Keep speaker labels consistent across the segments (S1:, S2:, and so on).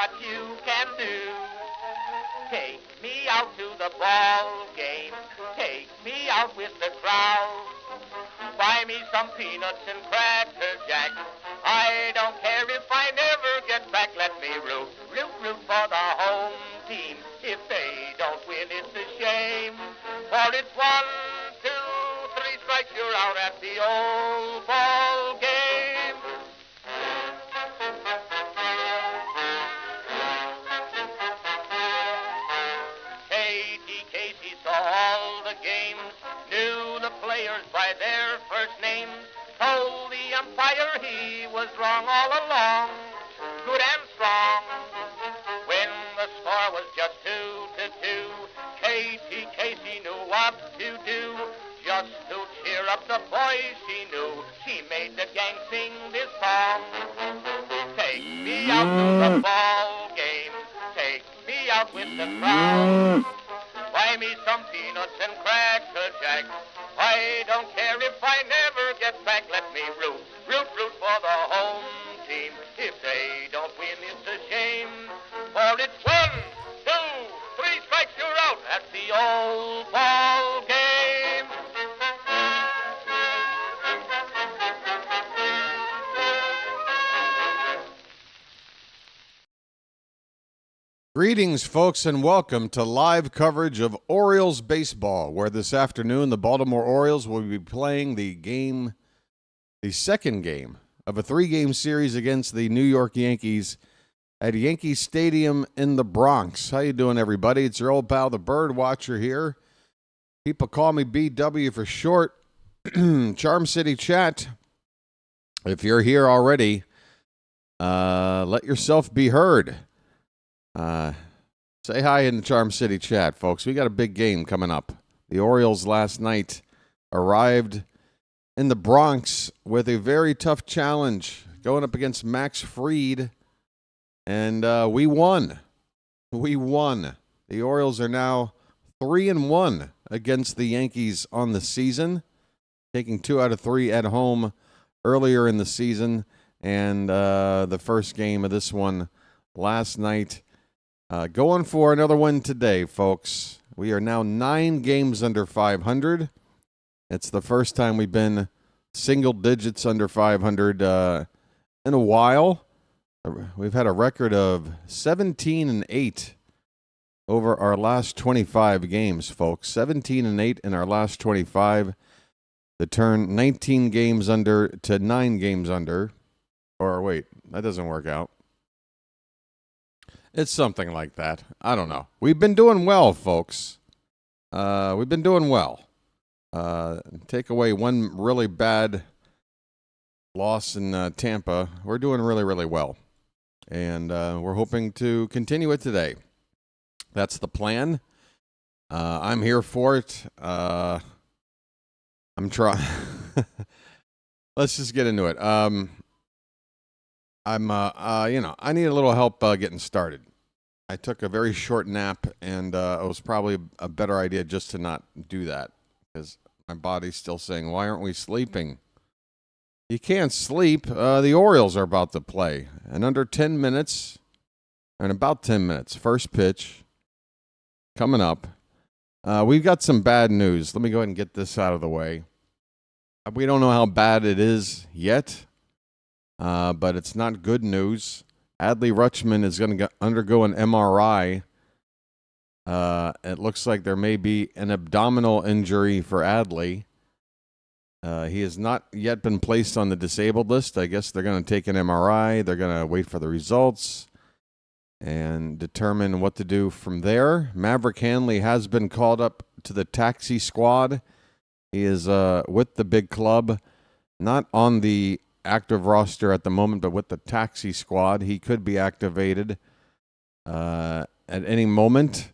S1: what you can do. Take me out to the ball game. Take me out with the crowd. Buy me some peanuts and cracker jack. I don't care if I never get back. Let me root for the home team. If they don't win, it's a shame. For it's 1, 2, 3 strikes, you're out at the old ball game. Katie Casey saw all the games, knew the players by their first names, told the umpire he was wrong all along, good and strong. When the score was just 2-2, Katie Casey knew what to do. Just to cheer up the boys she knew, she made the gang sing this song. Take me out to the ball game. Take me out with the crowd. Buy me some peanuts and cracker jack. I don't care if I never get back. Let me root for the home team. If they don't win, it's a shame. For it's 1, 2, 3 strikes, you're out at the old ball game.
S2: Greetings, folks, and welcome to live coverage of Orioles baseball, where this afternoon the Baltimore Orioles will be playing the second game of a 3-game series against the New York Yankees at Yankee Stadium in the Bronx. How you doing, everybody? It's your old pal, the BirdWatcher here. People call me BW for short. Charm City Chat. If you're here already, let yourself be heard. Say hi in the Charm City Chat, folks. We got a big game coming up. The Orioles last night arrived in the Bronx with a very tough challenge, going up against Max Fried, and we won. We won. The Orioles are now 3-1 against the Yankees on the season, taking 2 out of 3 at home earlier in the season, and the first game of this one last night. Going for another one today, folks. We are now 9 games under 500. It's the first time we've been single digits under 500 in a while. We've had a record of 17-8 over our last 25 games, folks. 17-8 in our last 25. To turn 19 games under to 9 games under. Or wait, that doesn't work out. It's something like that. I don't know. We've been doing well, folks. We've been doing well. Take away one really bad loss in Tampa. We're doing really, really well. And we're hoping to continue it today. That's the plan. I'm here for it. I'm trying. Let's just get into it. I need a little help getting started. I took a very short nap, and it was probably a better idea just to not do that, because my body's still saying, why aren't we sleeping? You can't sleep. The Orioles are about to play. And under 10 minutes, and about 10 minutes, first pitch coming up. We've got some bad news. Let me go ahead and get this out of the way. We don't know how bad it is yet. But it's not good news. Adley Rutschman is going to undergo an MRI. It looks like there may be an abdominal injury for Adley. He has not yet been placed on the disabled list. I guess they're going to take an MRI. They're going to wait for the results and determine what to do from there. Maverick Hanley has been called up to the taxi squad. He is with the big club, not on the active roster at the moment, but with the taxi squad. He could be activated at any moment.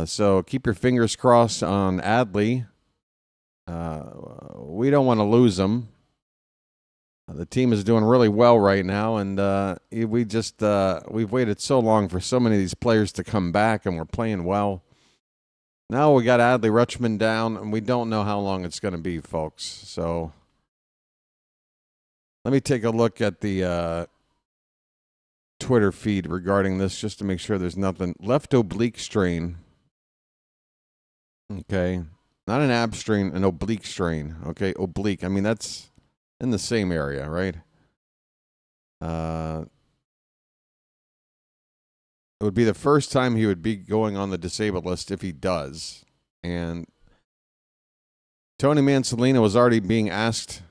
S2: So keep your fingers crossed on Adley. We don't want to lose him. The team is doing really well right now, and we've waited so long for so many of these players to come back, and we're playing well. Now we got Adley Rutschman down, and we don't know how long it's going to be, folks. So let me take a look at the Twitter feed regarding this just to make sure there's nothing. Left oblique strain. Okay. Not an ab strain, an oblique strain. Okay, oblique. I mean, that's in the same area, right? It would be the first time he would be going on the disabled list if he does. And Tony Mansolino was already being asked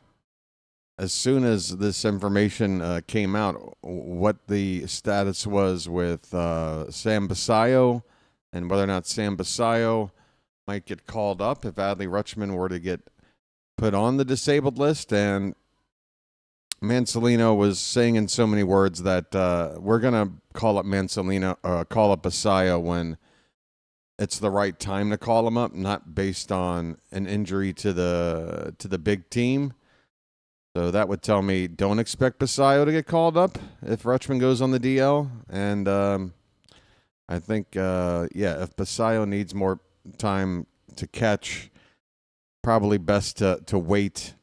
S2: as soon as this information came out what the status was with Sam Basayo and whether or not Sam Basayo might get called up if Adley Rutschman were to get put on the disabled list. And Mansolino was saying in so many words that we're going to call up Basayo when it's the right time to call him up, not based on an injury to the big team. So that would tell me don't expect Basayo to get called up if Rutschman goes on the DL. And I think, if Basayo needs more time to catch, probably best to wait.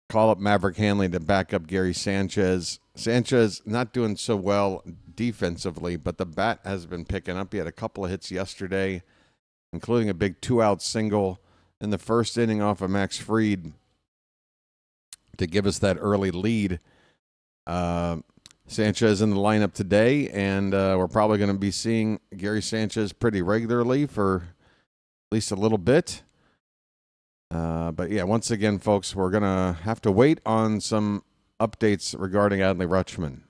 S2: Call up Maverick Hanley to back up Gary Sanchez. Sanchez not doing so well defensively, but the bat has been picking up. He had a couple of hits yesterday, including a big 2-out single in the first inning off of Max Fried to give us that early lead. Sanchez in the lineup today, and we're probably going to be seeing Gary Sanchez pretty regularly for at least a little bit. But yeah, once again, folks, we're going to have to wait on some updates regarding Adley Rutschman.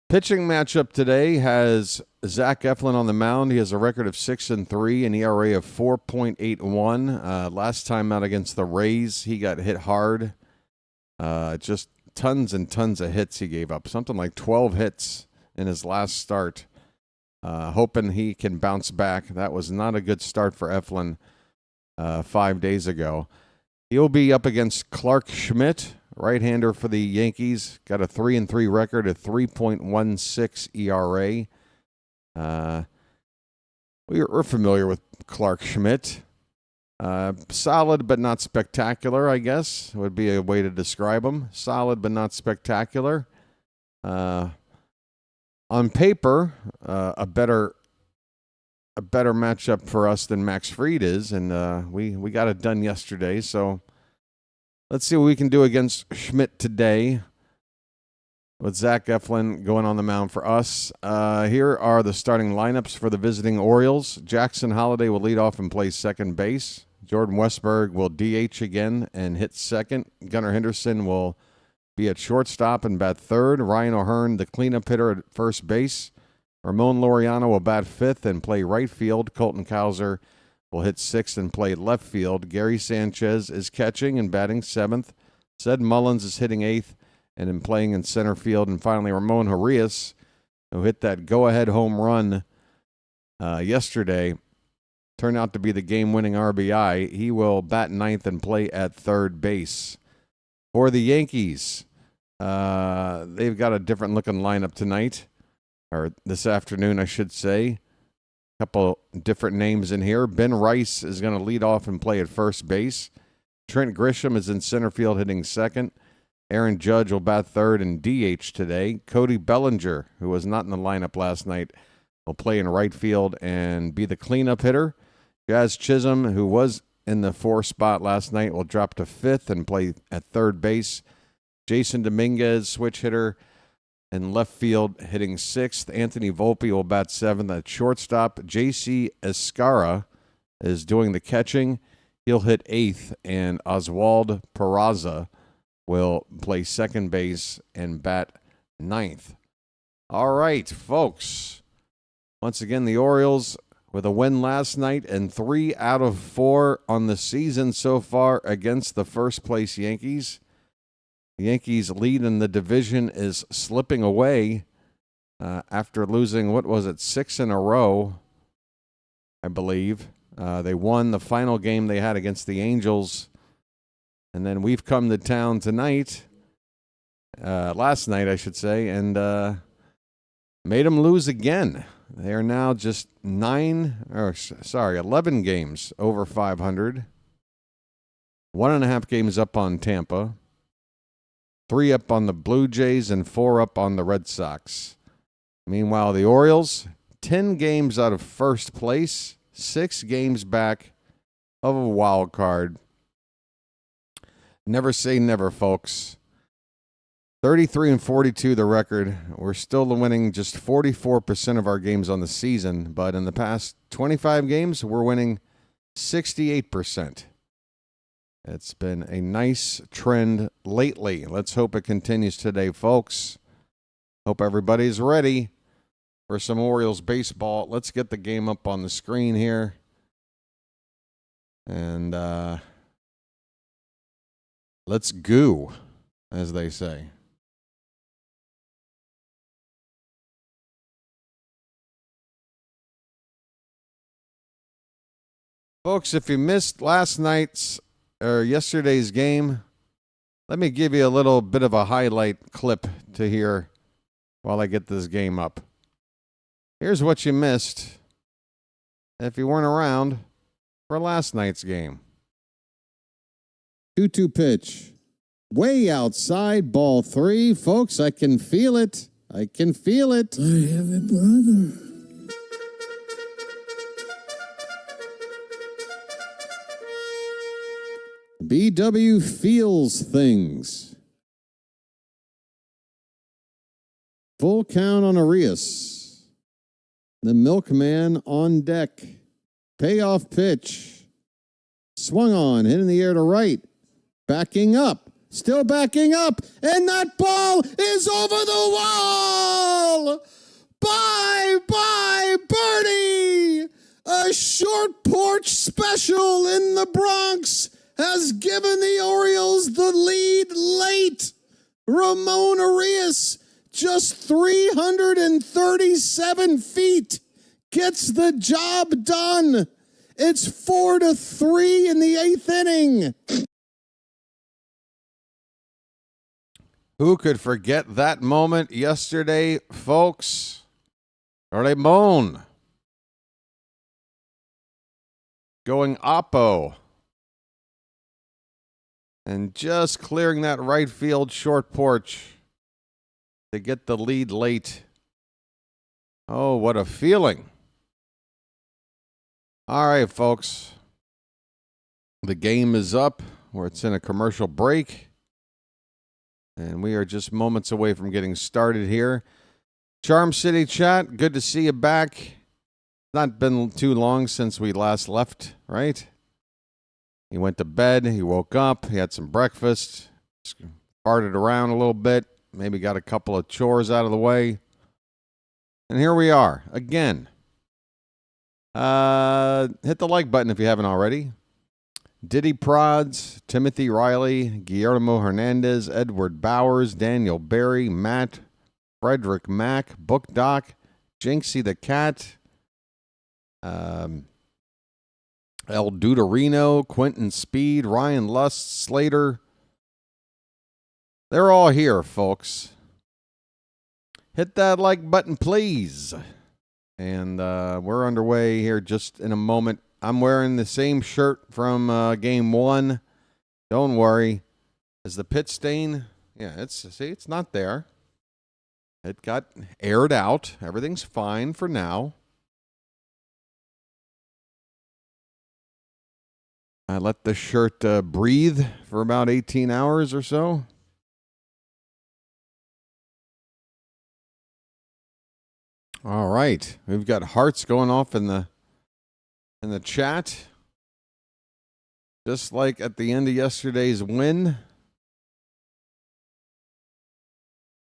S2: Pitching matchup today has Zach Eflin on the mound. He has a record of 6-3, an ERA of 4.81. Last time out against the Rays, he got hit hard. Just tons and tons of hits he gave up. Something like 12 hits in his last start. Hoping he can bounce back. That was not a good start for Eflin 5 days ago. He'll be up against Clark Schmidt, right-hander for the Yankees. Got a 3-3 record, a 3.16 ERA. We're familiar with Clark Schmidt. Solid but not spectacular, I guess, would be a way to describe him. Solid but not spectacular. On paper, a better matchup for us than Max Fried is, and we got it done yesterday. So let's see what we can do against Schmidt today with Zach Eflin going on the mound for us. Here are the starting lineups for the visiting Orioles. Jackson Holliday will lead off and play second base. Jordan Westberg will DH again and hit second. Gunnar Henderson will be at shortstop and bat third. Ryan O'Hearn, the cleanup hitter, at first base. Ramon Laureano will bat fifth and play right field. Colton Cowser will hit sixth and play left field. Gary Sanchez is catching and batting seventh. Ced Mullins is hitting eighth and then playing in center field. And finally, Ramon Urias, who hit that go-ahead home run yesterday, turned out to be the game-winning RBI. He will bat ninth and play at third base. For the Yankees, they've got a different-looking lineup tonight. Or this afternoon, I should say. A couple different names in here. Ben Rice is going to lead off and play at first base. Trent Grisham is in center field hitting second. Aaron Judge will bat third and DH today. Cody Bellinger, who was not in the lineup last night, will play in right field and be the cleanup hitter. Jazz Chisholm, who was in the 4 spot last night, will drop to fifth and play at third base. Jason Dominguez, switch hitter, in left field, hitting sixth. Anthony Volpe will bat seventh at shortstop. J.C. Escara is doing the catching. He'll hit eighth, and Oswald Peraza will play second base and bat ninth. All right, folks. Once again, the Orioles with a win last night and 3 out of 4 on the season so far against the first-place Yankees. The Yankees' lead in the division is slipping away after losing, 6 in a row, I believe. They won the final game they had against the Angels. And then we've come to town last night, I should say, and made them lose again. They are now just 11 games over 500. 1.5 games up on Tampa. 3 up on the Blue Jays, and 4 up on the Red Sox. Meanwhile, the Orioles, 10 games out of first place, 6 games back of a wild card. Never say never, folks. 33-42 the record. We're still winning just 44% of our games on the season, but in the past 25 games, we're winning 68%. It's been a nice trend lately. Let's hope it continues today, folks. Hope everybody's ready for some Orioles baseball. Let's get the game up on the screen here. And let's goo, as they say. Folks, if you missed last night's or yesterday's game, let me give you a little bit of a highlight clip to hear while I get this game up. Here's what you missed if you weren't around for last night's game.
S3: 2-2 pitch. Way outside, ball 3. Folks, I can feel it. I can feel it.
S4: I have a brother.
S3: BW feels things. Full count on Arias. The milkman on deck. Payoff pitch. Swung on, hit in the air to right. Backing up. Still backing up. And that ball is over the wall. Bye, birdie. A short porch special in the Bronx has given the Orioles the lead late. Ramon Arias, just 337 feet, gets the job done. It's 4-3 in the 8th inning.
S2: Who could forget that moment yesterday, folks? Ramon going oppo and just clearing that right field short porch to get the lead late. Oh, what a feeling. All right, folks. The game is up, or it's in a commercial break. And we are just moments away from getting started here. Charm City chat, good to see you back. Not been too long since we last left, right? He went to bed, he woke up, he had some breakfast, farted around a little bit, maybe got a couple of chores out of the way. And here we are, again. Hit the like button if you haven't already. Diddy Prods, Timothy Riley, Guillermo Hernandez, Edward Bowers, Daniel Berry, Matt, Frederick Mack, Book Doc, Jinxie the Cat, El Duderino, Quentin Speed, Ryan Lust, Slater. They're all here, folks. Hit that like button, please. And we're underway here just in a moment. I'm wearing the same shirt from game 1. Don't worry. Is the pit stain? Yeah, it's not there. It got aired out. Everything's fine for now. I let the shirt breathe for about 18 hours or so. All right. We've got hearts going off in the chat. Just like at the end of yesterday's win.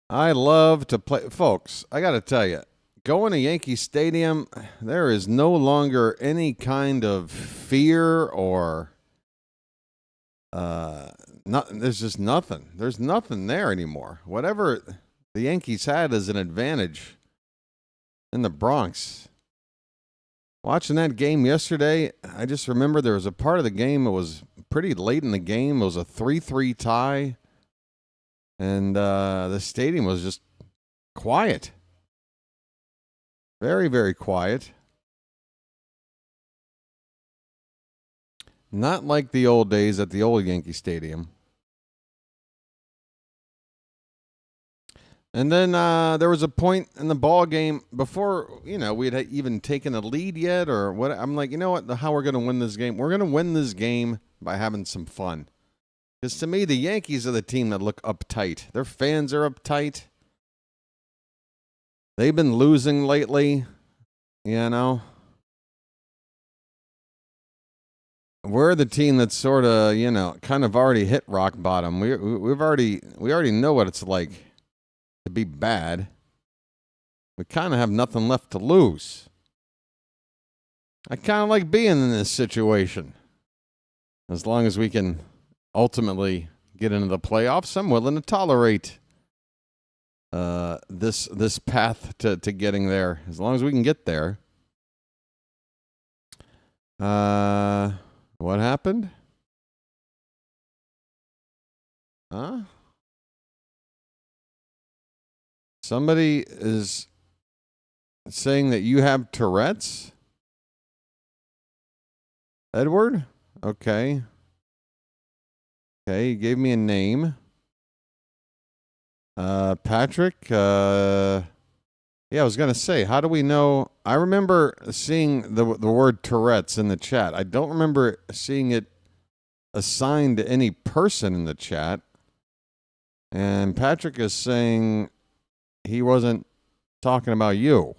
S2: I love to play. Folks, I got to tell you, going to Yankee Stadium, there is no longer any kind of fear or there's just nothing. There's nothing there anymore. Whatever the Yankees had as an advantage in the Bronx. Watching that game yesterday, I just remember there was a part of the game, it was pretty late in the game. It was a 3-3 tie. And the stadium was just quiet. Very, very quiet. Not like the old days at the old Yankee Stadium. And then there was a point in the ball game before, we had even taken a lead yet or what. I'm like, you know what? How we're going to win this game? We're going to win this game by having some fun. Because to me, the Yankees are the team that look uptight. Their fans are uptight. They've been losing lately, We're the team that's sort of, kind of already hit rock bottom. We already know what it's like to be bad. We kind of have nothing left to lose. I kind of like being in this situation. As long as we can ultimately get into the playoffs, I'm willing to tolerate this path to getting there. As long as we can get there. What happened? Huh? Somebody is saying that you have Tourette's? Edward? Okay. Okay, he gave me a name. Patrick? Yeah, I was going to say, how do we know? I remember seeing the word Tourette's in the chat. I don't remember seeing it assigned to any person in the chat. And Patrick is saying he wasn't talking about you.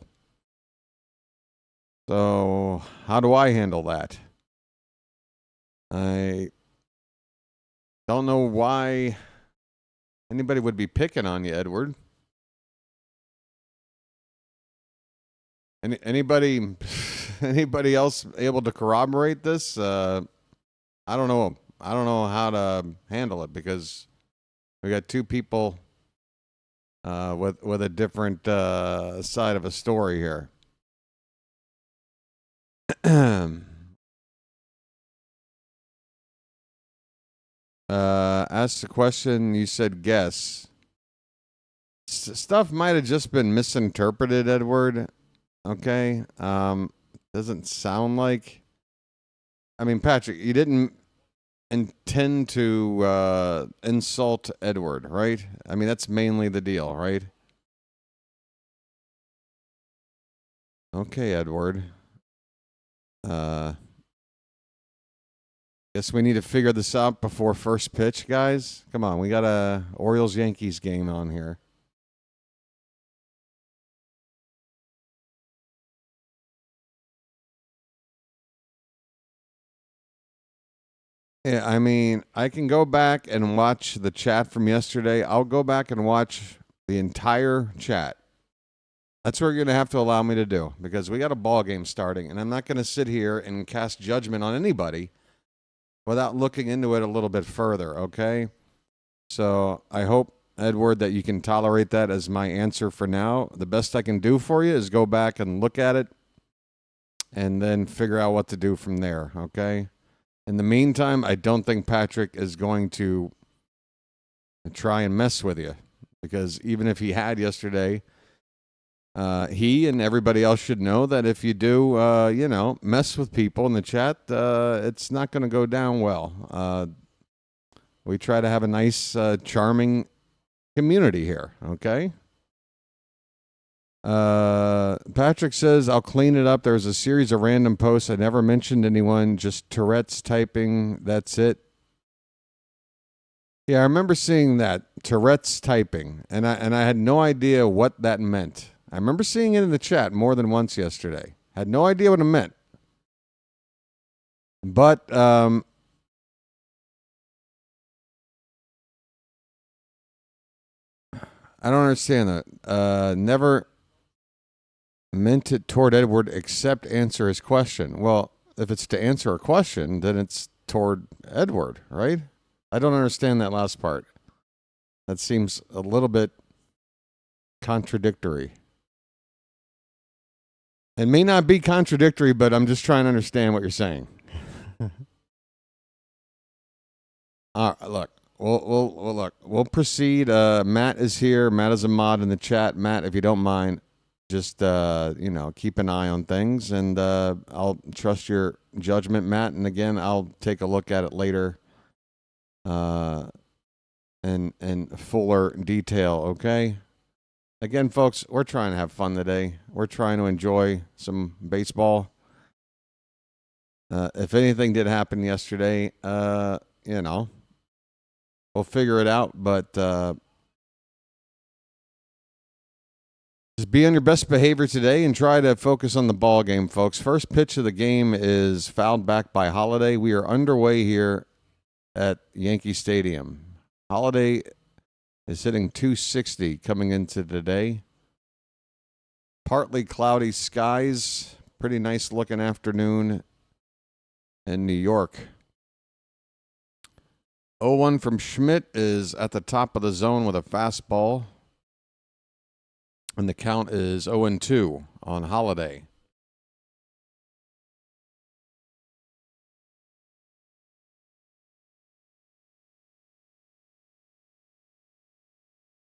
S2: So, how do I handle that? I don't know why anybody would be picking on you, Edward. Anybody else able to corroborate this? I don't know. I don't know how to handle it because we got two people with a different side of a story here. Asked the question, you said guess. Stuff might have just been misinterpreted, Edward. Okay. Doesn't sound like. I mean, Patrick, you didn't intend to insult Edward, right? I mean, that's mainly the deal, right? Okay, Edward. Guess we need to figure this out before first pitch, guys. Come on, we got a Orioles-Yankees game on here. Yeah, I mean, I can go back and watch the chat from yesterday. I'll go back and watch the entire chat. That's what you're going to have to allow me to do because we got a ball game starting, and I'm not going to sit here and cast judgment on anybody without looking into it a little bit further, okay? So I hope, Edward, that you can tolerate that as my answer for now. The best I can do for you is go back and look at it and then figure out what to do from there, okay? In the meantime, I don't think Patrick is going to try and mess with you because even if he had yesterday, he and everybody else should know that if you do, mess with people in the chat, it's not going to go down well. We try to have a nice, charming community here, okay? Patrick says, I'll clean it up. There's a series of random posts. I never mentioned anyone, just Tourette's typing. That's it. Yeah, I remember seeing that, Tourette's typing, and I had no idea what that meant. I remember seeing it in the chat more than once yesterday. Had no idea what it meant. But I don't understand that. Never meant it toward Edward except answer his question. Well, if it's to answer a question, then it's toward Edward, right? I don't understand that last part. That seems a little bit contradictory. It may not be contradictory, but I'm just trying to understand what you're saying. Look, we'll proceed. Matt is here. Matt is a mod in the chat. Matt, if you don't mind, just keep an eye on things, and I'll trust your judgment, Matt. And again, I'll take a look at it later, in fuller detail. Okay. Again, folks, we're trying to have fun today. We're trying to enjoy some baseball. If anything did happen yesterday, you know, we'll figure it out. But just be on your best behavior today and try to focus on the ball game, folks. First pitch of the game is fouled back by Holiday. We are underway here at Yankee Stadium. Holiday is hitting .260 coming into today. Partly cloudy skies. Pretty nice looking afternoon in New York. 0-1 from Schmidt is at the top of the zone with a fastball. And the count is 0-2 on Holiday.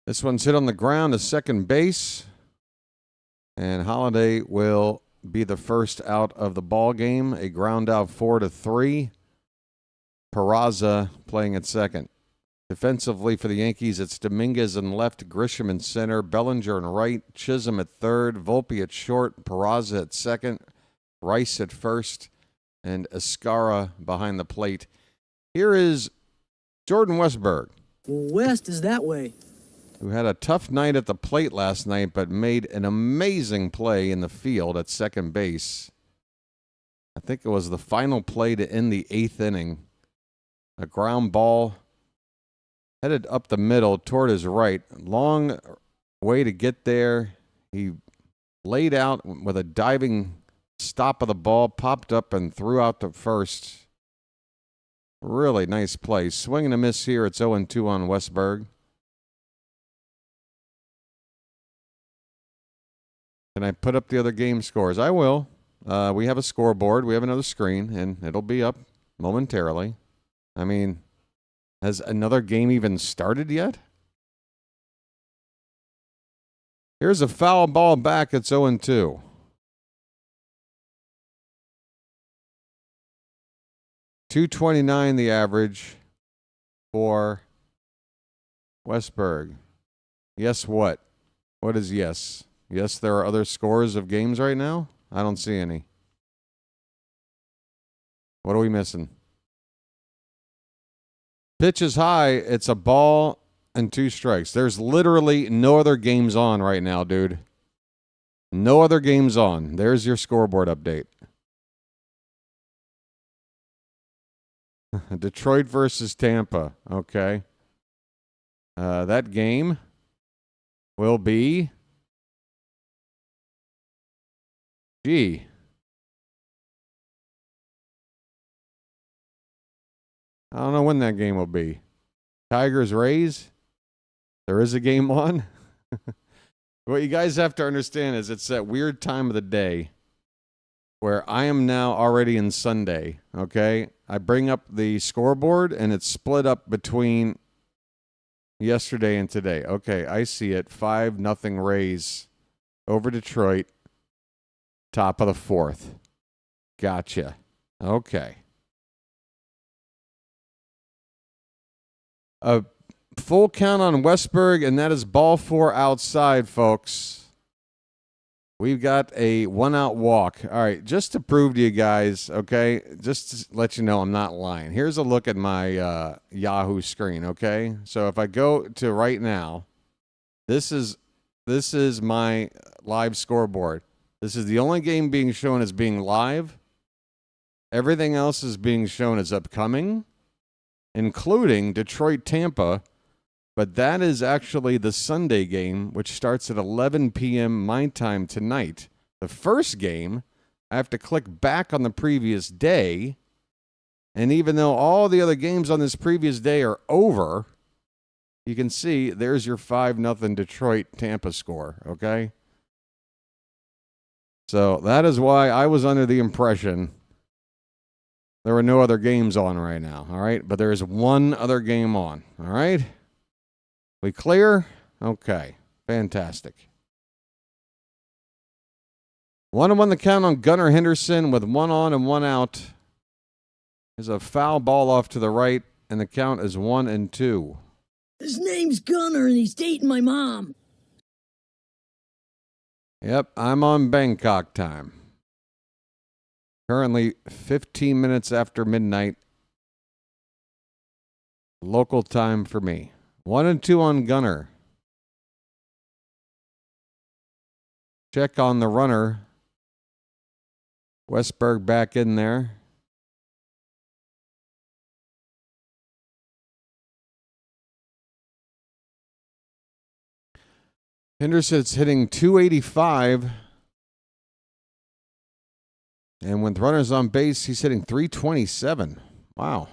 S2: This one's hit on the ground to second base. And Holiday will be the first out of the ball game. A ground out 4-3. Peraza playing at second. Defensively for the Yankees, it's Dominguez in left, Grisham in center, Bellinger in right, Chisholm at third, Volpe at short, Peraza at second, Rice at first, and Escara behind the plate. Here is Jordan Westberg.
S4: West is that way.
S2: Who had a tough night at the plate last night, but made an amazing play in the field at second base. I think it was the final play to end the 8th inning. A ground ball headed up the middle toward his right. Long way to get there. He laid out with a diving stop of the ball, popped up and threw out to first. Really nice play. Swing and a miss here. It's 0-2 on Westberg. Can I put up the other game scores? I will. We have a scoreboard. We have another screen, and it'll be up momentarily. I mean, has another game even started yet? Here's a foul ball back. It's 0-2. .229 the average for Westberg. Yes, what? What is yes? Yes, there are other scores of games right now? I don't see any. What are we missing? Pitch is high. It's a ball and 2 strikes. There's literally no other games on right now, dude. No other games on. There's your scoreboard update. Detroit versus Tampa. Okay. That game will be... Gee. I don't know when that game will be. Tigers Rays. There is a game on. What you guys have to understand is it's that weird time of the day where I am now already in Sunday, okay? I bring up the scoreboard and it's split up between yesterday and today. Okay, I see it. 5-0 Rays over Detroit. Top of the 4th. Gotcha. Okay. A full count on Westberg, and that is ball 4 outside, folks. We've got a 1-out walk. All right, just to prove to you guys, okay, just to let you know I'm not lying. Here's a look at my Yahoo screen, okay? So if I go to right now, this is my live scoreboard. This is the only game being shown as being live. Everything else is being shown as upcoming, including Detroit-Tampa, but that is actually the Sunday game, which starts at 11 p.m. my time tonight. The first game, I have to click back on the previous day, and even though all the other games on this previous day are over, you can see there's your 5-0 Detroit-Tampa score, okay? So that is why I was under the impression there were no other games on right now, all right? But there is one other game on, all right? We clear? Okay, fantastic. 1-1 the count on Gunnar Henderson with 1 on and 1 out. There's a foul ball off to the right, and the count is 1-2.
S4: His name's Gunnar, and he's dating my mom.
S2: Yep, I'm on Bangkok time. Currently 15 minutes after midnight. Local time for me. 1-2 on Gunner. Check on the runner. Westberg back in there. Henderson's hitting 285. And with runners on base, he's hitting 327. Wow.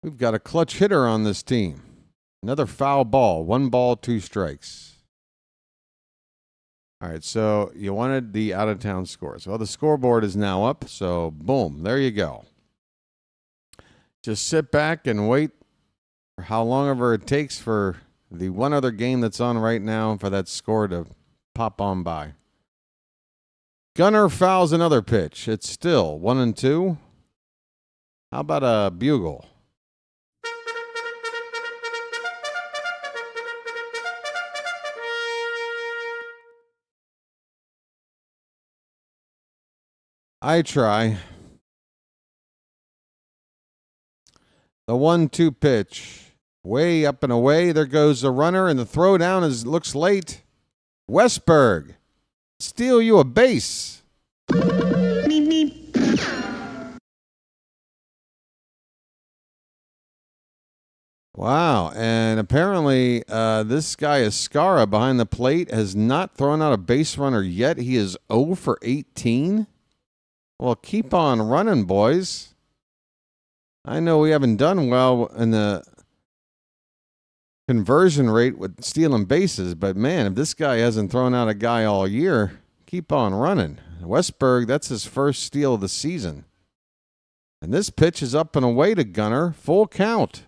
S2: We've got a clutch hitter on this team. Another foul ball. 1 ball, 2 strikes. All right, so you wanted the out-of-town scores. Well, the scoreboard is now up, so boom, there you go. Just sit back and wait for how long ever it takes for the one other game that's on right now for that score to pop on by. Gunner fouls another pitch. It's still 1-2. How about a bugle? I try. The 1-2 pitch. Way up and away. There goes the runner, and the throw down looks late. Westberg. Steal you a base. Wow. And apparently this guy, Escara, behind the plate, has not thrown out a base runner yet. He is 0 for 18. Well, keep on running, boys. I know we haven't done well in the conversion rate with stealing bases, but man, if this guy hasn't thrown out a guy all year, keep on running. Westberg, that's his first steal of the season. And this pitch is up and away to Gunner. Full count.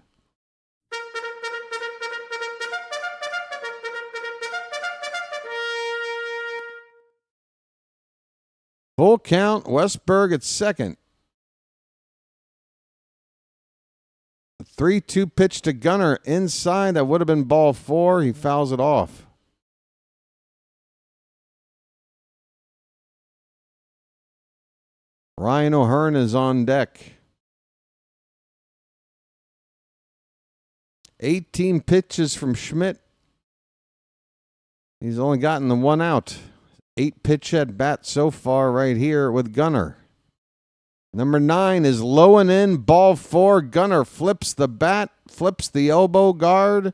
S2: Full count, Westberg at second. 3-2 pitch to Gunner inside. That would have been ball 4. He fouls it off. Ryan O'Hearn is on deck. 18 pitches from Schmidt. He's only gotten the 1 out. 8 pitch at bat so far right here with Gunner. Number 9 is low and in, ball 4. Gunner flips the bat, flips the elbow guard,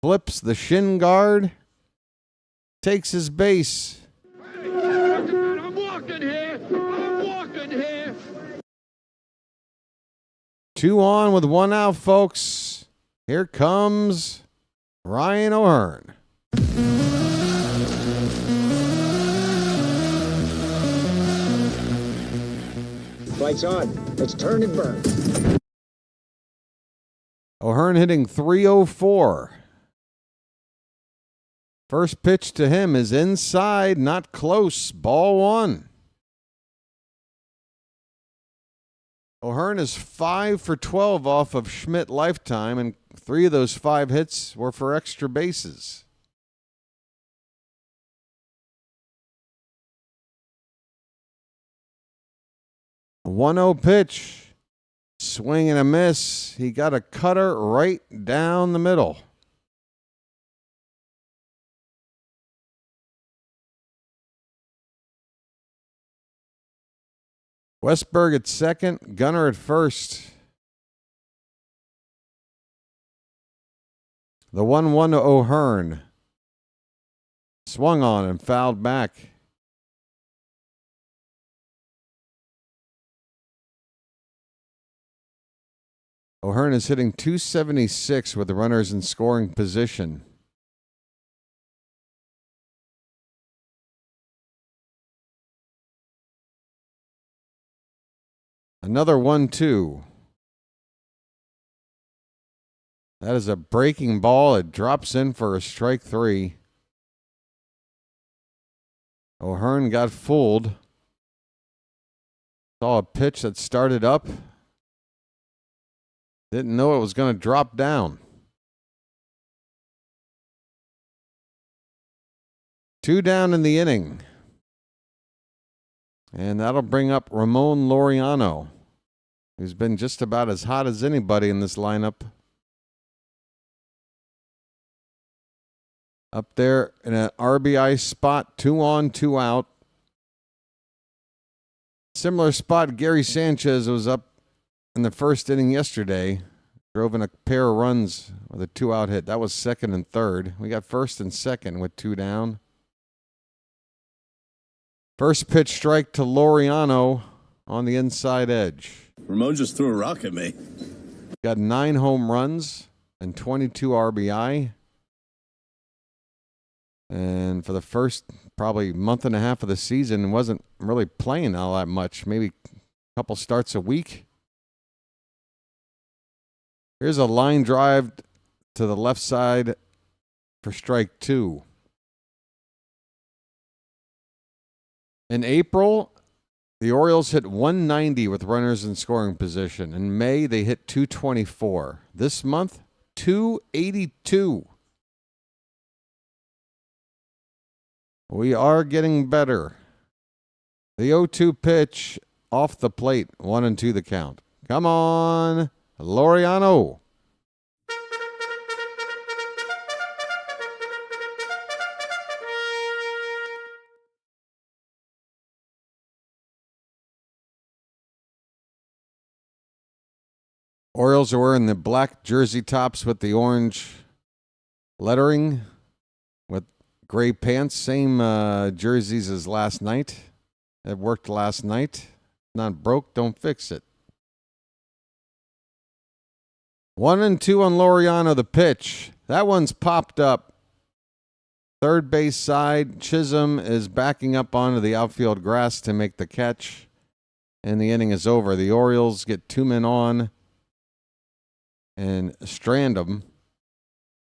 S2: flips the shin guard, takes his base.
S5: I'm walking here. I'm walking here.
S2: 2 on with 1 out, folks. Here comes Ryan O'Hearn.
S5: Lights on. Let's turn and burn.
S2: O'Hearn hitting 304. First pitch to him is inside, not close. Ball 1. O'Hearn is 5 for 12 off of Schmidt lifetime, and 3 of those 5 hits were for extra bases. A 1-0 pitch. Swing and a miss. He got a cutter right down the middle. Westberg at second, Gunner at first. The 1-1 to O'Hearn. Swung on and fouled back. O'Hearn is hitting 276 with the runners in scoring position. Another 1-2. That is a breaking ball. It drops in for a strike 3. O'Hearn got fooled. Saw a pitch that started up. Didn't know it was going to drop down. 2 down in the inning. And that'll bring up Ramon Laureano, who's been just about as hot as anybody in this lineup. Up there in an RBI spot, 2 on, 2 out. Similar spot, Gary Sanchez was up in the first inning yesterday. Drove in a pair of runs with a 2-out hit. That was second and third. We got first and second with 2 down. First pitch strike to Laureano on the inside edge.
S6: Ramon just threw a rock at me.
S2: Got 9 home runs and 22 RBI. And for the first probably month and a half of the season, wasn't really playing all that much. Maybe a couple starts a week. Here's a line drive to the left side for strike 2. In April, the Orioles hit 190 with runners in scoring position. In May, they hit 224. This month, 282. We are getting better. The 0-2 pitch off the plate, 1-2 the count. Come on, Laureano. Orioles are wearing the black jersey tops with the orange lettering with gray pants. Same jerseys as last night. It worked last night. Not broke, don't fix it. 1-2 on Laureano, the pitch. That one's popped up. Third base side, Chisholm is backing up onto the outfield grass to make the catch. And the inning is over. The Orioles get 2 men on and strand them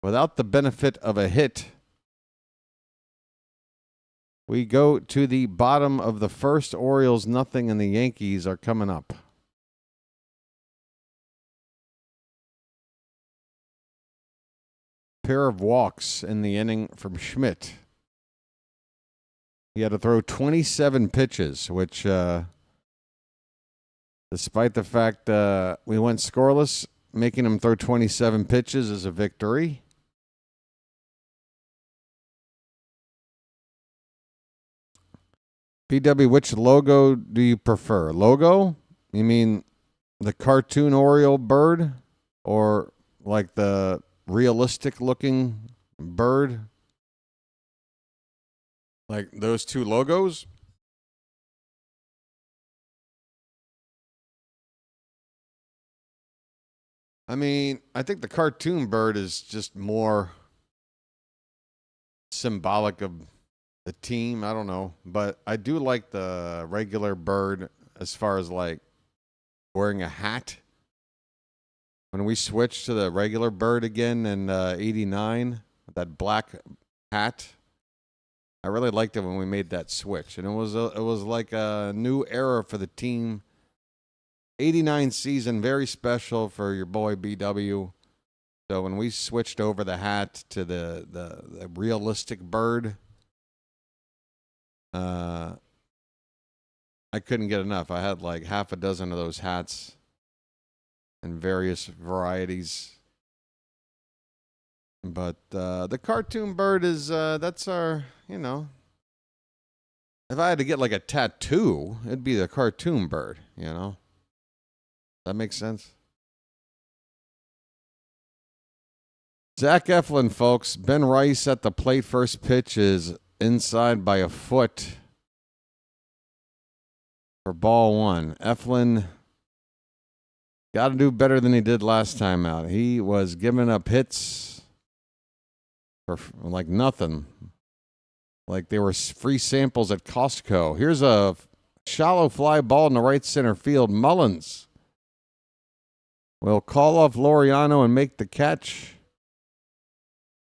S2: without the benefit of a hit. We go to the bottom of the first. Orioles nothing, and the Yankees are coming up. Pair of walks in the inning from Schmidt. He had to throw 27 pitches, which, despite the fact we went scoreless, making him throw 27 pitches is a victory. PW, which logo do you prefer? Logo? You mean the cartoon Oriole bird? Or like the realistic looking bird? Like those two logos? I mean, I think the cartoon bird is just more symbolic of the team. I don't know. But I do like the regular bird as far as like wearing a hat. When we switched to the regular bird again in 89, that black hat, I really liked it when we made that switch. And it was like a new era for the team. 89 season, very special for your boy BW. So when we switched over the hat to the realistic bird, I couldn't get enough. I had like half a dozen of those hats in various varieties. But the cartoon bird is, that's our, you know. If I had to get like a tattoo, it'd be the cartoon bird, you know. That makes sense. Zach Eflin, folks. Ben Rice at the plate. First pitch is inside by a foot for ball 1. Eflin got to do better than he did last time out. He was giving up hits for like nothing. Like they were free samples at Costco. Here's a shallow fly ball in the right center field. Mullins will call off Laureano and make the catch.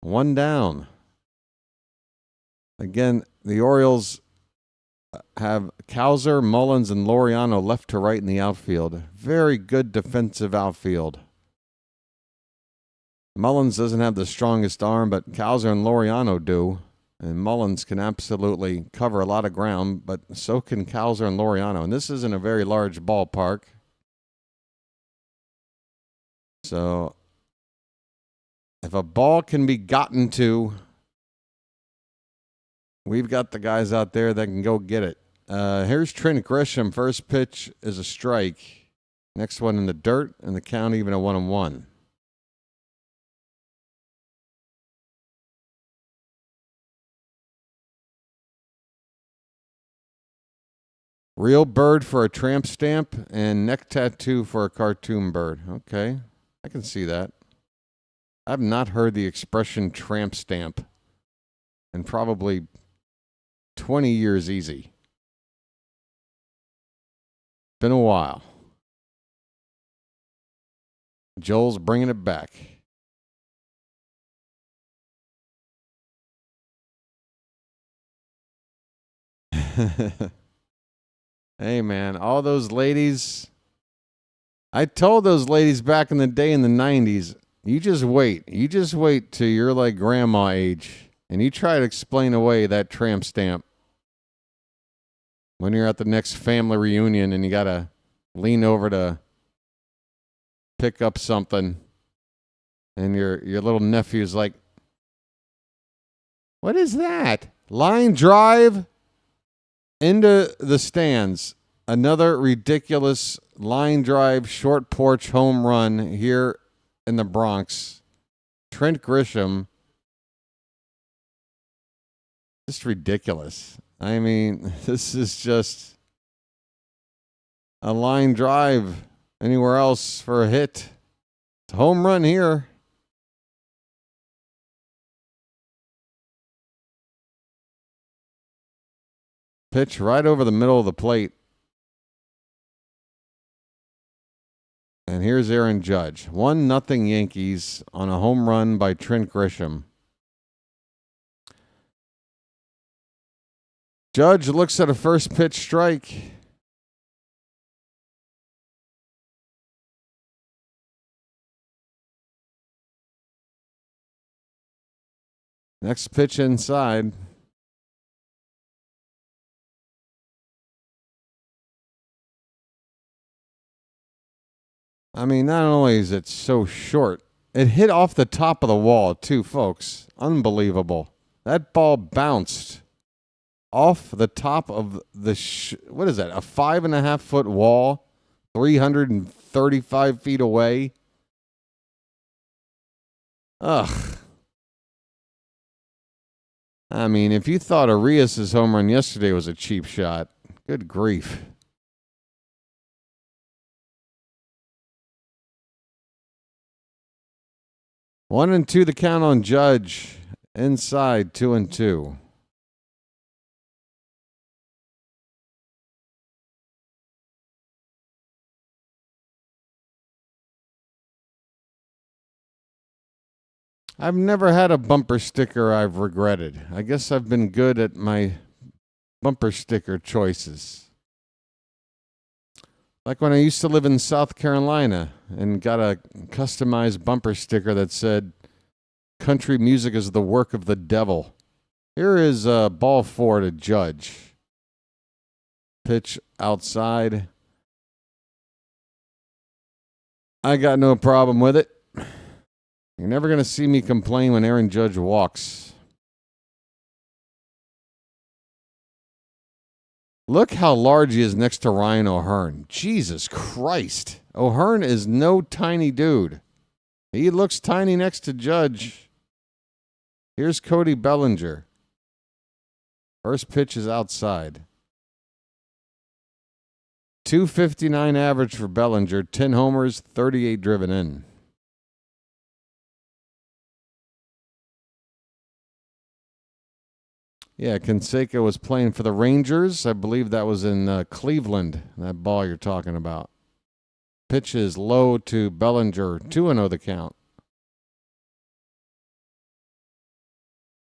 S2: 1 down. Again, the Orioles have Cowser, Mullins, and Laureano left to right in the outfield. Very good defensive outfield. Mullins doesn't have the strongest arm, but Cowser and Laureano do. And Mullins can absolutely cover a lot of ground, but so can Cowser and Laureano. And this isn't a very large ballpark. So if a ball can be gotten to, we've got the guys out there that can go get it. Here's Trent Grisham. First pitch is a strike. Next one in the dirt, and the count even a 1-1. Real bird for a tramp stamp and neck tattoo for a cartoon bird. Okay, I can see that. I've not heard the expression tramp stamp in probably 20 years easy. Been a while. Joel's bringing it back. Hey, man, all those ladies. I told those ladies back in the day in the 90s, you just wait. You just wait till you're like grandma age, and you try to explain away that tramp stamp. When you're at the next family reunion and you got to lean over to pick up something, and your little nephew's like, what is that? Line drive into the stands. Another ridiculous line drive, short porch home run here in the Bronx. Trent Grisham. Just ridiculous. I mean, this is just a line drive anywhere else for a hit. It's a home run here. Pitch right over the middle of the plate. And here's Aaron Judge. 1-0 Yankees on a home run by Trent Grisham. Judge looks at a first pitch strike. Next pitch inside. I mean, not only is it so short, it hit off the top of the wall, too, folks. Unbelievable. That ball bounced off the top of the, what is that, a 5.5-foot wall, 335 feet away. Ugh. I mean, if you thought Arias' home run yesterday was a cheap shot, good grief. One and two, the count on Judge. Inside, 2-2. I've never had a bumper sticker I've regretted. I guess I've been good at my bumper sticker choices. Like when I used to live in South Carolina and got a customized bumper sticker that said, country music is the work of the devil. Here is ball 4 to Judge. Pitch outside. I got no problem with it. You're never going to see me complain when Aaron Judge walks. Look how large he is next to Ryan O'Hearn. Jesus Christ. O'Hearn is no tiny dude. He looks tiny next to Judge. Here's Cody Bellinger. First pitch is outside. 259 average for Bellinger. 10 homers, 38 driven in. Yeah, Canseco was playing for the Rangers. I believe that was in Cleveland, that ball you're talking about. Pitch is low to Bellinger. 2-0 the count.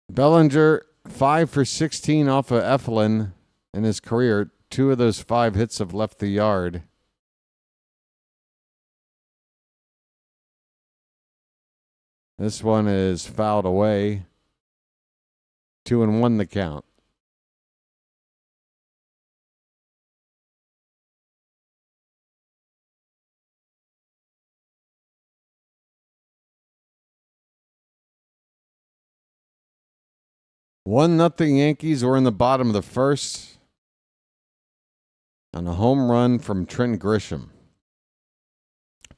S2: Bellinger, 5 for 16 off of Eflin in his career. 2 of those 5 hits have left the yard. This one is fouled away. 2-1 the count. One nothing Yankees. We're in the bottom of the first. On a home run from Trent Grisham.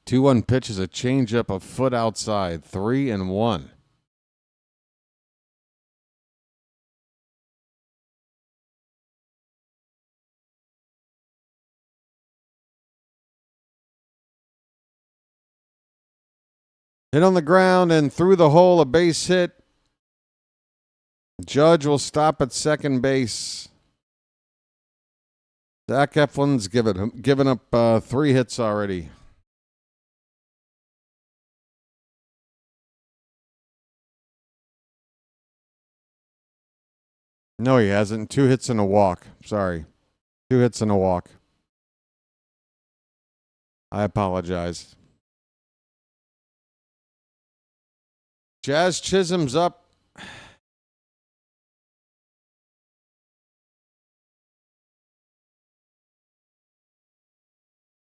S2: 2-1 pitch is a changeup a foot outside. 3-1. Hit on the ground and through the hole, a base hit. Judge will stop at second base. Zach Eflin's given up 3 hits already. No, he hasn't. 2 hits and a walk. Sorry. 2 hits and a walk. I apologize. Jazz Chisholm's up.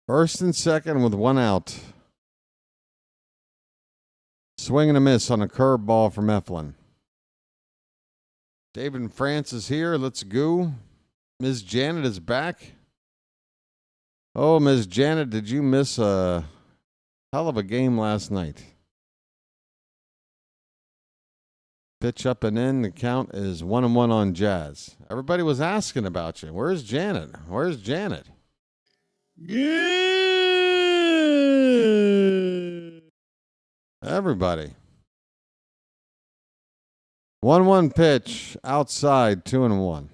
S2: First and second with 1 out. Swing and a miss on a curveball from Eflin. David France is here. Let's go. Ms. Janet is back. Oh, Ms. Janet, did you miss a hell of a game last night? Pitch up and in. The count is 1-1 on Jazz. Everybody was asking about you. Where's Janet? Where's Janet?
S6: Yeah.
S2: Everybody. 1-1 pitch outside, 2-1.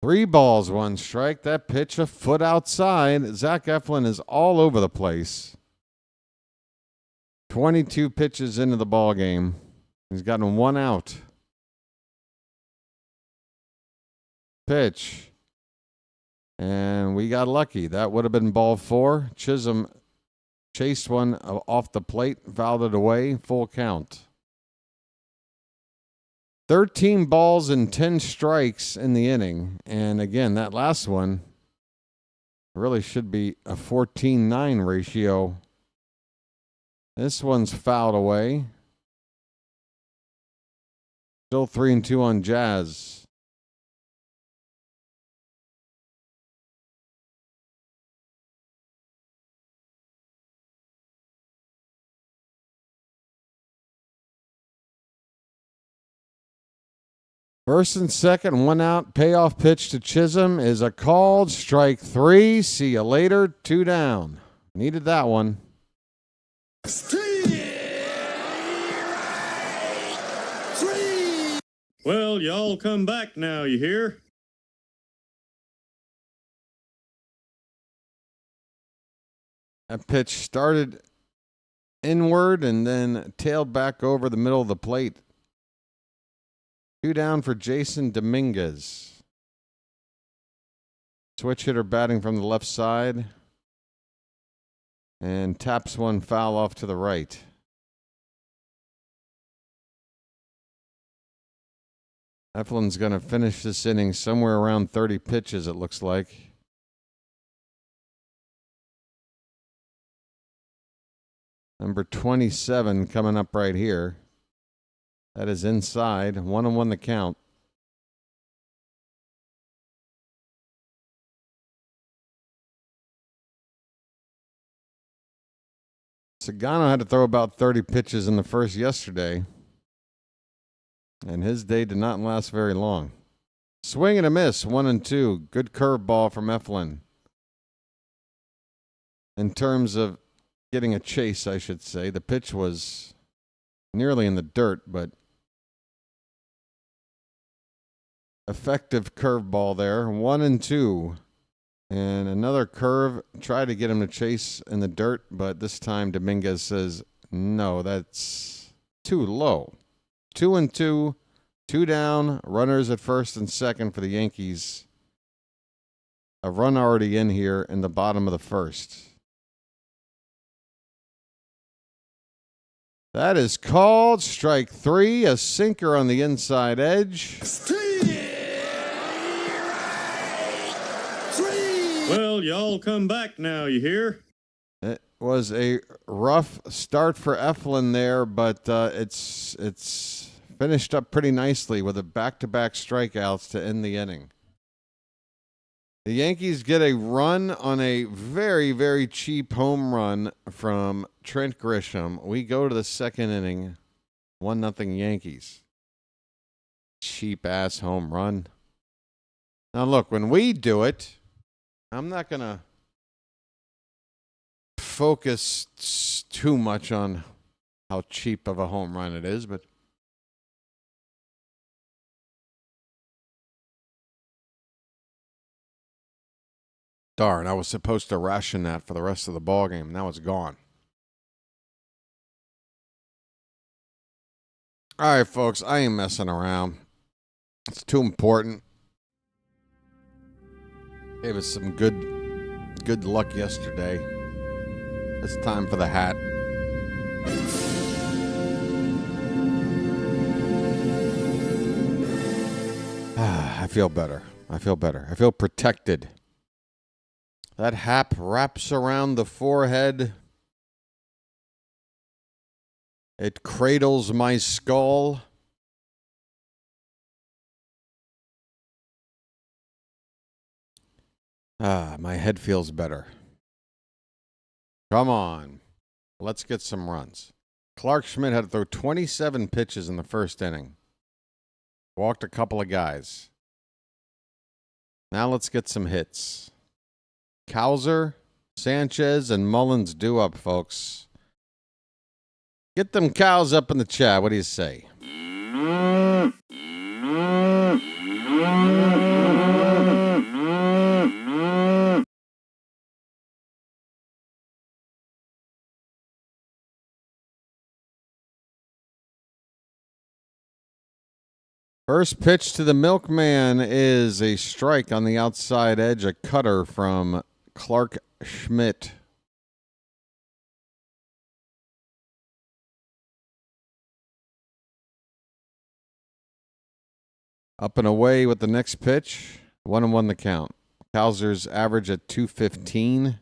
S2: Three balls, 1 strike. That pitch a foot outside. Zach Eflin is all over the place. 22 pitches into the ball game. He's gotten 1 out. Pitch. And we got lucky. That would have been ball 4. Chisholm chased one off the plate, fouled it away. Full count. 13 balls and 10 strikes in the inning. And again, that last one really should be a 14-9 ratio. This one's fouled away. Still 3-2 on Jazz. First and second, 1 out. Payoff pitch to Chisholm is a called strike 3. See you later. 2 down. Needed that one.
S6: Well, y'all come back now, you hear?
S2: That pitch started inward and then tailed back over the middle of the plate. 2 down for Jason Dominguez. Switch hitter batting from the left side. And taps one foul off to the right. Eflin's going to finish this inning somewhere around 30 pitches, it looks like. Number 27 coming up right here. That is inside. 1-1 the count. Sagano had to throw about 30 pitches in the first yesterday. And his day did not last very long. Swing and a miss. 1-2. Good curveball from Eflin. In terms of getting a chase, I should say. The pitch was nearly in the dirt, but effective curveball there. 1-2. And another curve. Tried to get him to chase in the dirt, but this time Dominguez says, no, that's too low. 2-2, 2 down, runners at first and second for the Yankees. A run already in here in the bottom of the first. That is called strike 3, a sinker on the inside edge.
S6: Well, y'all come back now, you hear?
S2: It was a rough start for Eflin there, but it's finished up pretty nicely with a back-to-back strikeouts to end the inning. The Yankees get a run on a very, very cheap home run from Trent Grisham. We go to the second inning, 1-0 Yankees. Cheap-ass home run. Now, look, when we do it, I'm not going to focus too much on how cheap of a home run it is, but darn, I was supposed to ration that for the rest of the ballgame. Now it's gone. All right, folks, I ain't messing around. It's too important. Gave us some good luck yesterday. It's time for the hat. I feel better. I feel protected. That hat wraps around the forehead. It cradles my skull. My head feels better. Come on. Let's get some runs. Clark Schmidt had to throw 27 pitches in the first inning. Walked a couple of guys. Now let's get some hits. Cowser, Sanchez, and Mullins due up, folks. Get them cows up in the chat. What do you say? First pitch to the milkman is a strike on the outside edge, a cutter from Clark Schmidt. Up and away with the next pitch. 1-1 the count. Cowser's average at 215.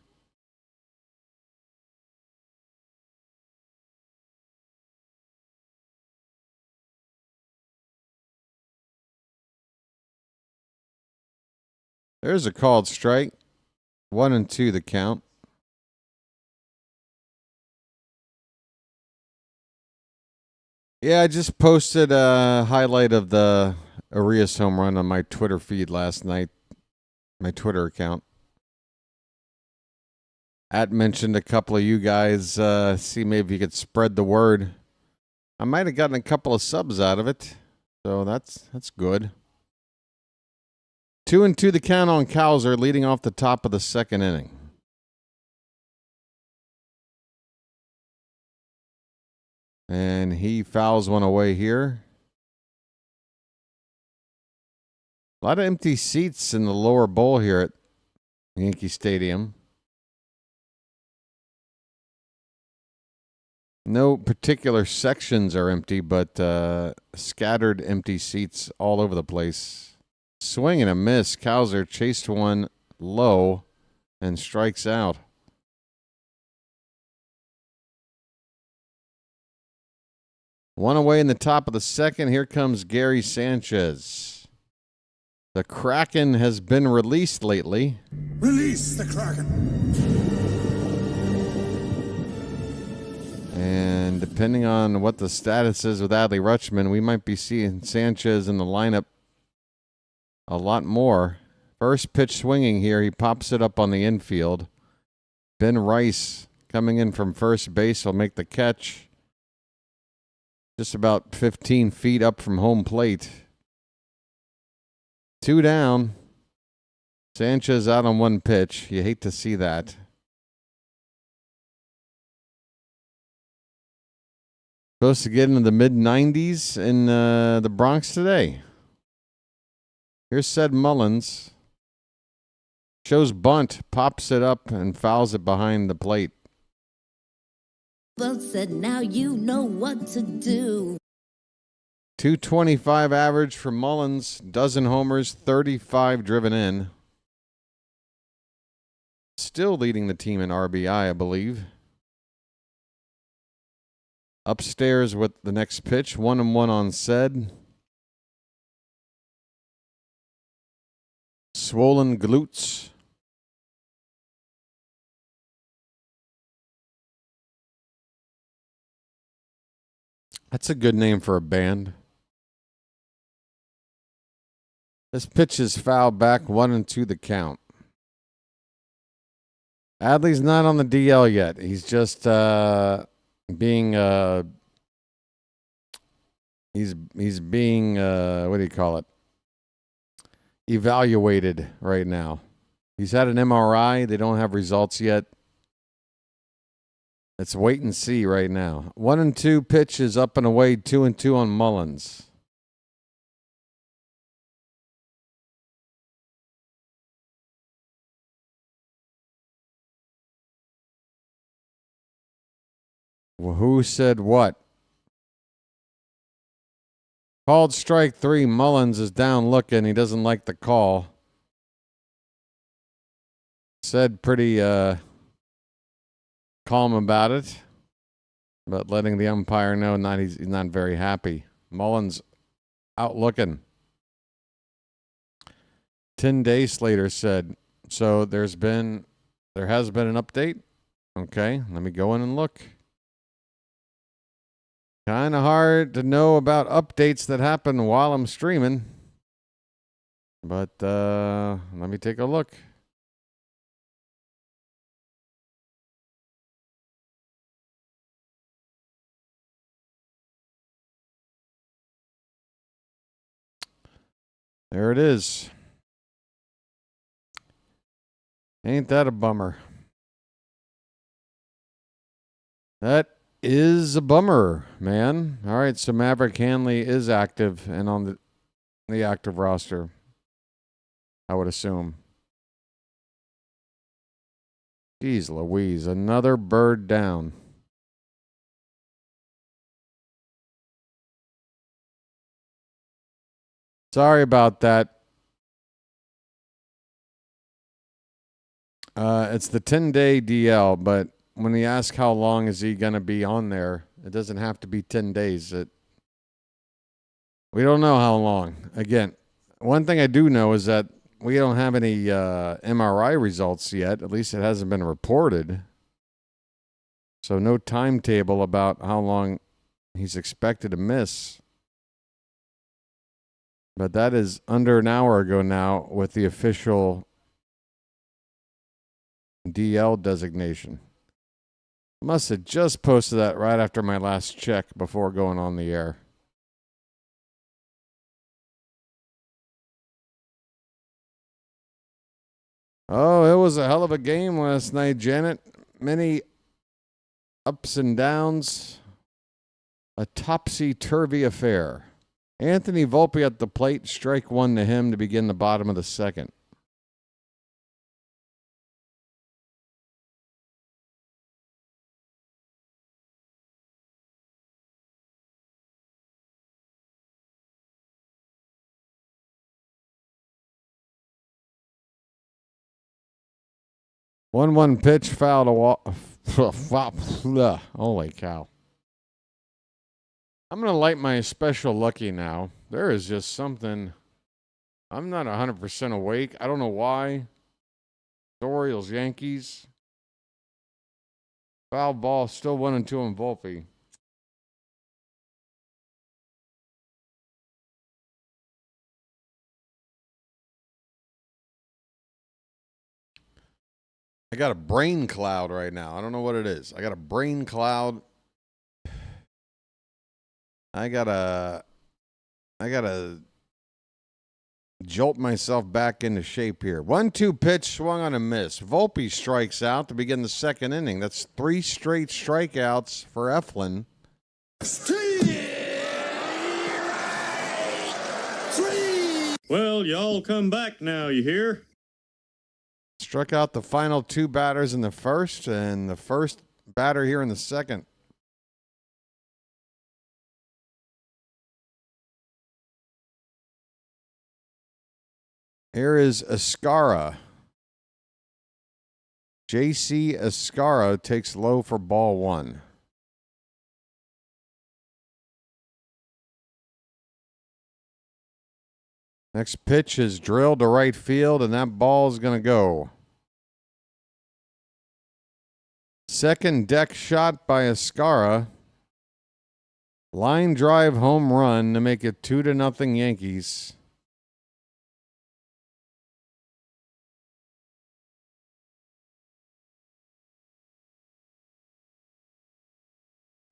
S2: There's a called strike. 1-2 the count. Yeah, I just posted a highlight of the Orioles home run on my Twitter feed last night. My Twitter account. Mentioned a couple of you guys. See maybe you could spread the word. I might have gotten a couple of subs out of it. So that's good. 2-2 the count on Cowser, leading off the top of the second inning. And he fouls one away here. A lot of empty seats in the lower bowl here at Yankee Stadium. No particular sections are empty, but scattered empty seats all over the place. Swing and a miss. Cowser chased one low and strikes out. One away in the top of the second. Here comes Gary Sanchez. The Kraken has been released lately.
S7: Release the Kraken.
S2: And depending on what the status is with Adley Rutschman, we might be seeing Sanchez in the lineup a lot more. First pitch swinging here. He pops it up on the infield. Ben Rice coming in from first base will make the catch. Just about 15 feet up from home plate. 2 down. Sanchez out on one pitch. You hate to see that. Supposed to get into the mid-90s in the Bronx today. Here's said Mullins. Shows bunt, pops it up, and fouls it behind the plate.
S7: Well said, now you know what to do.
S2: 225 average for Mullins, dozen homers, 35 driven in. Still leading the team in RBI, I believe. Upstairs with the next pitch, 1-1 on said. Swollen glutes. That's a good name for a band. This pitch is fouled back, 1-2 the count. Adley's not on the DL yet. He's just being he's being what do you call it? Evaluated right now. He's had an MRI. They don't have results yet. Let's wait and see right now. 1-2 pitch is up and away, 2-2 on Mullins. Well, who said what? Called strike 3. Mullins is down looking. He doesn't like the call. Said pretty calm about it, but letting the umpire know he's not very happy. Mullins out looking. 10 days Slater said, so there has been an update. Okay, let me go in and look. Kind of hard to know about updates that happen while I'm streaming. But let me take a look. There it is. Ain't that a bummer? That is a bummer, man. All right, so Maverick Hanley is active and on the active roster, I would assume. Jeez Louise, another bird down. Sorry about that. It's the 10-day DL, but when he asks how long is he going to be on there, it doesn't have to be 10 days. We don't know how long. Again, one thing I do know is that we don't have any MRI results yet. At least it hasn't been reported. So no timetable about how long he's expected to miss. But that is under an hour ago now with the official DL designation. Must have just posted that right after my last check before going on the air. Oh, it was a hell of a game last night, Janet. Many ups and downs. A topsy-turvy affair. Anthony Volpe at the plate, strike 1 to him to begin the bottom of the second. One pitch, foul to wall. Holy cow. I'm going to light my special lucky now. There is just something. I'm not 100% awake. I don't know why. The Orioles, Yankees. Foul ball, still 1-2 on Volpe. I got a brain cloud right now. I don't know what it is. I got a brain cloud. I gotta jolt myself back into shape here. 1-2 pitch, swung on a miss. Volpe strikes out to begin the second inning. That's 3 straight strikeouts for Eflin.
S6: Well, y'all come back now, you hear?
S2: Struck out the final two batters in the first, and the first batter here in the second. Here is Escara. J.C. Escara takes low for ball one. Next pitch is drilled to right field, and that ball is going to go. Second deck shot by Escara. Line drive home run to make it 2-0 Yankees.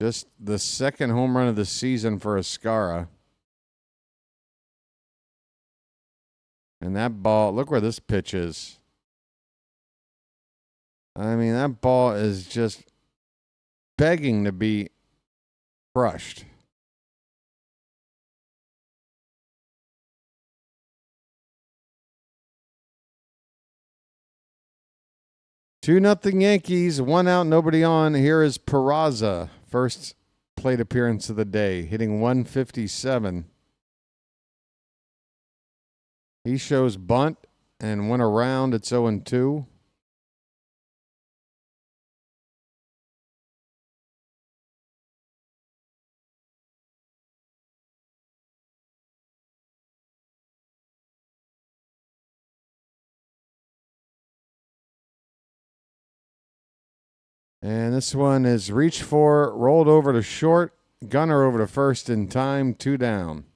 S2: Just the second home run of the season for Escara. And that ball, look where this pitch is. I mean, that ball is just begging to be crushed. Two nothing Yankees, one out, nobody on. Here is Peraza, first plate appearance of the day, hitting 157. He shows bunt and went around. It's 0-2. And this one is reached for, rolled over to short, gunner over to first in time, 2 down.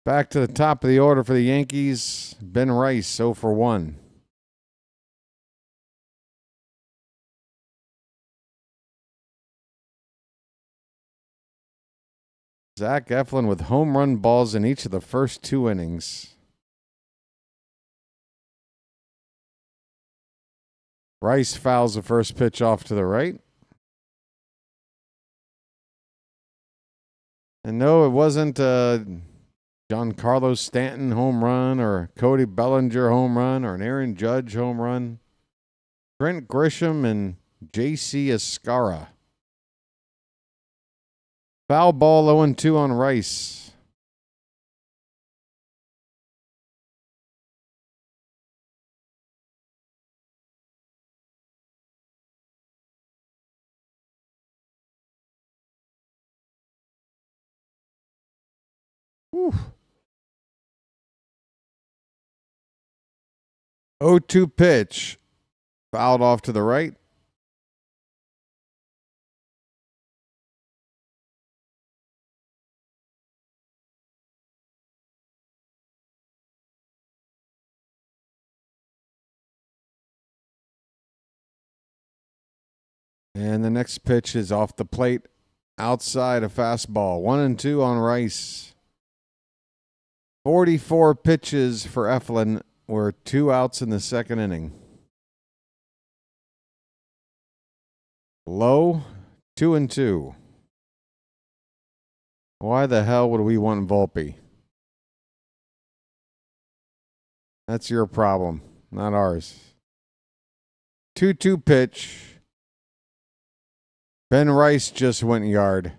S2: Back to the top of the order for the Yankees. Ben Rice, 0 for 1. Zach Eflin with home run balls in each of the first 2 innings. Rice fouls the first pitch off to the right. And no, it wasn't Giancarlo Stanton home run or Cody Bellinger home run or an Aaron Judge home run. Trent Grisham and J.C. Escara. Foul ball 0-2 on Rice. Whew. 0-2 pitch. Fouled off to the right. And the next pitch is off the plate. Outside a fastball. 1-2 on Rice. 44 pitches for Eflin. Were 2 outs in the second inning. Low, 2-2. Why the hell would we want Volpe? That's your problem, not ours. 2-2 pitch. Ben Rice just went yard.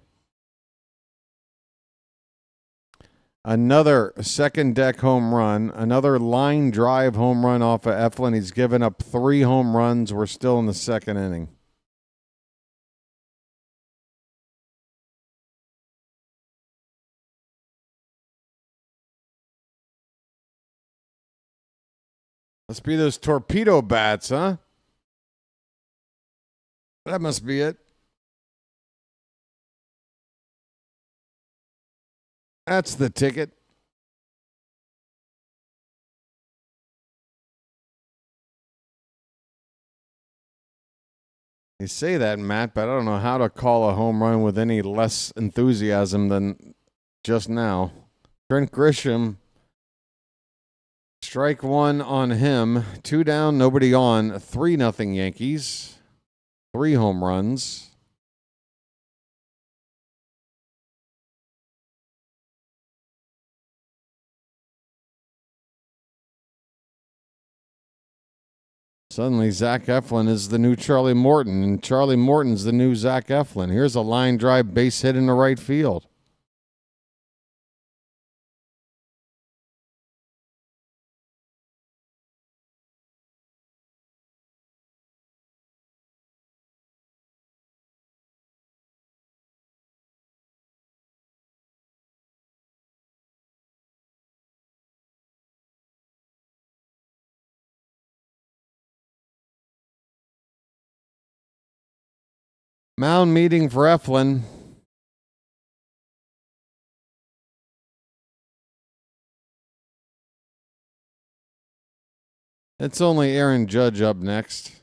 S2: Another second deck home run. Another line drive home run off of Eflin. He's given up 3 home runs. We're still in the second inning. Must be those torpedo bats, huh? That must be it. That's the ticket. You say that, Matt, but I don't know how to call a home run with any less enthusiasm than just now. Trent Grisham Strike one on him. 2 down, nobody on. 3-0 Yankees. 3 home runs. Suddenly, Zach Eflin is the new Charlie Morton, and Charlie Morton's the new Zach Eflin. Here's a line drive base hit into right field. Mound meeting for Eflin. It's only Aaron Judge up next.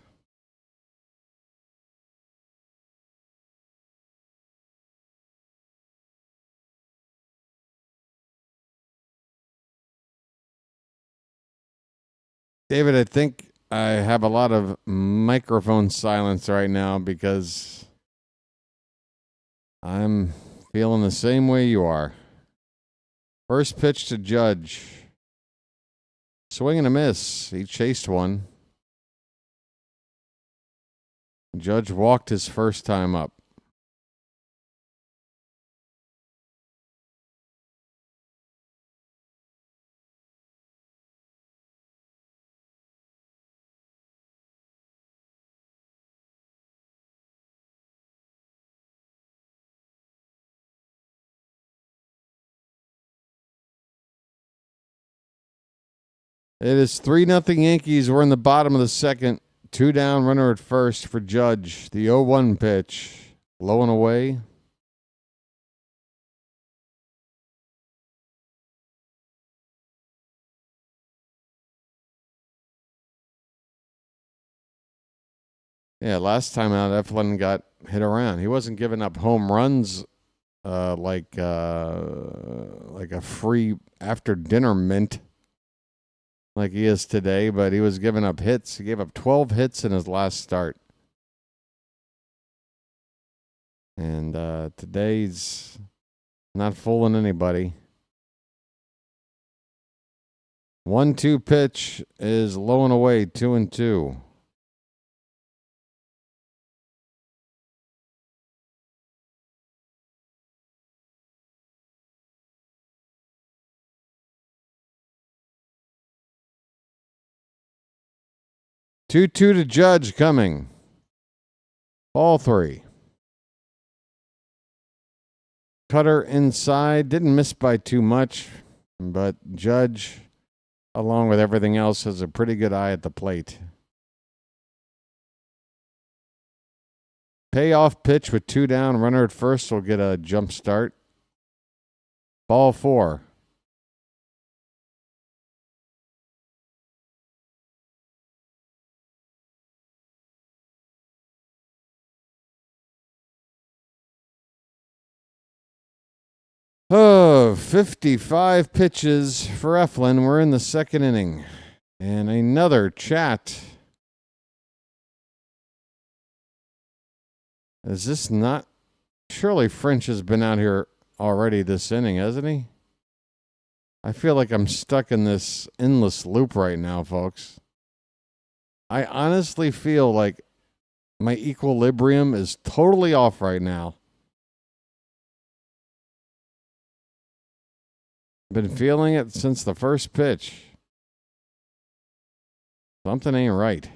S2: David, I think I have a lot of microphone silence right now because I'm feeling the same way you are. First pitch to Judge. Swing and a miss. He chased one. Judge walked his first time up. It is 3-0 Yankees. We're in the bottom of the second. 2 down, runner at first for Judge. The 0-1 pitch. Low and away. Yeah, last time out, Eflin got hit around. He wasn't giving up home runs like a free after dinner mint like he is today, but he was giving up hits. He gave up 12 hits in his last start. And today's not fooling anybody. 1-2 pitch is low and away, 2-2. Two to Judge coming. Ball 3. Cutter inside. Didn't miss by too much, but Judge, along with everything else, has a pretty good eye at the plate. Payoff pitch with 2 down. Runner at first will get a jump start. Ball 4. Oh, 55 pitches for Eflin. We're in the second inning. And another chat. Is this not? Surely French has been out here already this inning, hasn't he? I feel like I'm stuck in this endless loop right now, folks. I honestly feel like my equilibrium is totally off right now. Been feeling it since the first pitch. Something ain't right.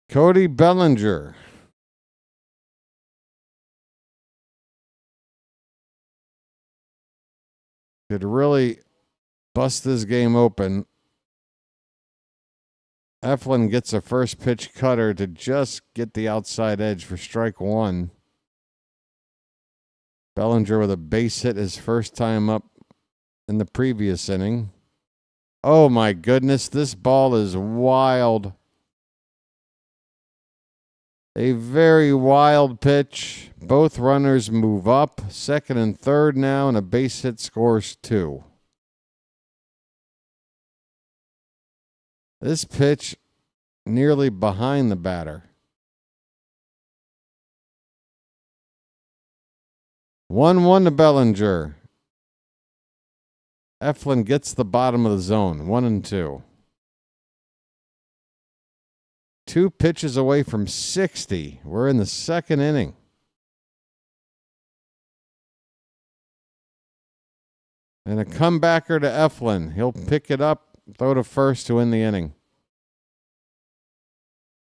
S2: Cody Bellinger. Could really bust this game open. Eflin gets a first pitch cutter to just get the outside edge for strike 1. Bellinger with a base hit his first time up in the previous inning. Oh my goodness, this ball is wild. A very wild pitch. Both runners move up. Second and third now, and a base hit scores 2. This pitch nearly behind the batter. 1-1 to Bellinger. Eflin gets the bottom of the zone. 1-2. 2 pitches away from 60. We're in the second inning. And a comebacker to Eflin. He'll pick it up, throw to first to win the inning.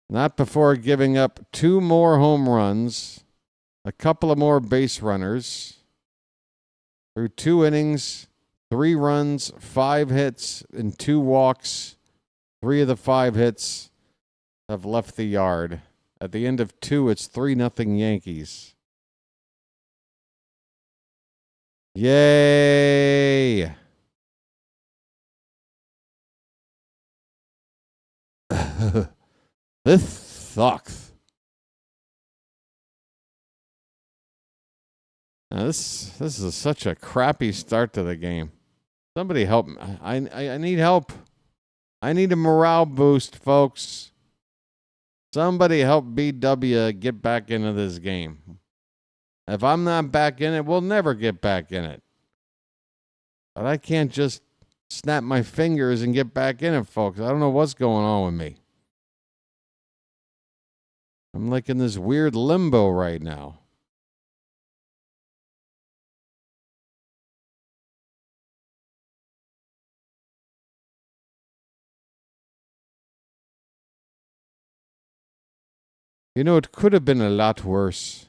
S2: Not before giving up 2 more home runs, a couple of more base runners. Through 2 innings, 3 runs, 5 hits, and 2 walks. 3 of the 5 hits have left the yard. At the end of 2, it's 3-0 Yankees. Yay! This sucks. Now this is such a crappy start to the game. Somebody help me. I need help. I need a morale boost, folks. Somebody help BW get back into this game. If I'm not back in it, we'll never get back in it. But I can't just snap my fingers and get back in it, folks. I don't know what's going on with me. I'm like in this weird limbo right now. You know, it could have been a lot worse.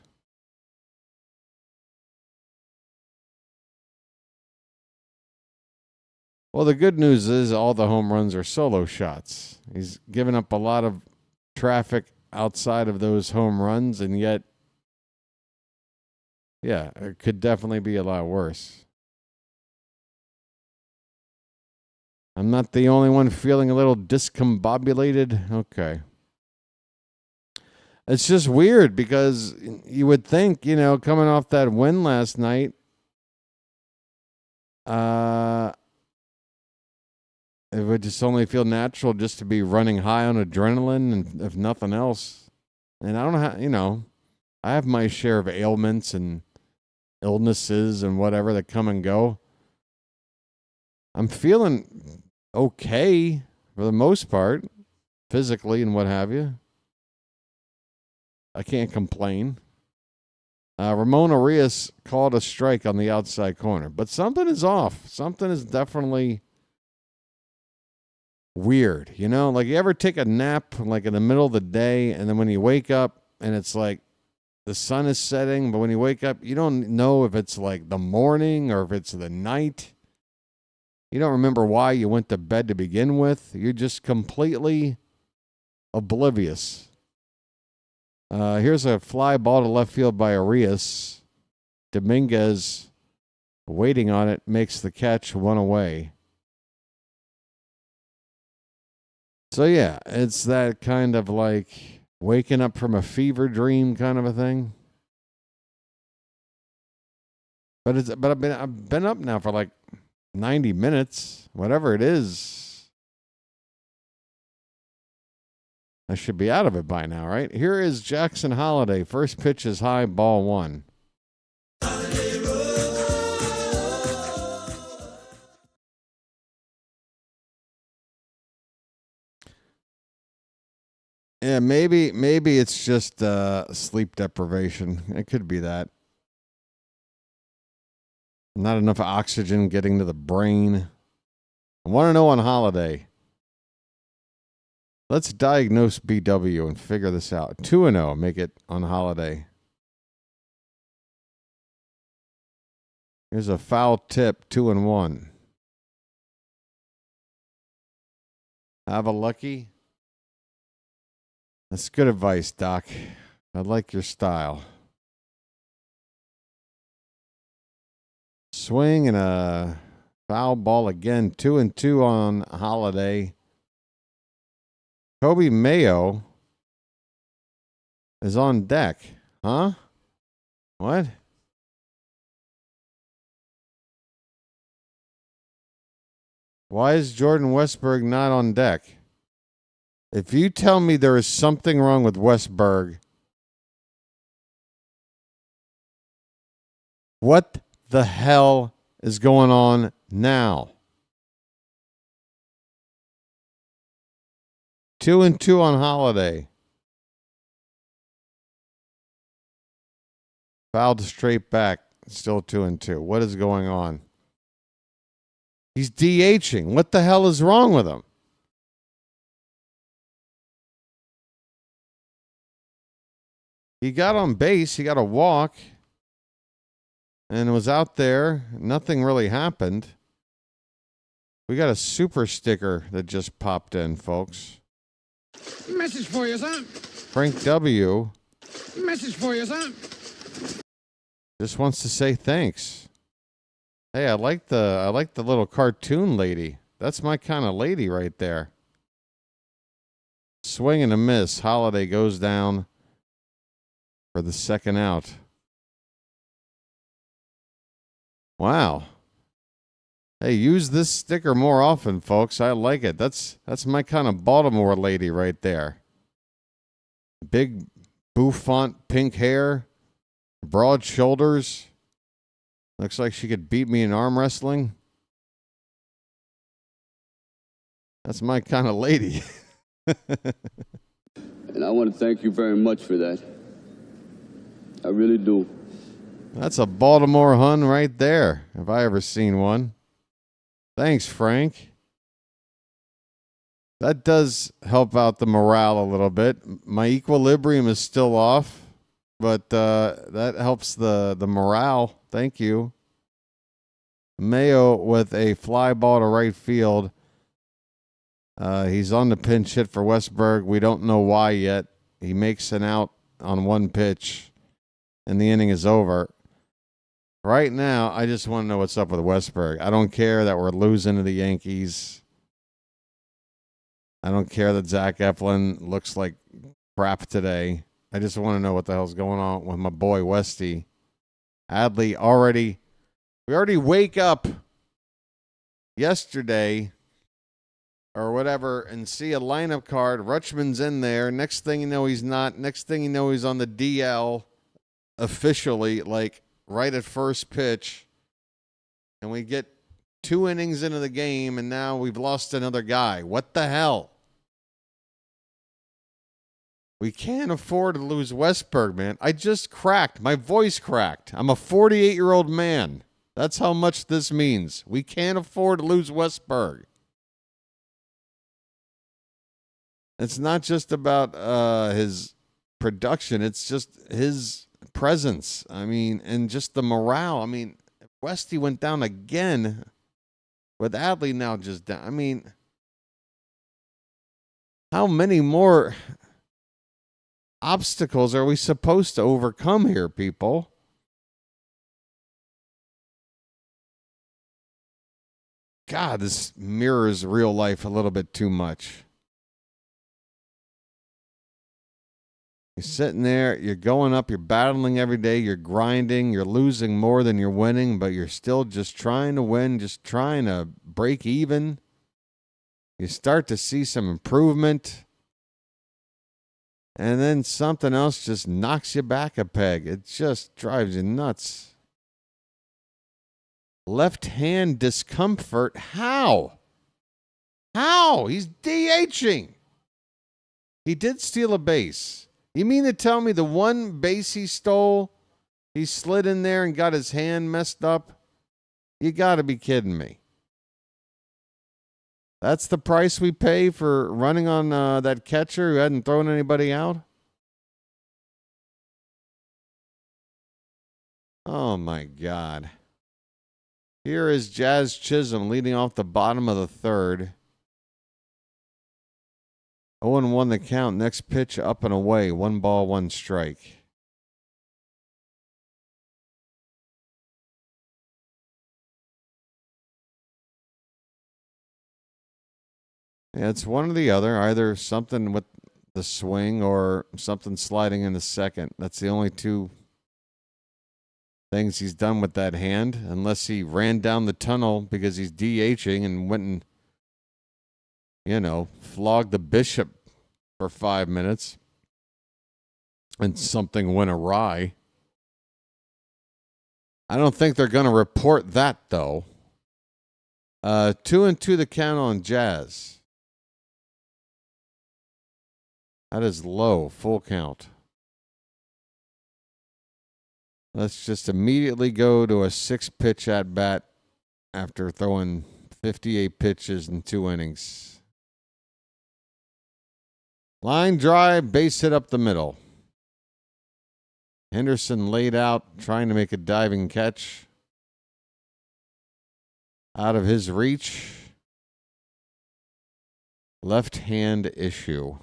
S2: Well, the good news is all the home runs are solo shots. He's given up a lot of traffic outside of those home runs, and yet, yeah, it could definitely be a lot worse. I'm not the only one feeling a little discombobulated. Okay. It's just weird because you would think, you know, coming off that win last night, it would just only feel natural just to be running high on adrenaline, and if nothing else. And I don't know how, you know, I have my share of ailments and illnesses and whatever that come and go. I'm feeling okay for the most part, physically and what have you. I can't complain. Ramon Arias called a strike on the outside corner, but something is off. Something is definitely weird. You know, like you ever take a nap like in the middle of the day, and then when you wake up and it's like the sun is setting, but when you wake up, you don't know if it's like the morning or if it's the night. You don't remember why you went to bed to begin with. You're just completely oblivious. Here's a fly ball to left field by Arias. Dominguez, waiting on it, makes the catch, 1 away. So, yeah, it's that kind of like waking up from a fever dream kind of a thing. But I've been up now for like 90 minutes, whatever it is. I should be out of it by now, right? Here is Jackson Holiday. First pitch is high, ball 1. Yeah, maybe it's just sleep deprivation. It could be that. Not enough oxygen getting to the brain. I want to know on Holiday. Let's diagnose BW and figure this out. 2-0, make it on Holiday. Here's a foul tip, 2-1. Have a lucky. That's good advice, Doc. I like your style. Swing and a foul ball again. 2-2 on Holiday. Kobe Mayo is on deck. Huh? What? Why is Jordan Westburg not on deck? If you tell me there is something wrong with Westburg, what the hell is going on now? 2-2 on Holiday. Fouled straight back. Still 2-2. What is going on? He's DHing. What the hell is wrong with him? He got on base. He got a walk. And was out there. Nothing really happened. We got a super sticker that just popped in, folks.
S5: Message for you, son.
S2: Frank W.
S5: Message for you, son.
S2: Just wants to say thanks. Hey, I like the little cartoon lady. That's my kind of lady right there. Swing and a miss. Holiday goes down for the second out. Wow. Hey, use this sticker more often, folks. I like it. That's my kind of Baltimore lady right there. Big bouffant pink hair, broad shoulders. Looks like she could beat me in arm wrestling. That's my kind of lady.
S8: And I want to thank you very much for that. I really do.
S2: That's a Baltimore Hun right there, if I ever seen one. Thanks, Frank. That does help out the morale a little bit. My equilibrium is still off, but that helps the morale. Thank you. Mayo with a fly ball to right field. He's on the pinch hit for Westburg. We don't know why yet. He makes an out on one pitch, and the inning is over. Right now, I just want to know what's up with Westburg. I don't care that we're losing to the Yankees. I don't care that Zach Eflin looks like crap today. I just want to know what the hell's going on with my boy Westy. Adley we already wake up yesterday or whatever and see a lineup card. Rutschman's in there. Next thing you know, he's not. Next thing you know, he's on the DL officially, like right at first pitch. And we get 2 innings into the game, and now we've lost another guy. What the hell? We can't afford to lose Westburg, man. I just cracked. My voice cracked. I'm a 48-year-old man. That's how much this means. We can't afford to lose Westburg. It's not just about his production. It's just his presence. I mean, and just the morale. I mean, Westy went down again with Adley now just down. I mean, how many more obstacles are we supposed to overcome here, people? God, this mirrors real life a little bit too much. You're sitting there, you're going up, you're battling every day, you're grinding, you're losing more than you're winning, but you're still just trying to win, just trying to break even. You start to see some improvement, and then something else just knocks you back a peg. It just drives you nuts. Left hand discomfort. How? How? He's DHing. He did steal a base. You mean to tell me the one base he stole, he slid in there and got his hand messed up? You got to be kidding me. That's the price we pay for running on that catcher who hadn't thrown anybody out? Oh, my God. Here is Jazz Chisholm leading off the bottom of the third. 0-1 the count. Next pitch up and away. 1 ball, 1 strike. Yeah, it's one or the other. Either something with the swing or something sliding in the second. That's the only two things he's done with that hand, unless he ran down the tunnel because he's DHing and went and, flogged the bishop for 5 minutes and something went awry. I don't think they're going to report that, though. 2-2 the count on Jazz. That is low, full count. Let's just immediately go to a 6-pitch at bat after throwing 58 pitches in 2 innings. Line drive, base hit up the middle. Henderson laid out, trying to make a diving catch. Out of his reach. Left hand issue.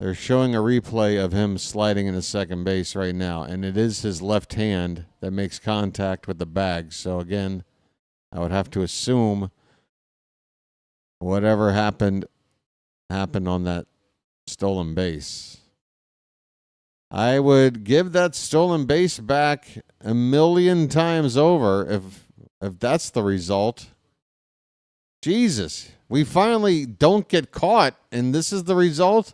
S2: They're showing a replay of him sliding into second base right now, and it is his left hand that makes contact with the bag. So again, I would have to assume whatever happened on that stolen base. I would give that stolen base back 1,000,000 times over if that's the result. Jesus, we finally don't get caught, and this is the result?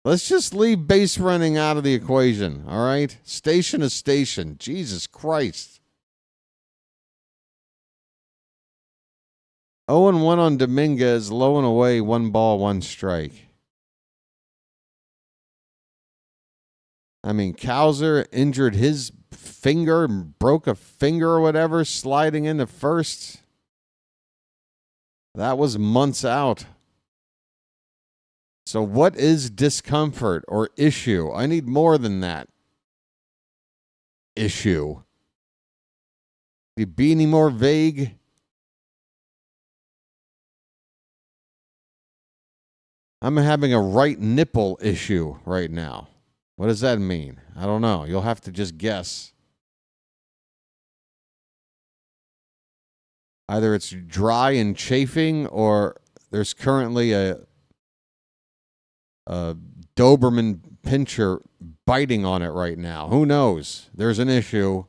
S2: Let's just leave base running out of the equation, all right? Station is station. Jesus Christ. 0-1 on Dominguez, low and away, 1 ball, 1 strike. I mean, Cowser injured his finger, broke a finger or whatever, sliding into first. That was months out. So what is discomfort or issue? I need more than that. Issue. Could you be any more vague? I'm having a right nipple issue right now. What does that mean? I don't know. You'll have to just guess. Either it's dry and chafing, or there's currently a Doberman pincher biting on it right now. Who knows? There's an issue.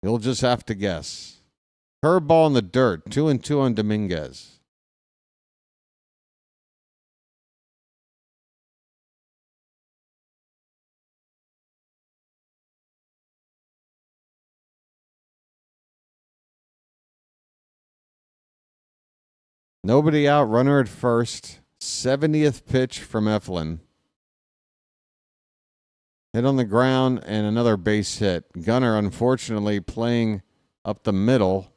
S2: You'll just have to guess. Curveball in the dirt. 2-2 on Dominguez. Nobody out, runner at first. 70th pitch from Eflin. Hit on the ground and another base hit. Gunnar, unfortunately, playing up the middle.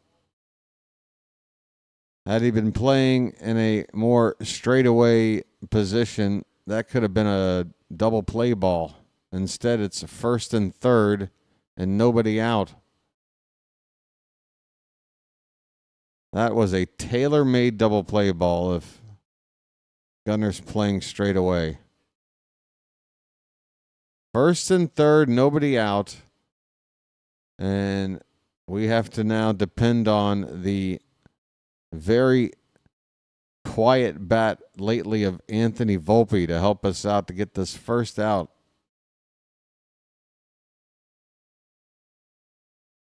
S2: Had he been playing in a more straightaway position, that could have been a double play ball. Instead, it's a first and third and nobody out. That was a tailor-made double play ball if Gunnar's playing straight away. First and third, nobody out. And we have to now depend on the very quiet bat lately of Anthony Volpe to help us out to get this first out.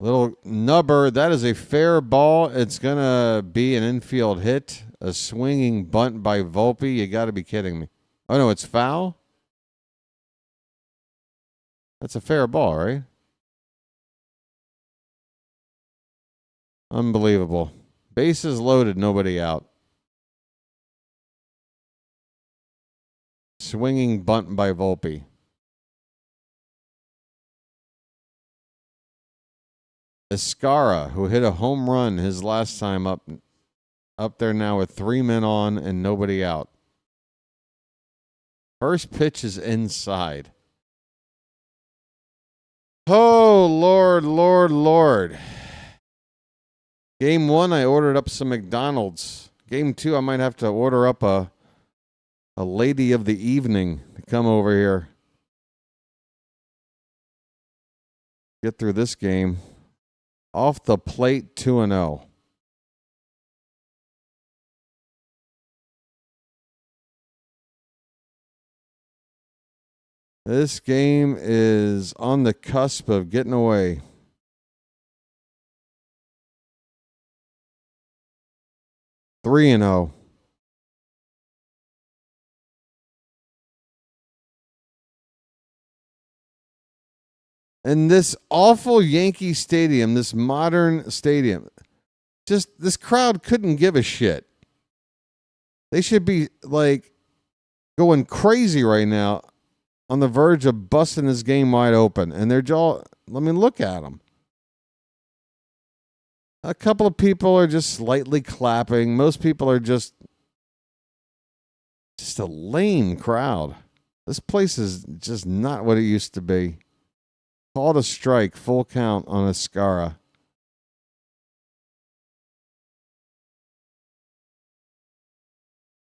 S2: Little nubber. That is a fair ball. It's going to be an infield hit. A swinging bunt by Volpe. You got to be kidding me. Oh, no, it's foul? That's a fair ball, right? Unbelievable. Bases loaded, nobody out. Swinging bunt by Volpe. Escara, who hit a home run his last time up there now with 3 men on and nobody out. First pitch is inside. Oh, Lord, Lord, Lord. Game 1, I ordered up some McDonald's. Game 2, I might have to order up a lady of the evening to come over here. Get through this game. Off the plate, 2-0. This game is on the cusp of getting away. Three and 0. In this awful Yankee stadium, this modern stadium, just this crowd couldn't give a shit. They should be like going crazy right now, on the verge of busting this game wide open. And they're all, let me look at them. A couple of people are just slightly clapping. Most people are just a lame crowd. This place is just not what it used to be. Called a strike, full count on Escara.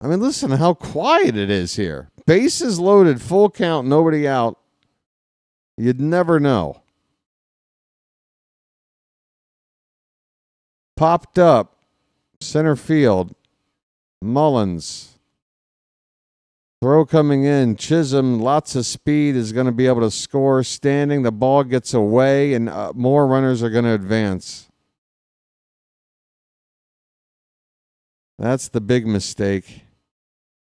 S2: I mean, listen to how quiet it is here. Bases loaded, full count, nobody out. You'd never know. Popped up, center field, Mullins. Throw coming in, Chisholm, lots of speed, is going to be able to score. Standing, the ball gets away, and more runners are going to advance. That's the big mistake.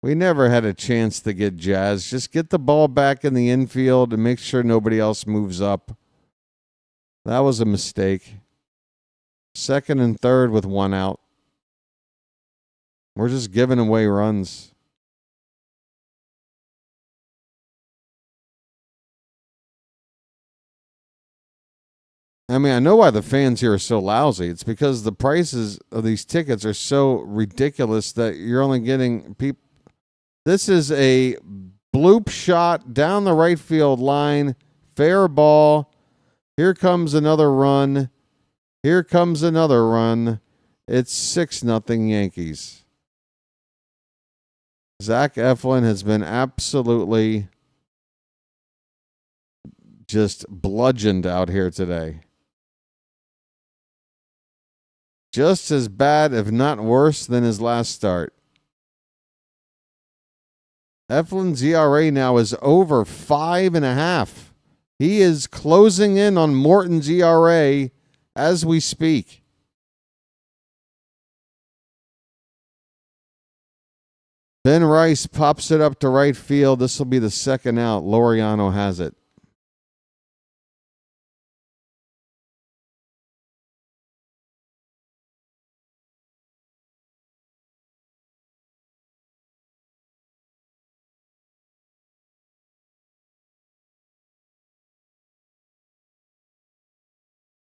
S2: We never had a chance to get Jazz. Just get the ball back in the infield and make sure nobody else moves up. That was a mistake. Second and third with one out. We're just giving away runs. I mean, I know why the fans here are so lousy. It's because the prices of these tickets are so ridiculous that you're only getting people. This is a bloop shot down the right field line. Fair ball. Here comes another run. Here comes another run. It's 6-0 Yankees. Zach Eflin has been absolutely just bludgeoned out here today. Just as bad, if not worse, than his last start. Eflin's ERA now is over 5.5. He is closing in on Morton's ERA as we speak. Ben Rice pops it up to right field. This will be the second out. Laureano has it.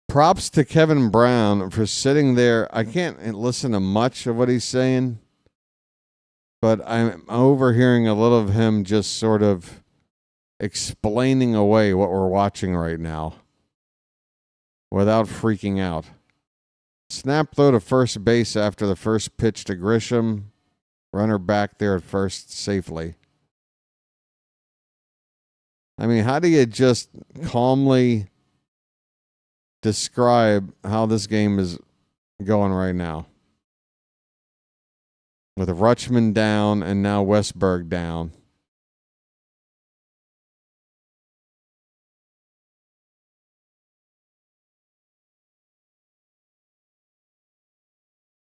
S2: Props to Kevin Brown for sitting there. I can't listen to much of what he's saying, but I'm overhearing a little of him just sort of explaining away what we're watching right now without freaking out. Snap throw to first base after the first pitch to Grisham. Runner back there at first safely. I mean, how do you just calmly describe how this game is going right now? With Rutschman down and now Westberg down.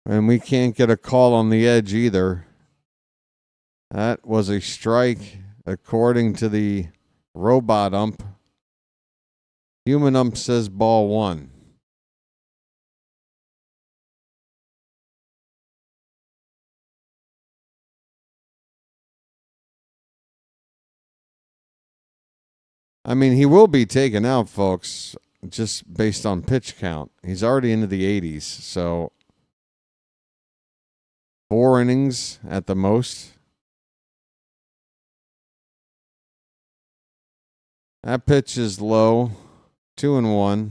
S2: And we can't get a call on the edge either. That was a strike according to the robot ump. Human ump says ball one. I mean, he will be taken out, folks, just based on pitch count. He's already into the 80s, so 4 innings at the most. That pitch is low. 2-1.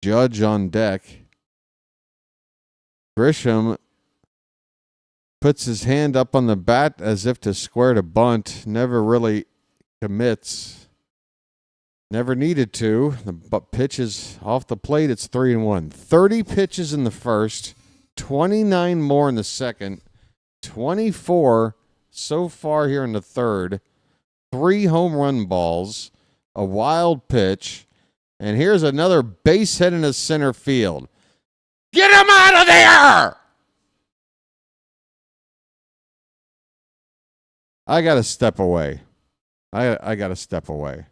S2: Judge on deck. Grisham puts his hand up on the bat as if to square to bunt. Never really commits. Never needed to. The pitch is off the plate. It's 3-1. 30 pitches in the first. 29 more in the second. 24 so far here in the third. 3 home run balls. A wild pitch. And here's another base hit into center field. Get him out of there! I got to step away. I got to step away.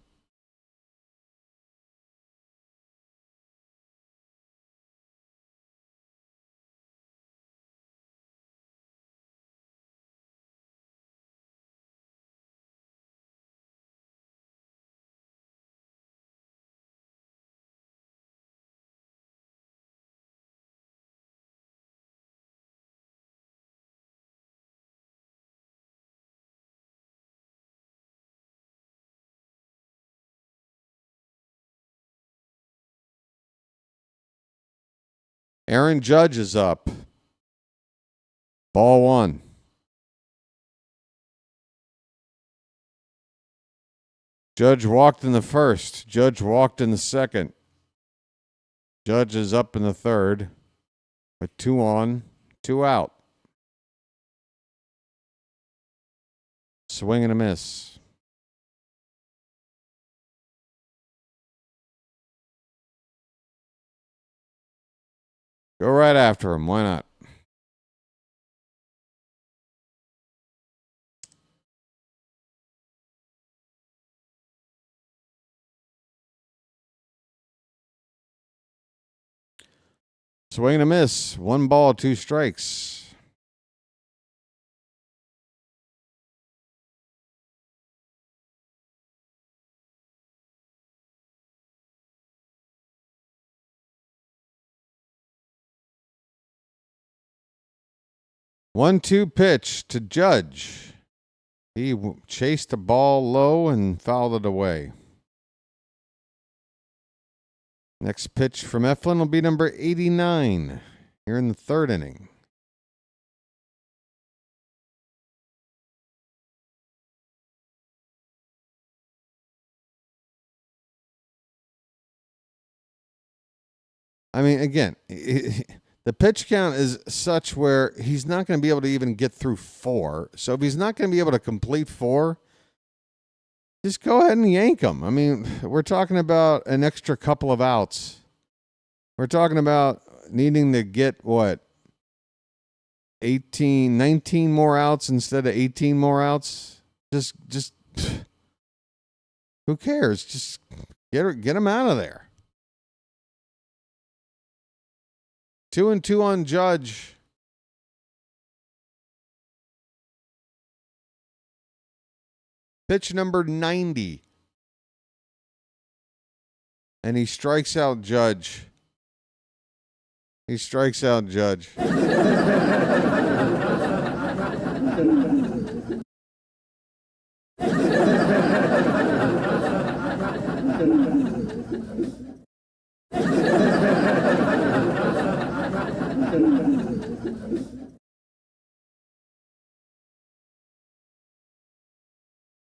S2: Aaron Judge is up. Ball 1. Judge walked in the first. Judge walked in the second. Judge is up in the third. With 2 on, 2 out. Swing and a miss. Go right after him. Why not? Swing and a miss. 1 ball, 2 strikes. One-two pitch to Judge. He chased the ball low and fouled it away. Next pitch from Eflin will be number 89 here in the third inning. I mean, again, the pitch count is such where he's not going to be able to even get through 4. So if he's not going to be able to complete 4, just go ahead and yank him. I mean, we're talking about an extra couple of outs. We're talking about needing to get, 19 more outs instead of 18 more outs? Just who cares? Just get him out of there. 2-2 on Judge. Pitch number 90. And he strikes out Judge. He strikes out Judge.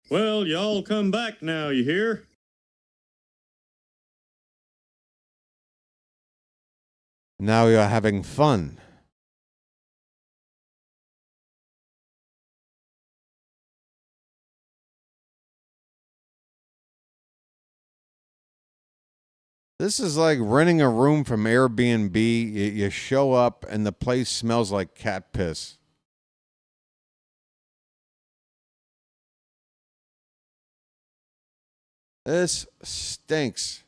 S6: Well, y'all come back now, you hear?
S2: Now we are having fun. This is like renting a room from Airbnb. You show up and the place smells like cat piss. This stinks.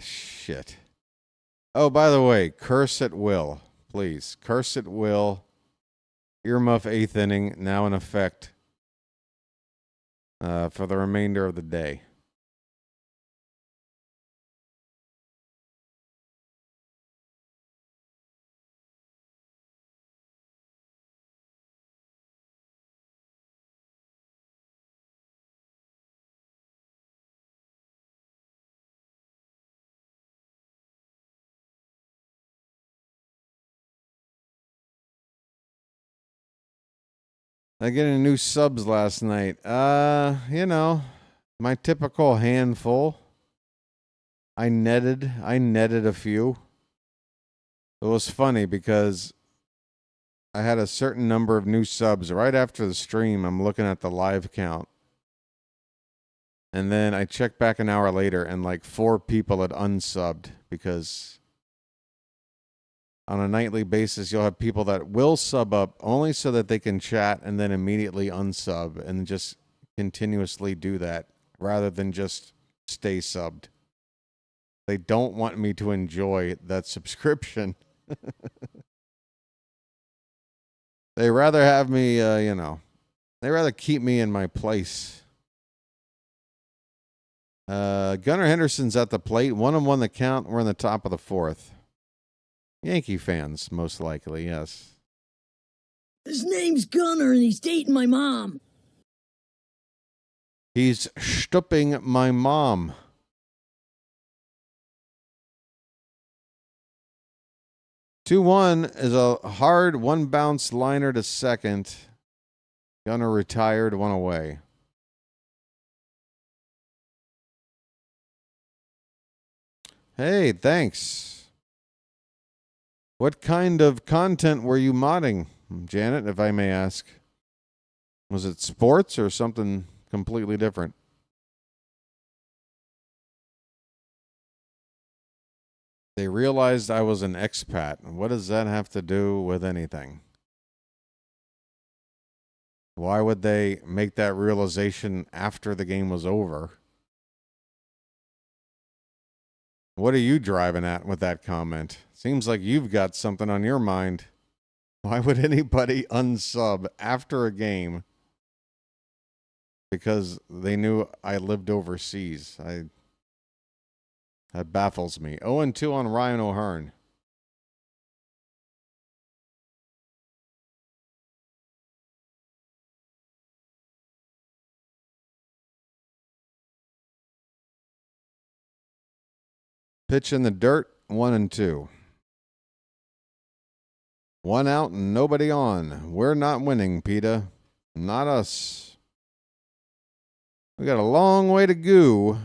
S2: Shit. Oh, by the way, curse at will. Please, curse at will. Earmuff 8th inning, now in effect for the remainder of the day. I get any new subs last night? You know, my typical handful. I netted a few. It was funny because I had a certain number of new subs right after the stream. I'm looking at the live count. And then I checked back an hour later and like 4 people had unsubbed because on a nightly basis, you'll have people that will sub up only so that they can chat and then immediately unsub and just continuously do that rather than just stay subbed. They don't want me to enjoy that subscription. They rather have me, they rather keep me in my place. Gunnar Henderson's at the plate. 1-1 the count. We're in the top of the 4th. Yankee fans, most likely, yes.
S4: His name's Gunner and he's dating my mom.
S2: He's stooping my mom. Two-one is a hard one bounce liner to second. Gunner retired, 1 away. Hey, thanks. What kind of content were you modding, Janet, if I may ask? Was it sports or something completely different? They realized I was an expat. What does that have to do with anything? Why would they make that realization after the game was over? What are you driving at with that comment? Seems like you've got something on your mind. Why would anybody unsub after a game because they knew I lived overseas? That baffles me. 0-2 on Ryan O'Hearn. Pitch in the dirt, 1-2. 1 out and nobody on. We're not winning, PETA. Not us. We got a long way to go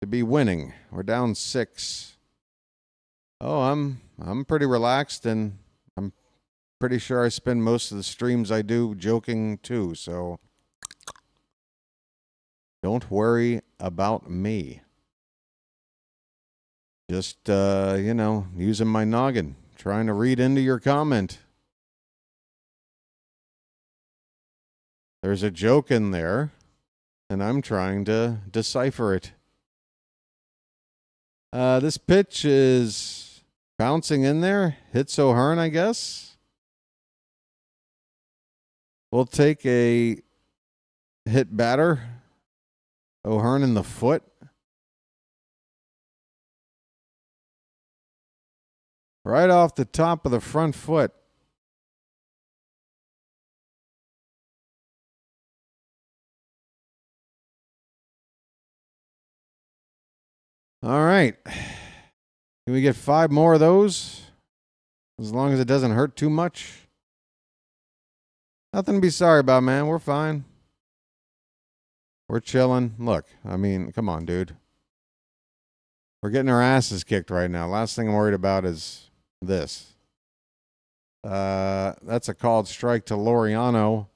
S2: to be winning. We're down 6. Oh, I'm pretty relaxed, and I'm pretty sure I spend most of the streams I do joking too, so don't worry about me. Just, using my noggin, trying to read into your comment. There's a joke in there, and I'm trying to decipher it. This pitch is bouncing in there. Hits O'Hearn, I guess. We'll take a hit batter. O'Hearn in the foot. Right off the top of the front foot. All right. Can we get 5 more of those? As long as it doesn't hurt too much. Nothing to be sorry about, man. We're fine. We're chilling. Look, I mean, come on, dude. We're getting our asses kicked right now. Last thing I'm worried about is this. That's a called strike to Laureano.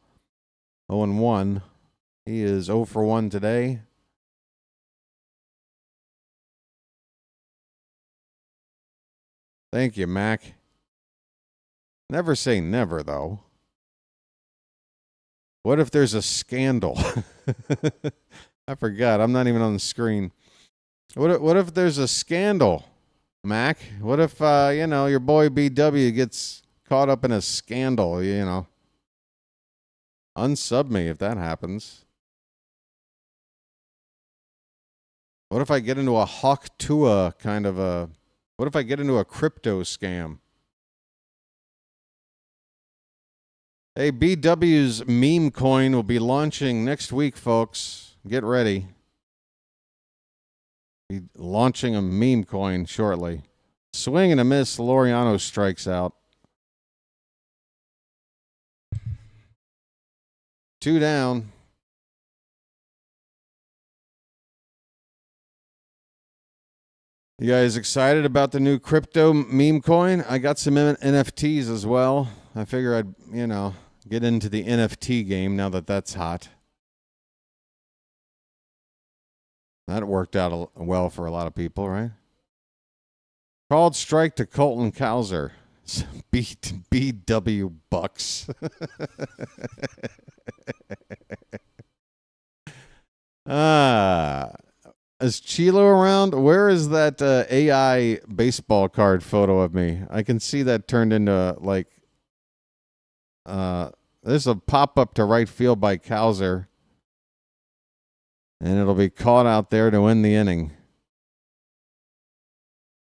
S2: 0-1. He is 0 for 1 today. Thank you, Mac. Never say never, though. What if there's a scandal? I forgot. I'm not even on the screen. What if there's a scandal, Mac? What if, your boy BW gets caught up in a scandal, Unsub me if that happens. What if I get into a Hawk Tua kind of a... What if I get into a crypto scam? Hey, BW's meme coin will be launching next week, folks. Get ready. Be launching a meme coin shortly. Swing and a miss. Laureano strikes out. 2 down. You guys excited about the new crypto meme coin? I got some NFTs as well. I figure I'd, get into the NFT game now that that's hot. That worked out well for a lot of people, right? Called strike to Colton Cowser. BW Bucks. Is Chilo around? Where is that AI baseball card photo of me? I can see that turned into there's a pop-up to right field by Cowser. And it'll be caught out there to win the inning.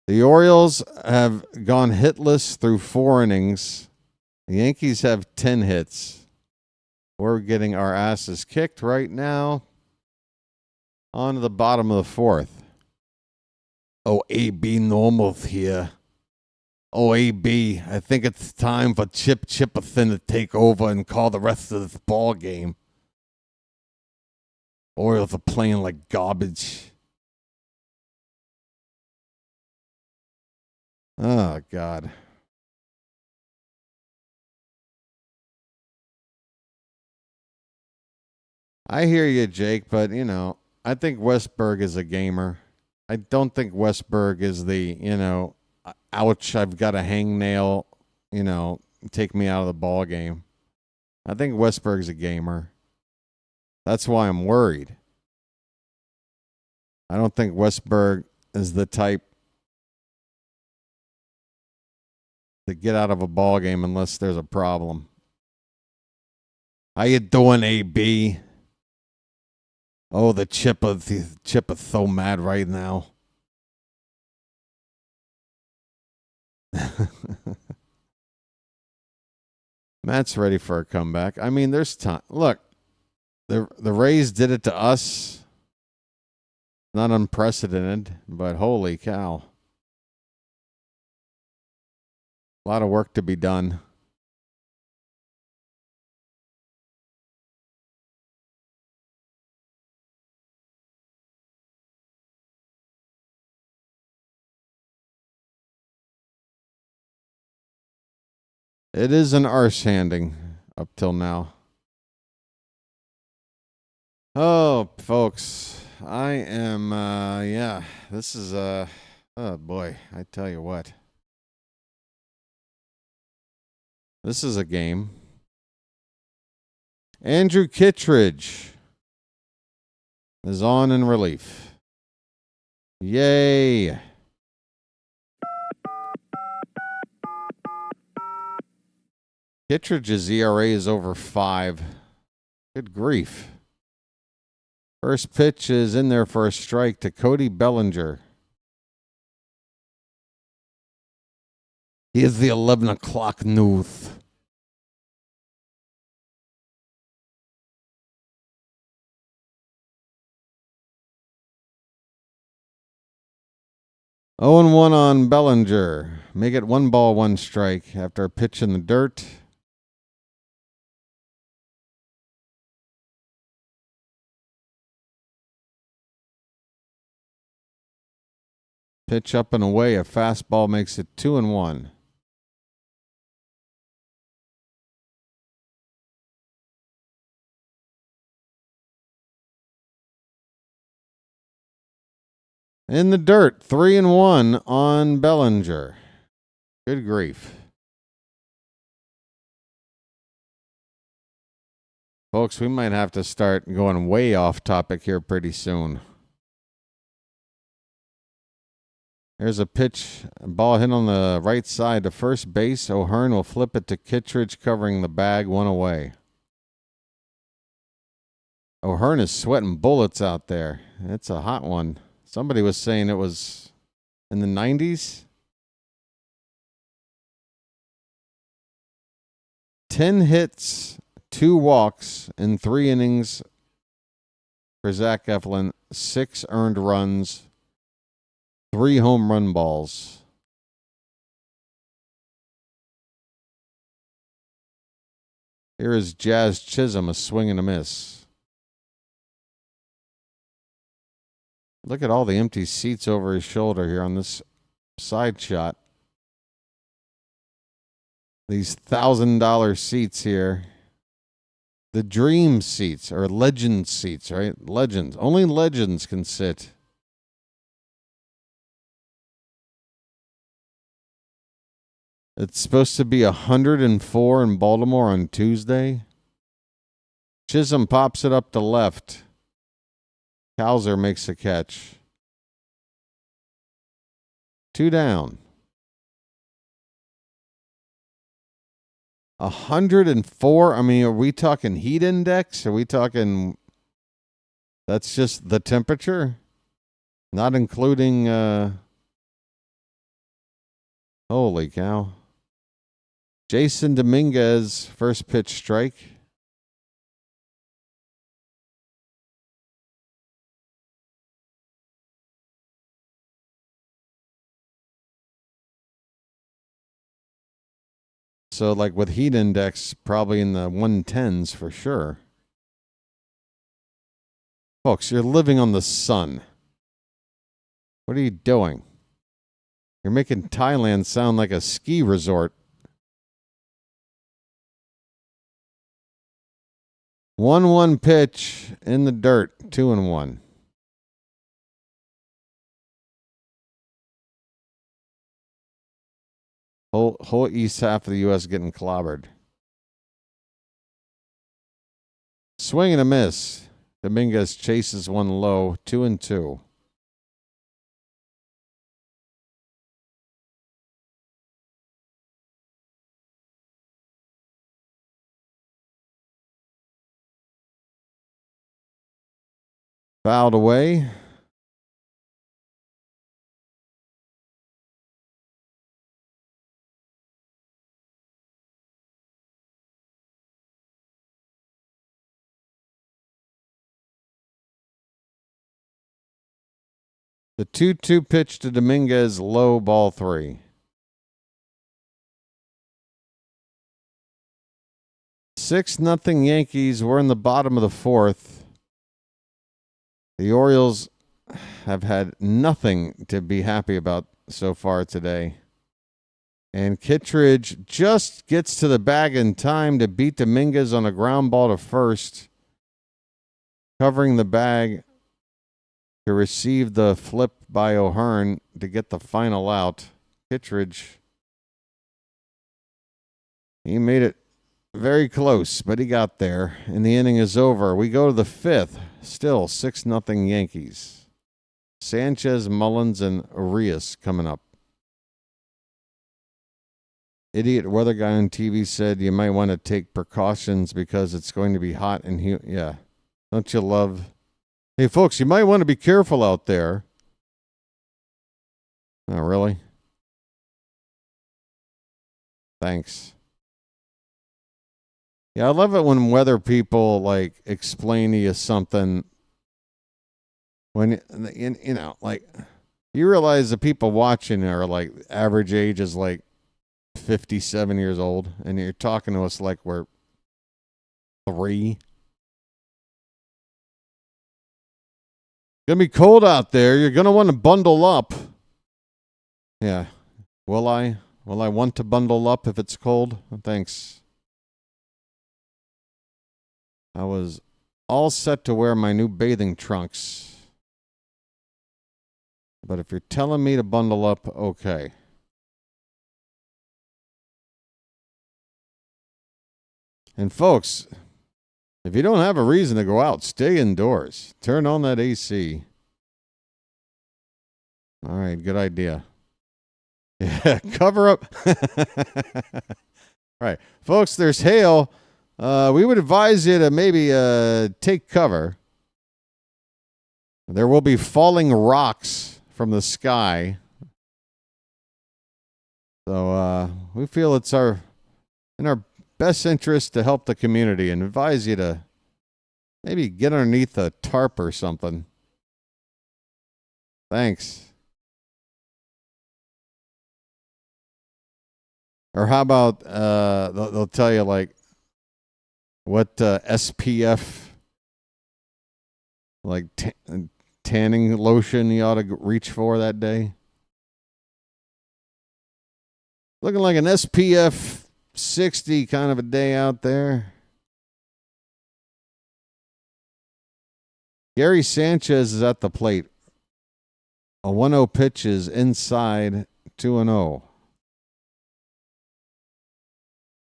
S2: The Orioles have gone hitless through 4 innings. The Yankees have 10 hits. We're getting our asses kicked right now. On to the bottom of the 4th. Oh, AB Normal's here. Oh, AB, I think it's time for Chip Chipperson to take over and call the rest of this ball game. Orioles are playing like garbage. Oh, God. I hear you, Jake, but, I think Westberg is a gamer. I don't think Westberg is the, ouch, I've got a hangnail, take me out of the ball game. I think Westberg's a gamer. That's why I'm worried. I don't think Westberg is the type to get out of a ball game unless there's a problem. How you doing, AB? Oh, the Chip is so mad right now. Matt's ready for a comeback. I mean, there's time. Look, the Rays did it to us. Not unprecedented, but holy cow. A lot of work to be done. It is an arse handing up till now. Oh, folks, I am, this is, oh boy, I tell you what. This is a game. Andrew Kittredge is on in relief. Yay. Kittredge's ERA is over 5. Good grief. First pitch is in there for a strike to Cody Bellinger. Here's the 11 o'clock news. Oh and 1 on Bellinger. Make it 1 ball, 1 strike after a pitch in the dirt. Pitch up and away. A fastball makes it 2 and 1. In the dirt, 3 and 1 on Bellinger. Good grief. Folks, we might have to start going way off topic here pretty soon. There's a pitch, ball hit on the right side to first base. O'Hearn will flip it to Kittredge, covering the bag, 1 away. O'Hearn is sweating bullets out there. It's a hot one. Somebody was saying it was in the 90s. 10 hits, 2 walks in 3 innings for Zach Eflin. 6 earned runs. 3 home run balls. Here is Jazz Chisholm, a swing and a miss. Look at all the empty seats over his shoulder here on this side shot. These $1,000 seats here. The dream seats, or legend seats, right? Legends. Only legends can sit. It's supposed to be 104 in Baltimore on Tuesday. Chisholm pops it up to left. Cowser makes a catch. 2 down. 104. I mean, are we talking heat index? Are we talking? That's just the temperature, not including. Holy cow! Jason Dominguez, first pitch strike. So, like with heat index, probably in the 110s for sure. Folks, you're living on the sun. What are you doing? You're making Thailand sound like a ski resort. 1-1 pitch in the dirt, 2-1. Whole east half of the U.S. getting clobbered. Swing and a miss. Dominguez chases one low, 2-2. Fouled away. The 2-2 pitch to Dominguez, low, ball 3. 6-0 Yankees. We're in the bottom of the 4th. The Orioles have had nothing to be happy about so far today. And Kittredge just gets to the bag in time to beat Dominguez on a ground ball to first, covering the bag to receive the flip by O'Hearn to get the final out. Kittredge, he made it very close, but he got there, and the inning is over. We go to the 5th, still 6-0 Yankees. Sanchez, Mullins, and Arias coming up. Idiot weather guy on TV said you might want to take precautions because it's going to be hot and humid. Yeah. Don't you love? Hey, folks, you might want to be careful out there. Oh, really? Thanks. Yeah, I love it when weather people, like, explain to you something. When, you know, like, you realize the people watching are, like, average age is, like, 57 years old, and you're talking to us like we're 3. Gonna be cold out there. You're gonna want to bundle up. Yeah. Will I want to bundle up if it's cold? Thanks. I was all set to wear my new bathing trunks. But if you're telling me to bundle up, okay. And folks, if you don't have a reason to go out, stay indoors. Turn on that AC. All right, good idea. Yeah, cover up. All right, folks, there's hail. We would advise you to maybe take cover. There will be falling rocks from the sky. So we feel it's in our best interest to help the community and advise you to maybe get underneath a tarp or something. Thanks. Or how about they'll tell you, like, what SPF, like tanning lotion you ought to reach for that day. Looking like an SPF 60 kind of a day out there. Gary Sanchez is at the plate. A 1-0 pitch is inside, 2-0.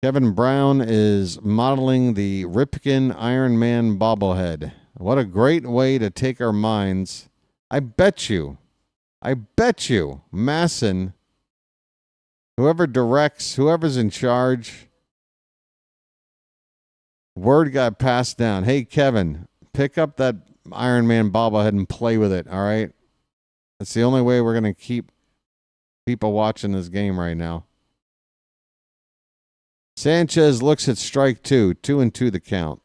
S2: Kevin Brown is modeling the Ripken Iron Man bobblehead. What a great way to take our minds. I bet you, Masson, whoever directs, whoever's in charge, word got passed down. Hey, Kevin, pick up that Iron Man bobblehead and play with it, all right? That's the only way we're going to keep people watching this game right now. Sanchez looks at strike 2. 2-2 the count.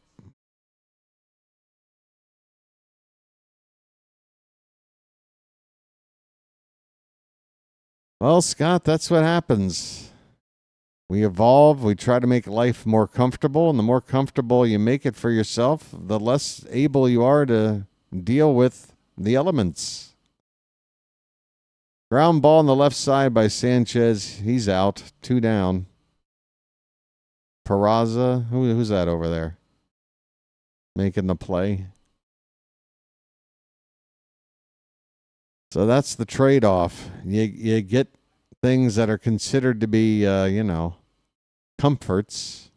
S2: Well, Scott, that's what happens. We evolve. We try to make life more comfortable. And the more comfortable you make it for yourself, the less able you are to deal with the elements. Ground ball on the left side by Sanchez. He's out. 2 down. Peraza. Who's that over there? Making the play. So that's the trade-off. You get things that are considered to be, comforts.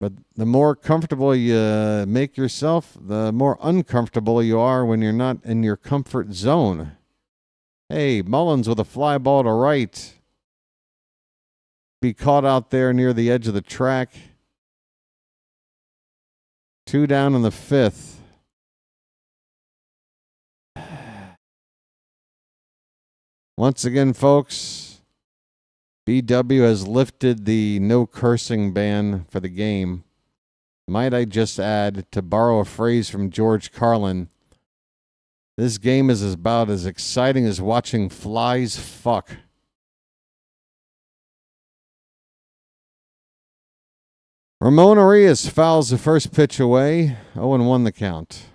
S2: But the more comfortable you make yourself, the more uncomfortable you are when you're not in your comfort zone. Hey, Mullins with a fly ball to right. Be caught out there near the edge of the track. 2 down in the 5th. Once again, folks, BW has lifted the no cursing ban for the game. Might I just add, to borrow a phrase from George Carlin, this game is about as exciting as watching flies fuck. Ramon Arias fouls the first pitch away. 0-1 the count.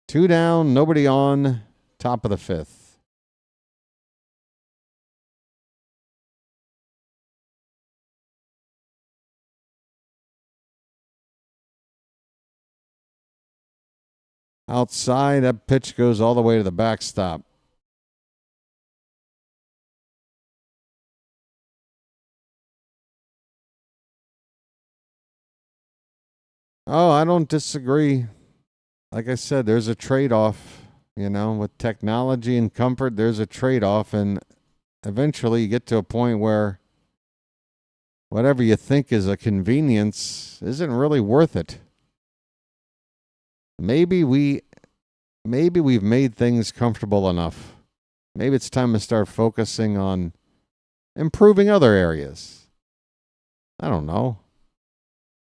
S2: 2 down, nobody on, top of the 5th. Outside, that pitch goes all the way to the backstop. Oh, I don't disagree. Like I said, there's a trade-off, with technology and comfort, there's a trade-off, and eventually you get to a point where whatever you think is a convenience isn't really worth it. Maybe we've made things comfortable enough. Maybe it's time to start focusing on improving other areas. I don't know.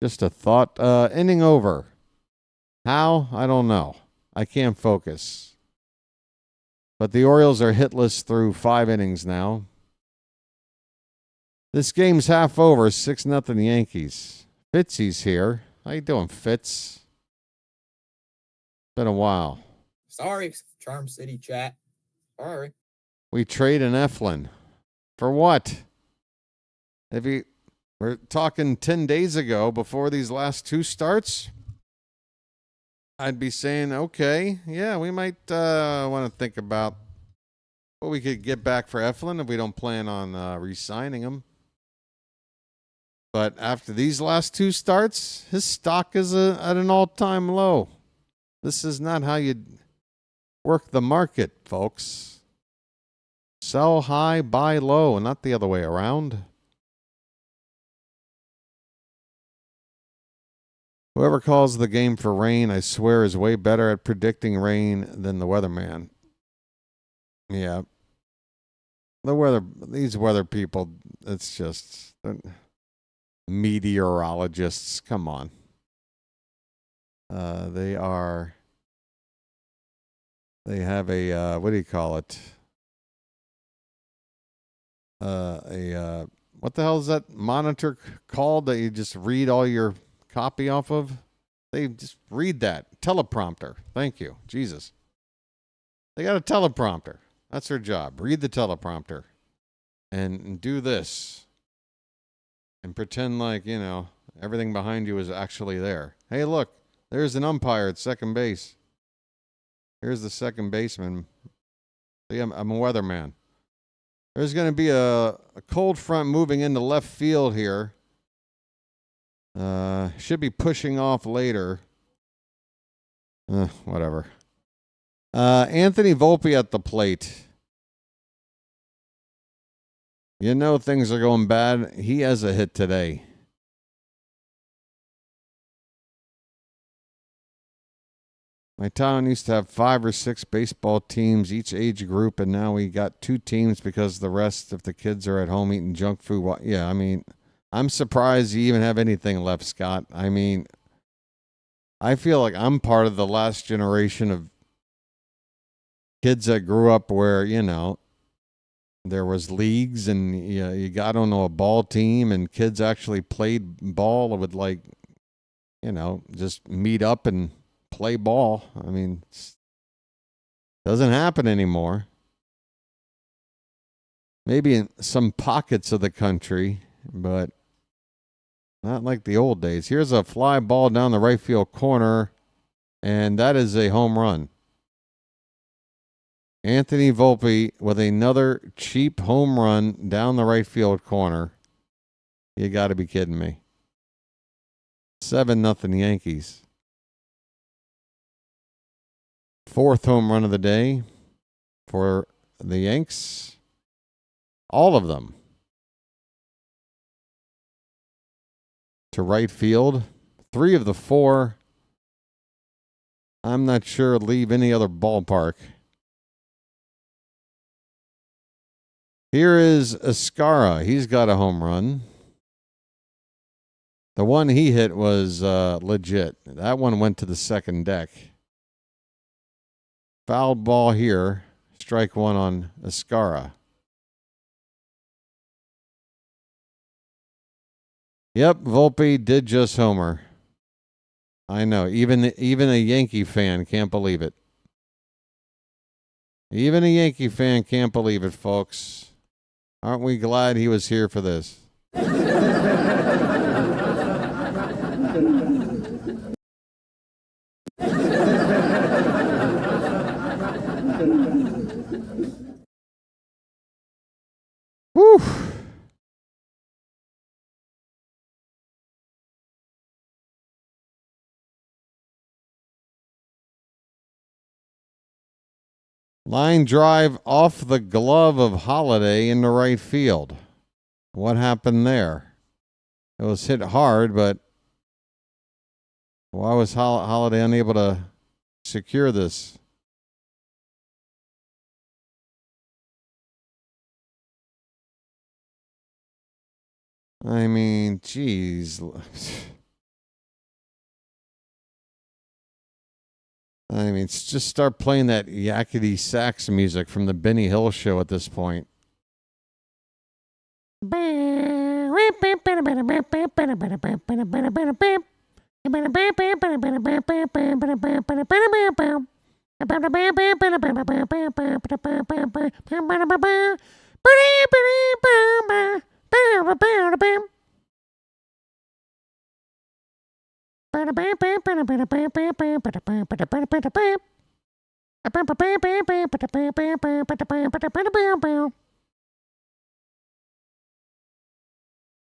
S2: Just a thought. Inning over. How? I don't know. I can't focus. But the Orioles are hitless through 5 innings now. This game's half over. 6-0 Yankees. Fitzy's here. How you doing, Fitz? Been a while.
S9: Sorry, Charm City chat. Sorry.
S2: We trade an Eflin. For what? We're talking 10 days ago before these last 2 starts. I'd be saying, okay, yeah, we might want to think about what we could get back for Eflin if we don't plan on re-signing him. But after these last 2 starts, his stock is at an all-time low. This is not how you work the market, folks. Sell high, buy low, not the other way around. Whoever calls the game for rain, I swear, is way better at predicting rain than the weatherman. Yeah. These weather people, it's just meteorologists. Come on. They have a, what do you call it? what the hell is that monitor called that you just read all your copy off of? They just read that. Teleprompter. Thank you. Jesus. They got a teleprompter. That's their job. Read the teleprompter. And do this. And pretend like, you know, everything behind you is actually there. Hey, look. There's an umpire at second base. Here's the second baseman. See, I'm a weatherman. There's going to be a cold front moving into left field here. Should be pushing off later. Whatever. Anthony Volpe at the plate. You know things are going bad. He has a hit today. My town used to have 5 or 6 baseball teams, each age group, and now we got 2 teams because the rest of the kids are at home eating junk food. Yeah, I mean, I'm surprised you even have anything left, Scott. I mean, I feel like I'm part of the last generation of kids that grew up where, you know, there was leagues and you got on a ball team and kids actually played ball with, like, you know, just meet up and play ball. I mean, it doesn't happen anymore. Maybe in some pockets of the country, but not like the old days. Here's a fly ball down the right field corner, and that is a home run. Anthony Volpe with another cheap home run down the right field corner. You got to be kidding me. 7-0 Yankees. 4th home run of the day for the Yanks. All of them. To right field. 3 of the 4. I'm not sure leave any other ballpark. Here is Escara. He's got a home run. The one he hit was legit. That one went to the second deck. Foul ball here. Strike 1 on Escara. Yep, Volpe did just homer. I know. Even a Yankee fan can't believe it. Even a Yankee fan can't believe it, folks. Aren't we glad he was here for this? Woo! Line drive off the glove of Holiday into right field. What happened there? It was hit hard, but why was Holiday unable to secure this? I mean, geez. I mean, just start playing that yakety sax music from the Benny Hill show at this point.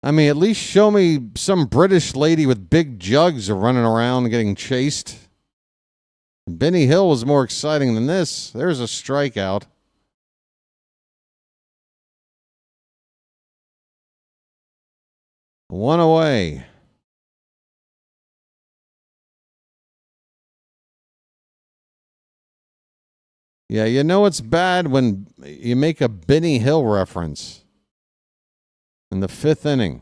S2: I mean, at least show me some British lady with big jugs running around getting chased. Benny Hill was more exciting than this. There's a strikeout. One away. Yeah, you know it's bad when you make a Benny Hill reference in the 5th inning.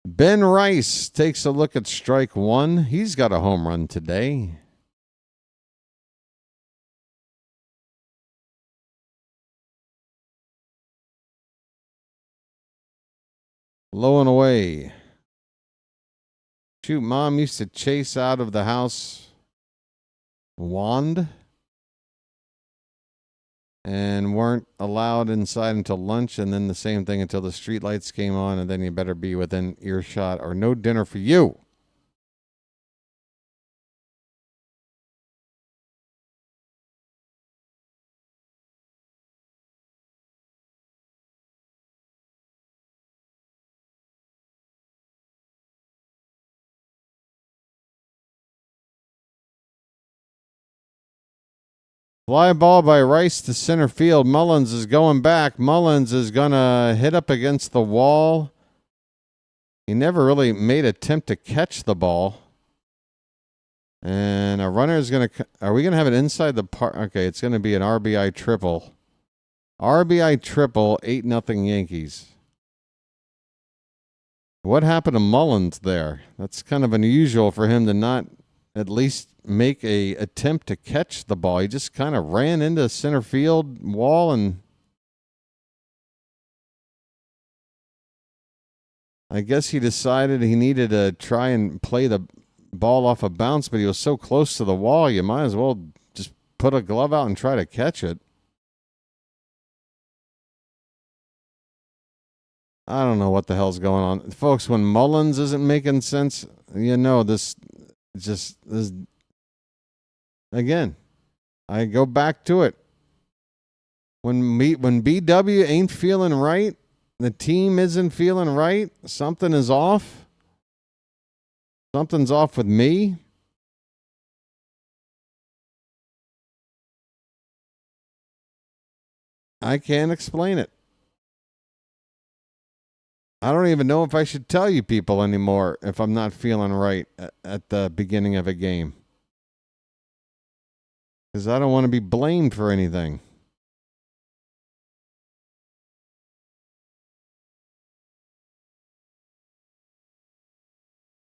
S2: Ben Rice takes a look at strike 1. He's got a home run today. Low and away. Shoot, Mom used to chase out of the house wand and weren't allowed inside until lunch, and then the same thing until the street lights came on, and then you better be within earshot or no dinner for you. Fly ball by Rice to center field. Mullins is going back. Mullins is going to hit up against the wall. He never really made an attempt to catch the ball. And a runner is going to... Are we going to have it inside the park? Okay, it's going to be an RBI triple. RBI triple, 8-0 Yankees. What happened to Mullins there? That's kind of unusual for him to not at least make a attempt to catch the ball. He just kind of ran into center field wall, and I guess he decided he needed to try and play the ball off a bounce, but he was so close to the wall, you might as well just put a glove out and try to catch it. I don't know what the hell's going on. Folks, when Mullins isn't making sense, you know, this again, I go back to it. When BW ain't feeling right, the team isn't feeling right, something is off. Something's off with me. I can't explain it. I don't even know if I should tell you people anymore if I'm not feeling right at the beginning of a game. Because I don't want to be blamed for anything.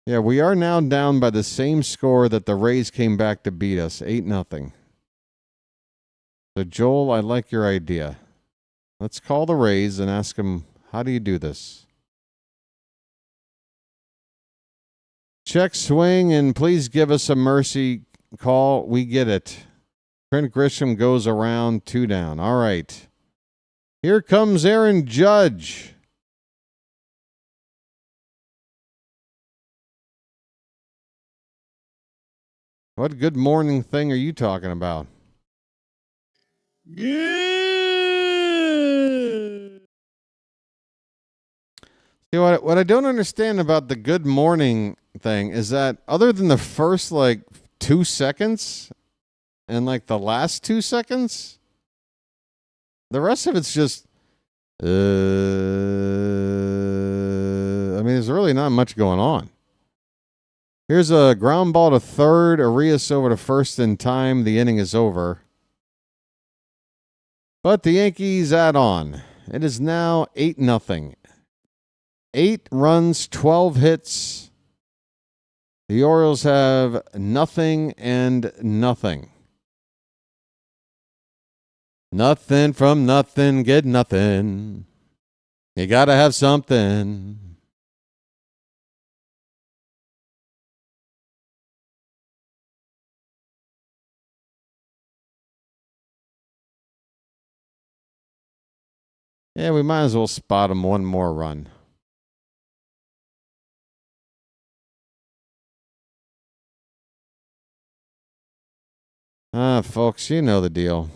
S2: Yeah, we are now down by the same score that the Rays came back to beat us, 8-0. So, Joel, I like your idea. Let's call the Rays and ask them, how do you do this? Check swing, and please give us a mercy call. We get it. Trent Grisham goes around, 2 down. All right. Here comes Aaron Judge. What good morning thing are you talking about?
S6: Yeah.
S2: See, what I don't understand about the good morning thing is that other than the first 2 seconds and the last 2 seconds, the rest of it's just I mean, there's really not much going on. Here's a ground ball to third, Arias over to first in time. The inning is over. But the Yankees add on. It is now 8-0. 8 runs, 12 hits. The Orioles have nothing and nothing. Nothing from nothing, get nothing. You got to have something. Yeah, we might as well spot him one more run. Folks, you know the deal.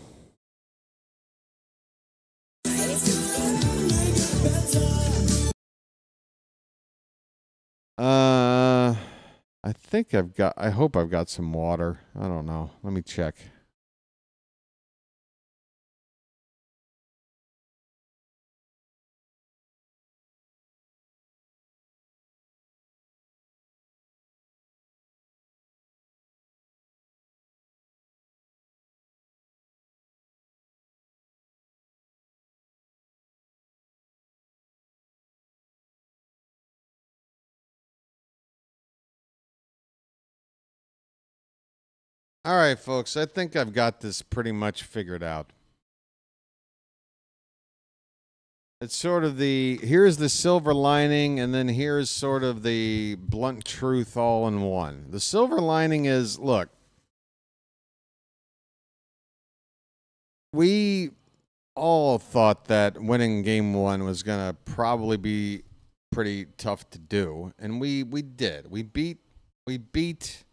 S2: I hope I've got some water. I don't know. Let me check. All right, folks, I think I've got this pretty much figured out. It's sort of here's the silver lining, and then here's sort of the blunt truth all in one. The silver lining is, look, we all thought that winning game 1 was going to probably be pretty tough to do, and we did. We beat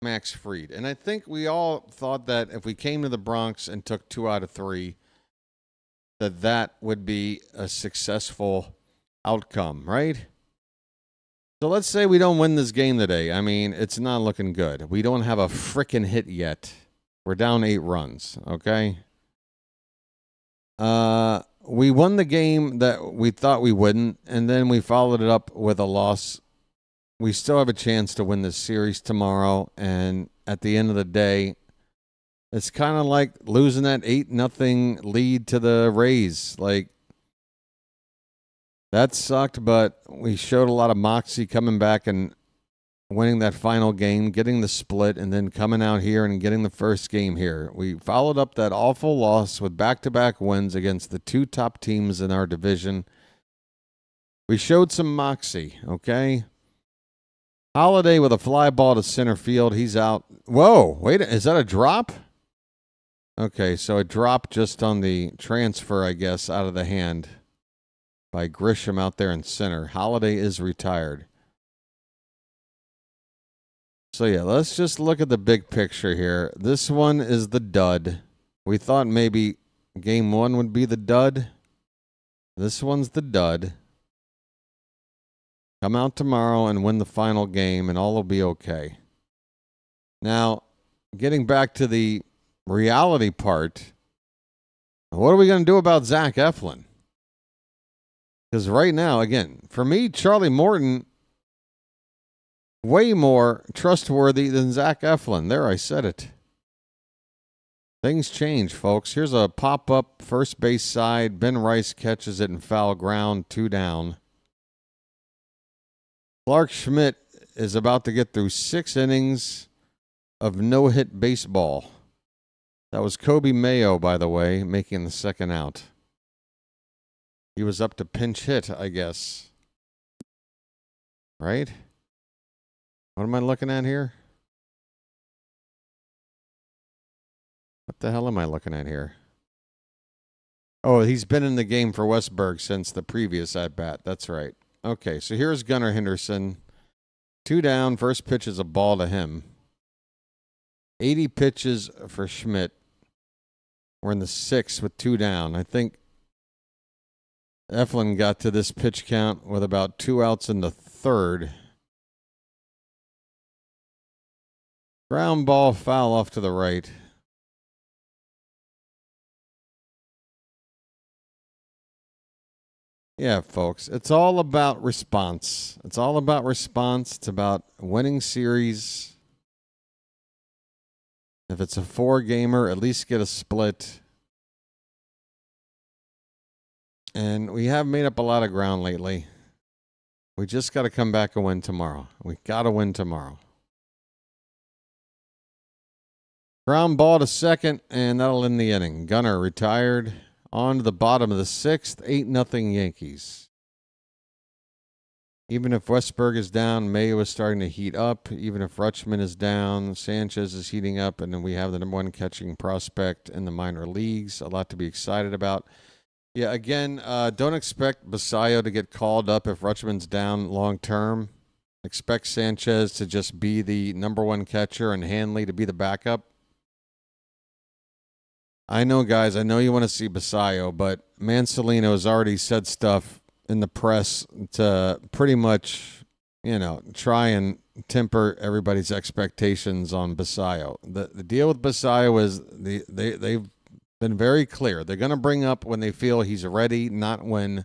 S2: Max Fried, and I think we all thought that if we came to the Bronx and took 2 out of 3, that would be a successful outcome, right? So let's say we don't win this game today. I mean, it's not looking good. We don't have a frickin' hit yet. We're down 8 runs, okay? We won the game that we thought we wouldn't, and then we followed it up with a loss. We still have a chance to win this series tomorrow, and at the end of the day, it's kind of like losing that 8-0 lead to the Rays. Like, that sucked, but we showed a lot of moxie coming back and winning that final game, getting the split, and then coming out here and getting the first game here. We followed up that awful loss with back-to-back wins against the 2 top teams in our division. We showed some moxie, okay? Holiday with a fly ball to center field. He's out. Whoa, wait, is that a drop? Okay, so it dropped just on the transfer, I guess, out of the hand by Grisham out there in center. Holiday is retired. So, yeah, let's just look at the big picture here. This one is the dud. We thought maybe game 1 would be the dud. This one's the dud. Come out tomorrow and win the final game, and all will be okay. Now, getting back to the reality part, what are we going to do about Zach Eflin? Because right now, again, for me, Charlie Morton, way more trustworthy than Zach Eflin. There, I said it. Things change, folks. Here's a pop-up first base side. Ben Rice catches it in foul ground, 2 down. Clark Schmidt is about to get through 6 innings of no-hit baseball. That was Kobe Mayo, by the way, making the second out. He was up to pinch hit, I guess. Right? What am I looking at here? What the hell am I looking at here? Oh, he's been in the game for Westburg since the previous at-bat. That's right. Okay, so here's Gunnar Henderson. 2 down. First pitch is a ball to him. 80 pitches for Schmidt. We're in the 6th with 2 down. I think Eflin got to this pitch count with about 2 outs in the 3rd. Ground ball, foul off to the right. Yeah, folks, it's all about response. It's all about response. It's about winning series. If it's a 4-gamer, at least get a split. And we have made up a lot of ground lately. We just got to come back and win tomorrow. We got to win tomorrow. Ground ball to second, and that'll end the inning. Gunnar retired. On to the bottom of the 6th, 8-0 Yankees. Even if Westburg is down, Mayo is starting to heat up. Even if Rutschman is down, Sanchez is heating up, and then we have the number 1 catching prospect in the minor leagues. A lot to be excited about. Yeah, again, don't expect Basayo to get called up if Rutschman's down long term. Expect Sanchez to just be the number 1 catcher and Hanley to be the backup. I know, guys, I know you want to see Basayo, but Mansolino has already said stuff in the press to pretty much, try and temper everybody's expectations on Basayo. The deal with Basayo is they've been very clear. They're going to bring up when they feel he's ready, not when,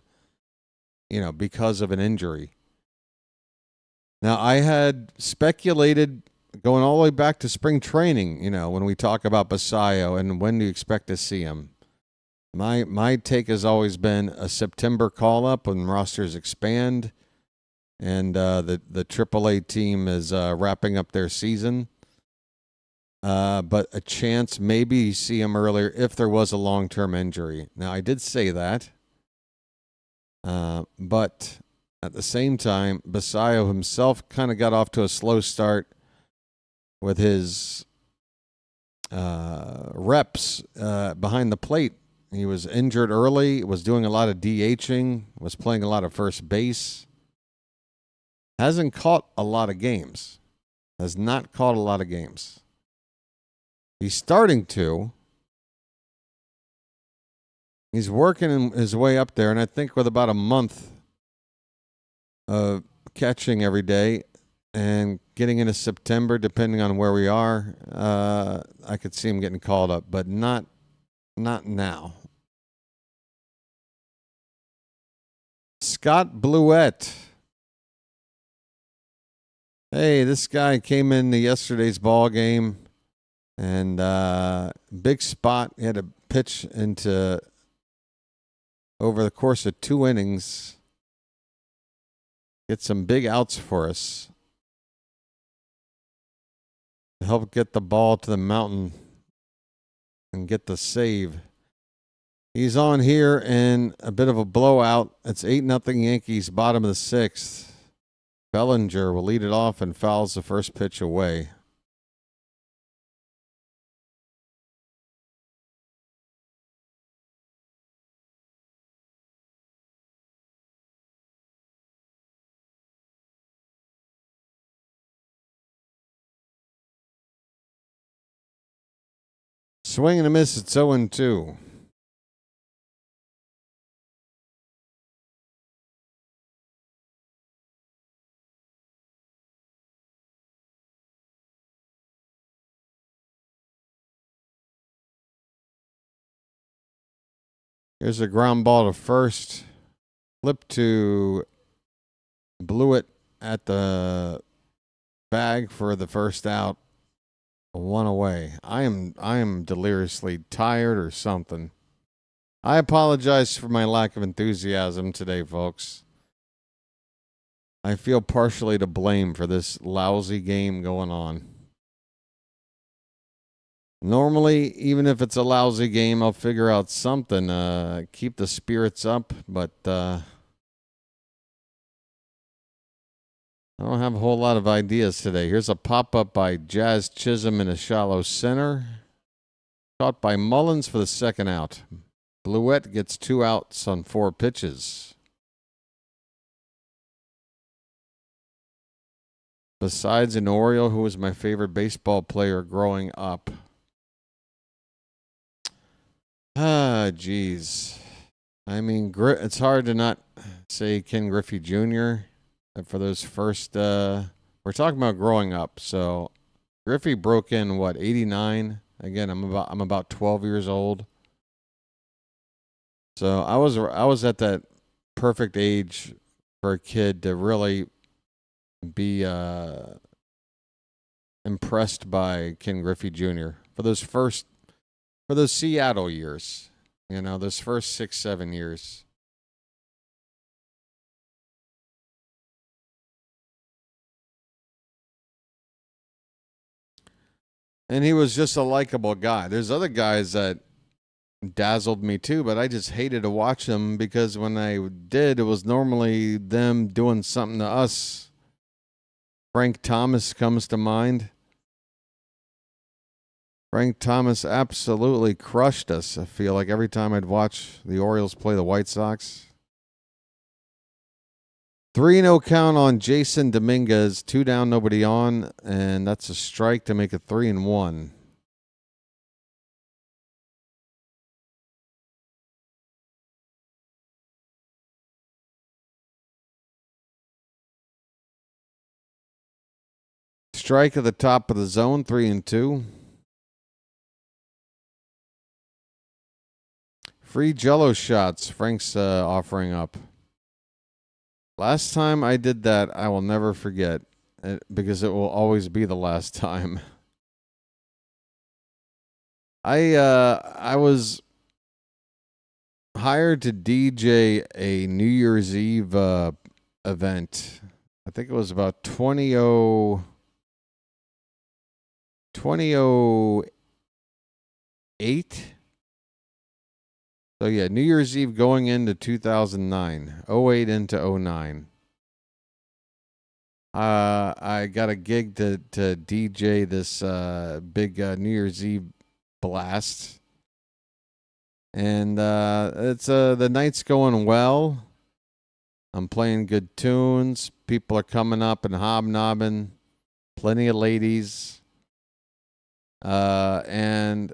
S2: because of an injury. Now, I had speculated going all the way back to spring training, when we talk about Basayo and when do you expect to see him. My take has always been a September call-up when rosters expand and the AAA team is wrapping up their season. But a chance maybe you see him earlier if there was a long-term injury. Now, I did say that. But at the same time, Basayo himself kind of got off to a slow start with his reps behind the plate. He was injured early, was doing a lot of DHing, was playing a lot of first base. Hasn't caught a lot of games. Has not caught a lot of games. He's starting to. He's working his way up there, and I think with about a month of catching every day and getting into September, depending on where we are, I could see him getting called up, but not now. Scott Bluette. Hey, this guy came in yesterday's ball game, and big spot. He had to pitch into over the course of 2 innings. Get some big outs for us. To help get the ball to the mountain and get the save. He's on here in a bit of a blowout. It's 8-0 Yankees, bottom of the 6th. Bellinger will lead it off and fouls the first pitch away. Swing and a miss. It's 0-2. Here's a ground ball to first. Flip to Blewett at the bag for the first out. 1 away. I am deliriously tired or something. I apologize for my lack of enthusiasm today, folks. I feel partially to blame for this lousy game going on. Normally, even if it's a lousy game, I'll figure out something, keep the spirits up, but I don't have a whole lot of ideas today. Here's a pop-up by Jazz Chisholm in a shallow center. Caught by Mullins for the second out. Bluette gets 2 outs on 4 pitches. Besides an Oriole, who was my favorite baseball player growing up. Geez. I mean, it's hard to not say Ken Griffey Jr. for those first. We're talking about growing up. So Griffey broke in 89. Again, I'm about 12 years old. So I was at that perfect age for a kid to really be impressed by Ken Griffey Jr. for those Seattle years, those first 6-7 years. And he was just a likable guy. There's other guys that dazzled me too, but I just hated to watch them because when I did, it was normally them doing something to us. Frank Thomas comes to mind. Frank Thomas absolutely crushed us, I feel like, every time I'd watch the Orioles play the White Sox. 3-0 count on Jason Dominguez. 2 down, nobody on, and that's a strike to make it 3-1. Strike at the top of the zone, 3-2. Free Jello shots, Frank's offering up. Last time I did that, I will never forget, because it will always be the last time. I was hired to DJ a New Year's Eve event. I think it was about 2008. So, yeah, New Year's Eve going into 2009, 08 into 09. I got a gig to DJ this big New Year's Eve blast. And it's the night's going well. I'm playing good tunes. People are coming up and hobnobbing. Plenty of ladies. And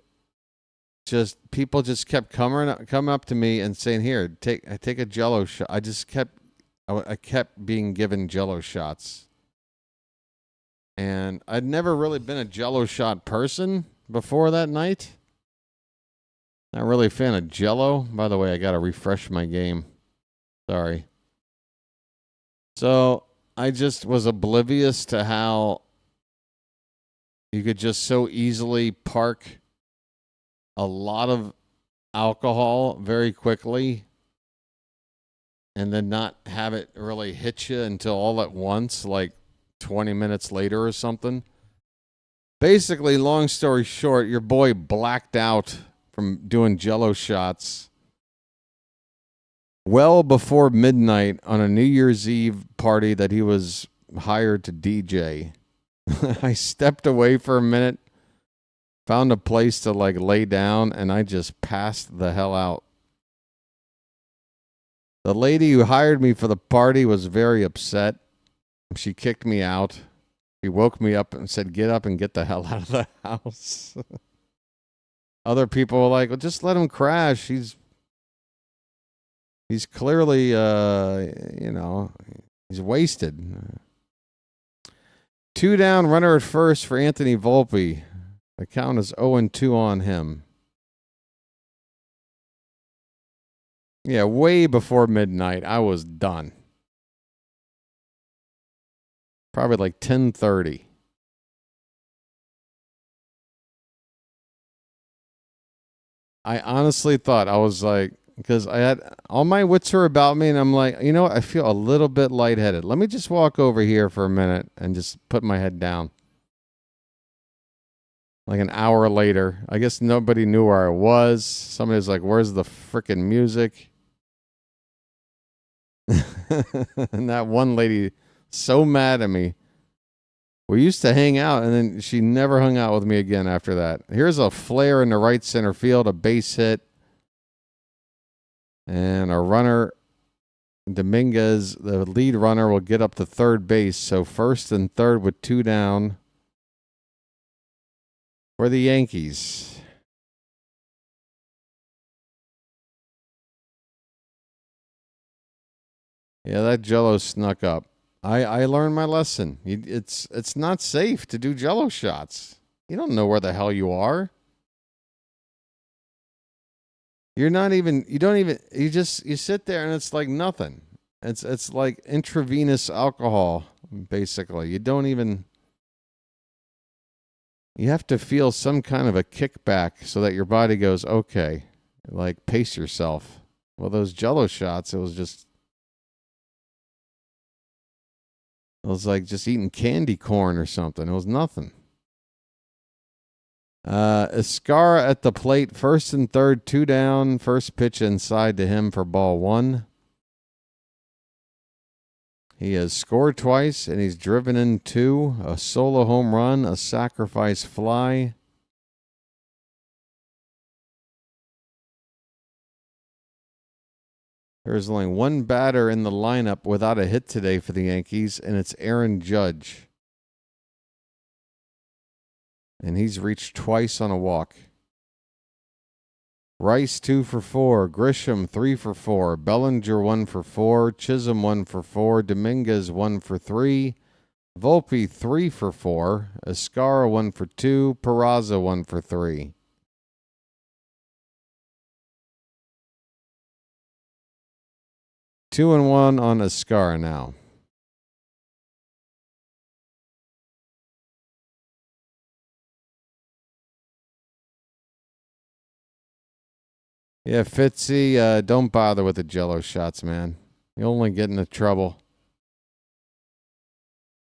S2: just people just kept coming up to me and saying, "Here, take a Jello shot." I kept being given Jello shots. And I'd never really been a Jello shot person before that night. Not really a fan of Jello. By the way, I got to refresh my game. Sorry. So I just was oblivious to how you could just so easily park a lot of alcohol very quickly and then not have it really hit you until all at once, like 20 minutes later or something. Basically, long story short, your boy blacked out from doing Jello shots well before midnight on a New Year's Eve party that he was hired to DJ. I stepped away for a minute, found a place to like lay down, and I just passed the hell out. The lady who hired me for the party was very upset. She kicked me out. She woke me up and said, "Get up and get the hell out of the house." Other people were like, "Well, just let him crash. He's clearly, he's wasted." 2 down, runner at first for Anthony Volpe. The count is 0-2 on him. Yeah, way before midnight, I was done. Probably like 10:30. I honestly thought, I was like, because I had all my wits were about me, and I'm like, you know what? I feel a little bit lightheaded. Let me just walk over here for a minute and just put my head down. Like an hour later, I guess nobody knew where I was. Somebody was like, "Where's the frickin' music?" And that one lady, so mad at me. We used to hang out, and then she never hung out with me again after that. Here's a flare in the right center field, a base hit. And a runner, Dominguez, the lead runner, will get up to third base. So first and third with 2 down for the Yankees. Yeah, that Jello snuck up. I learned my lesson. It's not safe to do Jello shots. You don't know where the hell you are. You sit there and it's like nothing. It's like intravenous alcohol, basically. You have to feel some kind of a kickback so that your body goes, okay, like pace yourself. Well, those Jello shots, it was like just eating candy corn or something. It was nothing. Escara at the plate, first and third, 2 down. First pitch inside to him for ball 1. He has scored twice, and he's driven in 2. A solo home run, a sacrifice fly. There's only one batter in the lineup without a hit today for the Yankees, and it's Aaron Judge. And he's reached twice on a walk. Rice 2 for 4, Grisham 3 for 4, Bellinger 1 for 4, Chisholm 1 for 4, Dominguez 1 for 3, Volpe 3 for 4, Escara 1 for 2, Peraza 1 for 3. Two and 1 on Escara now. Yeah, Fitzy, don't bother with the Jello shots, man. You'll only get into trouble.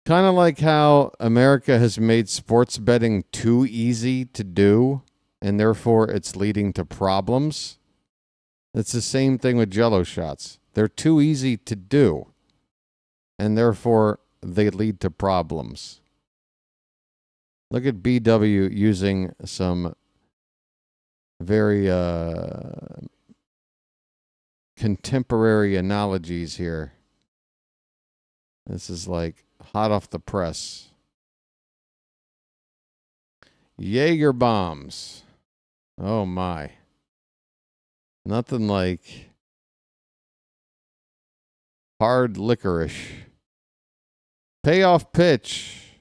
S2: Kind of like how America has made sports betting too easy to do, and therefore it's leading to problems. It's the same thing with Jello shots. They're too easy to do, and therefore they lead to problems. Look at BW using some very contemporary analogies here. This is like hot off the press. Jaeger bombs. Oh my. Nothing like hard licorice. Payoff pitch.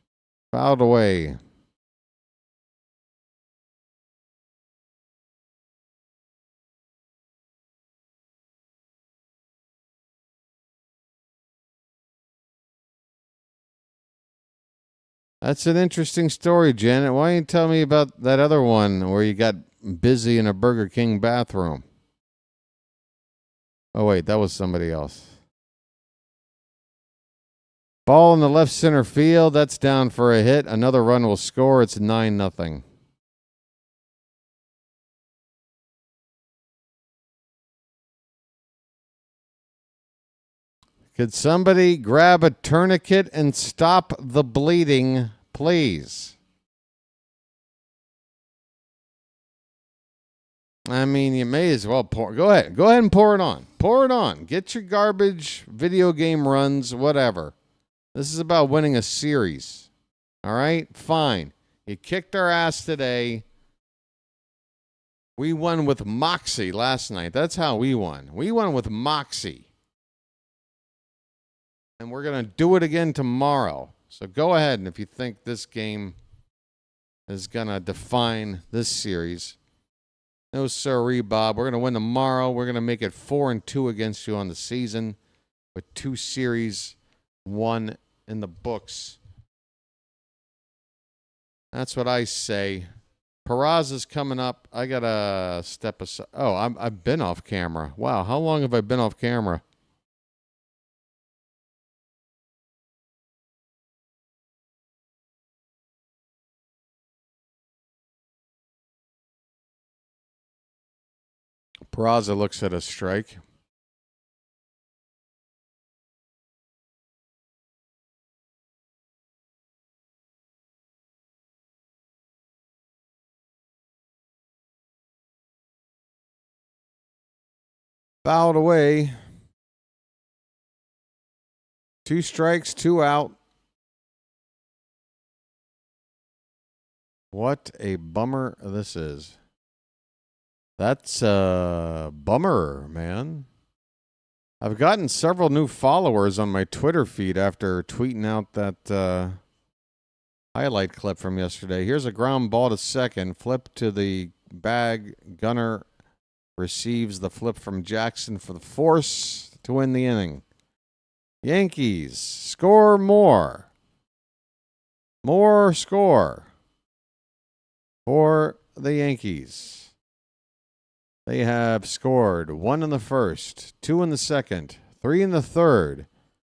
S2: Fouled away. That's an interesting story, Janet. Why don't you tell me about that other one where you got busy in a Burger King bathroom? Oh, wait, that was somebody else. Ball in the left center field. That's down for a hit. Another run will score. It's 9-0. Could somebody grab a tourniquet and stop the bleeding, please? I mean, you may as well pour. Go ahead and pour it on. Pour it on. Get your garbage video game runs, whatever. This is about winning a series. All right? Fine. You kicked our ass today. We won with moxie last night. That's how we won. We won with moxie. And we're going to do it again tomorrow. So go ahead, and if you think this game is going to define this series, no sirree, Bob. We're going to win tomorrow. We're going to make it 4-2 against you on the season with 2 series won in the books. That's what I say. Peraza's coming up. I got to step aside. Oh, I've been off camera. Wow, how long have I been off camera? Peraza looks at a strike. Fouled away. 2 strikes, 2 out. What a bummer this is. That's a bummer, man. I've gotten several new followers on my Twitter feed after tweeting out that highlight clip from yesterday. Here's a ground ball to second. Flip to the bag. Gunner receives the flip from Jackson for the force to win the inning. Yankees score more. More score for the Yankees. They have scored 1 in the first, 2 in the second, 3 in the third.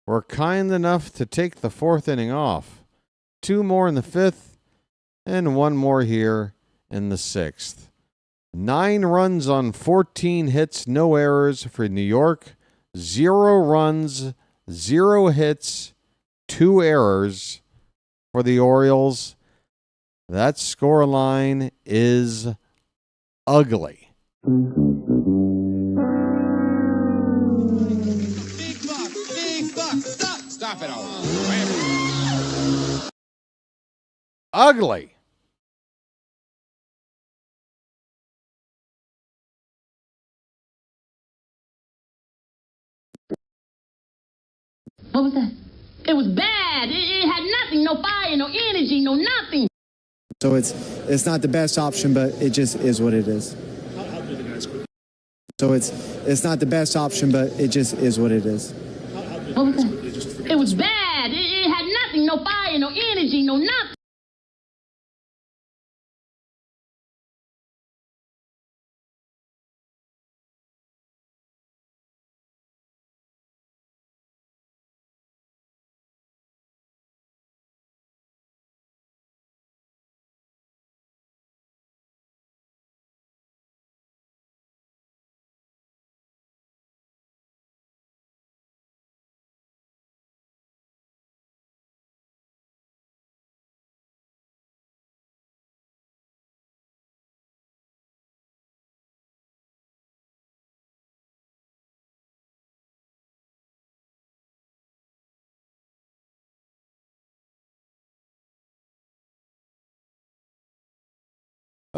S2: Were kind enough to take the 4th inning off. 2 more in the 5th, and 1 more here in the 6th. 9 runs on 14 hits, no errors for New York. 0 runs, 0 hits, 2 errors for the Orioles. That score line is ugly.
S10: Big buck, stop it all.
S2: Ugly.
S4: What was that? It was bad. It had nothing, no fire, no energy, no nothing.
S11: So it's not the best option, but it just is what it is. So it's not the best option, but it just is what it is.
S4: What was that? It was bad. It had nothing, no fire, no energy, no nothing.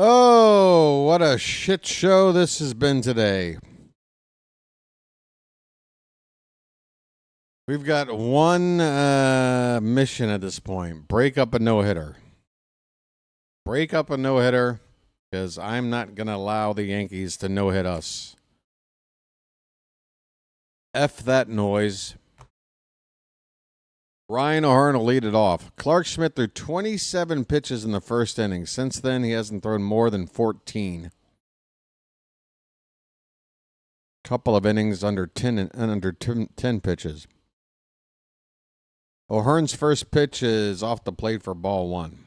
S2: Oh, what a shit show this has been today. We've got one mission at this point. Break up a no-hitter. Break up a no-hitter, because I'm not going to allow the Yankees to no-hit us. F that noise. Ryan O'Hearn will lead it off. Clark Schmidt threw 27 pitches in the first inning. Since then, he hasn't thrown more than 14. Couple of innings under 10 pitches. O'Hearn's first pitch is off the plate for ball one.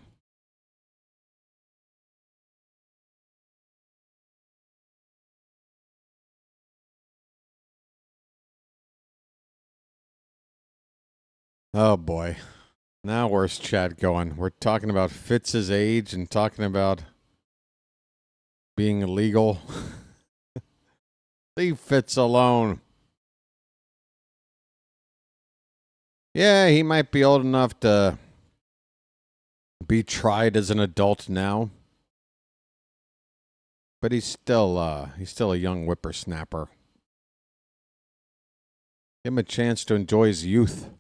S2: Oh, boy. Now where's Chad going? We're talking about Fitz's age and talking about being illegal. Leave Fitz alone. Yeah, he might be old enough to be tried as an adult now. But he's still a young whippersnapper. Give him a chance to enjoy his youth.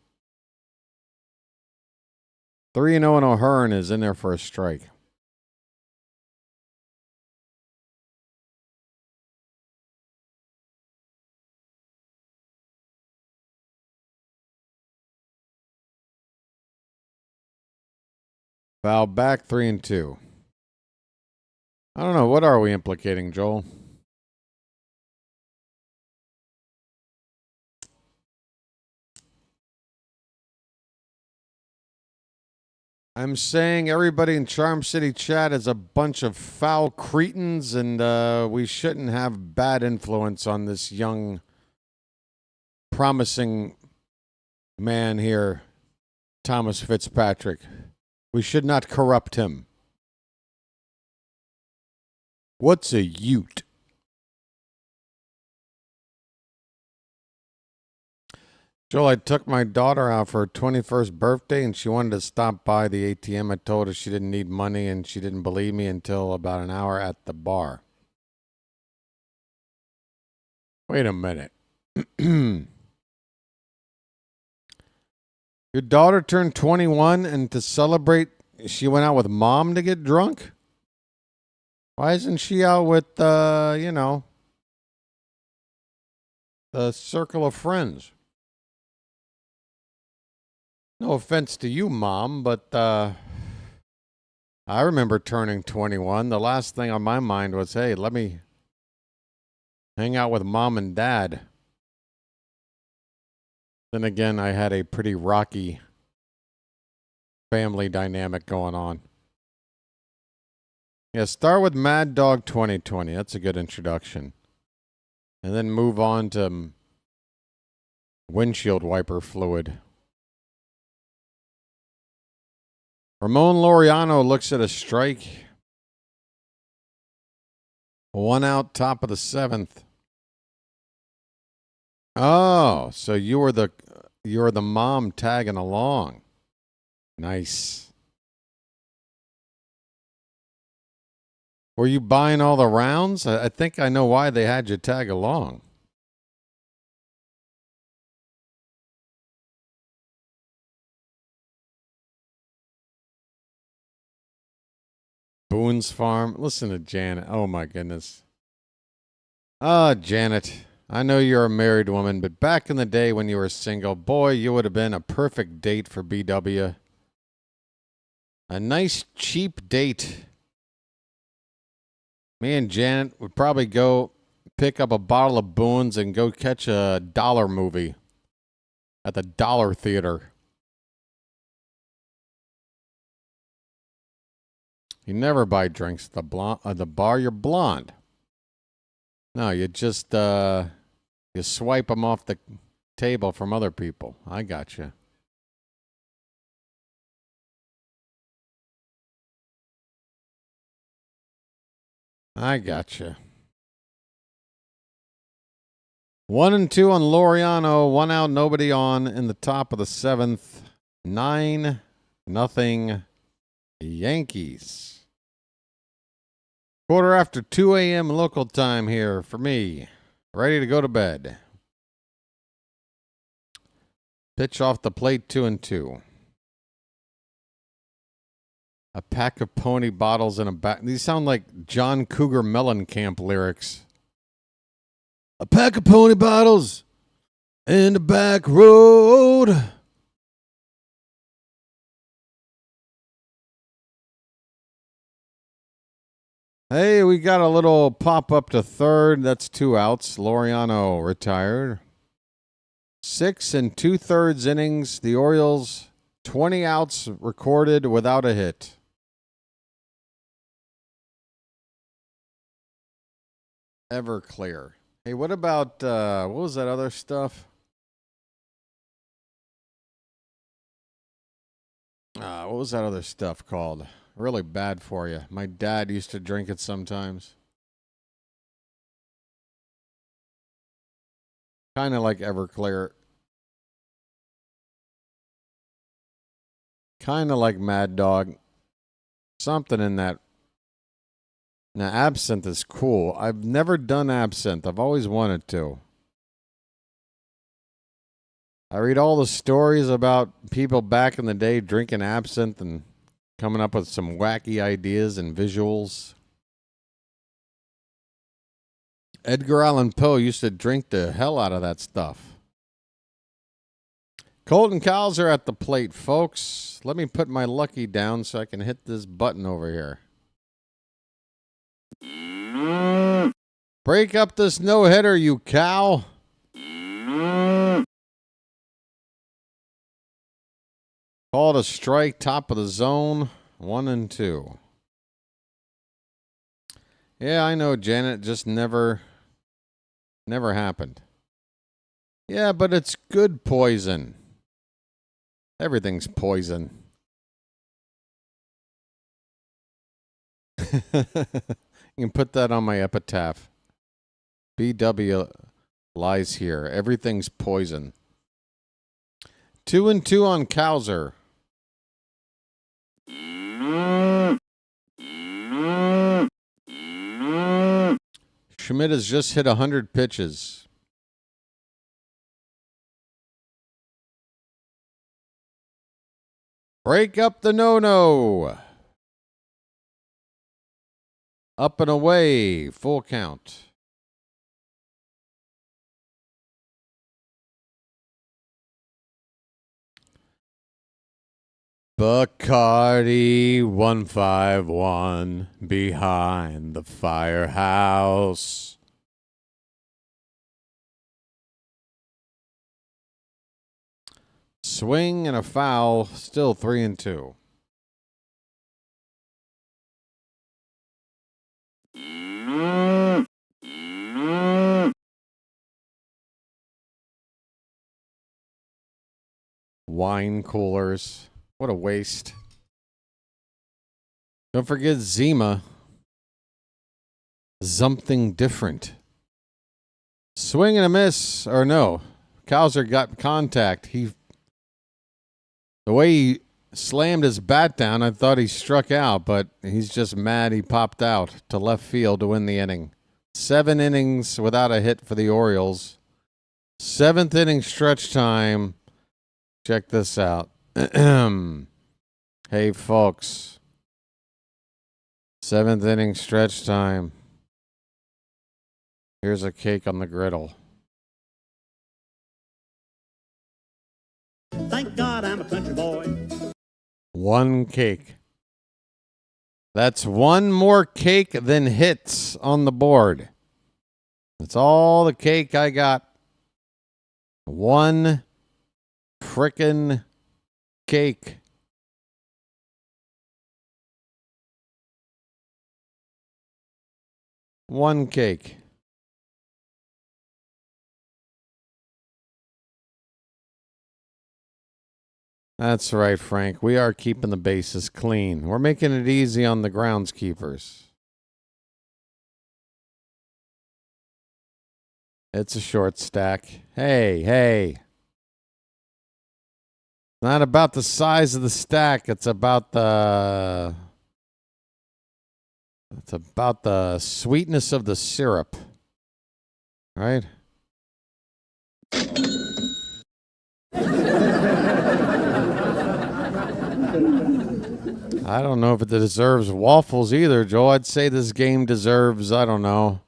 S2: 3-0 and O'Hearn is in there for a strike. Foul back, 3-2. I don't know. What are we implicating, Joel? I'm saying everybody in Charm City chat is a bunch of foul cretins, and we shouldn't have bad influence on this young, promising man here, Thomas Fitzpatrick. We should not corrupt him. What's a ute? Joel, I took my daughter out for her 21st birthday, and she wanted to stop by the ATM. I told her she didn't need money, and she didn't believe me until about an hour at the bar. Wait a minute. Your daughter turned 21, and to celebrate, she went out with mom to get drunk? Why isn't she out with, the circle of friends? No offense to you, Mom, but I remember turning 21. The last thing on my mind was, hey, let me hang out with Mom and Dad. Then again, I had a pretty rocky family dynamic going on. Yeah, start with Mad Dog 2020. That's a good introduction. And then move on to windshield wiper fluid. Ramon Laureano looks at a strike. 1 out, top of the 7th. Oh, so you're the mom tagging along. Nice. Were you buying all the rounds? I think I know why they had you tag along. Boone's Farm. Listen to Janet. Oh, my goodness. Ah, Janet. I know you're a married woman, but back in the day when you were single, boy, you would have been a perfect date for BW. A nice, cheap date. Me and Janet would probably go pick up a bottle of Boone's and go catch a dollar movie at the Dollar Theater. You never buy drinks at the bar. You're blonde. No, you just you swipe them off the table from other people. I got you. I got you. 1-2 on Laureano. 1 out, nobody on in the top of the 7th. 9-0 Yankees. Quarter after 2 a.m. local time here for me. Ready to go to bed. Pitch off the plate, 2-2. A pack of pony bottles in a back. These sound like John Cougar Mellencamp lyrics. A pack of pony bottles in the back road. Hey, we got a little pop up to third. That's 2 outs. Laureano retired. 6 2/3 innings. The Orioles, 20 outs recorded without a hit. Everclear. Hey, what about, what was that other stuff? What was that other stuff called? Really bad for you. My dad used to drink it sometimes. Kind of like Everclear. Kind of like Mad Dog. Something in that. Now, absinthe is cool. I've never done absinthe. I've always wanted to. I read all the stories about people back in the day drinking absinthe and coming up with some wacky ideas and visuals. Edgar Allan Poe used to drink the hell out of that stuff. Colton Cowles are at the plate, folks. Let me put my lucky down so I can hit this button over here. Break up this no-hitter, you cow. Called a strike, top of the zone, 1-2. Yeah, I know, Janet. Just never happened. Yeah, but it's good poison. Everything's poison. You can put that on my epitaph. BW lies here. Everything's poison. 2-2 on Cowser. Schmidt has just hit 100 pitches. Break up the no-no. Up and away. Full count. Bacardi 151 behind the firehouse. Swing and a foul, still 3-2. Wine coolers. What a waste. Don't forget Zima. Something different. Swing and a miss. Or no. Cowser got contact. The way he slammed his bat down, I thought he struck out, but he's just mad he popped out to left field to win the inning. 7 innings without a hit for the Orioles. 7th inning stretch time. Check this out. Hey, folks. 7th inning stretch time. Here's a cake on the griddle.
S12: Thank God I'm a country boy.
S2: 1 cake. That's 1 more cake than hits on the board. That's all the cake I got. 1 frickin' cake. One cake. That's right, Frank. We are keeping the bases clean. We're making it easy on the groundskeepers. It's a short stack. Hey. Not about the size of the stack. It's about the It's about the sweetness of the syrup. Right? I don't know if it deserves waffles either, Joe. I'd say this game deserves, I don't know,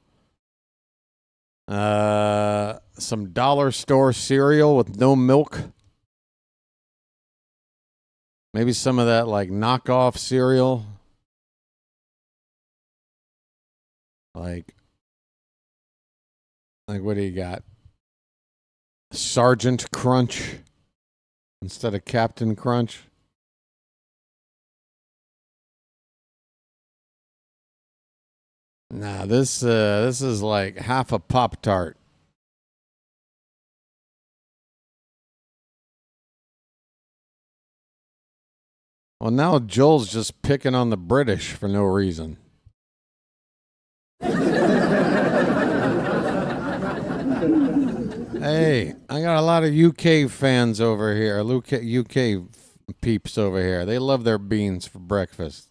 S2: some dollar store cereal with no milk. Maybe some of that like knockoff cereal. Like what do you got? Sergeant Crunch instead of Captain Crunch. Nah, this is like half a Pop-Tart. Well, now Joel's just picking on the British for no reason. Hey, I got a lot of UK fans over here, UK peeps over here. They love their beans for breakfast.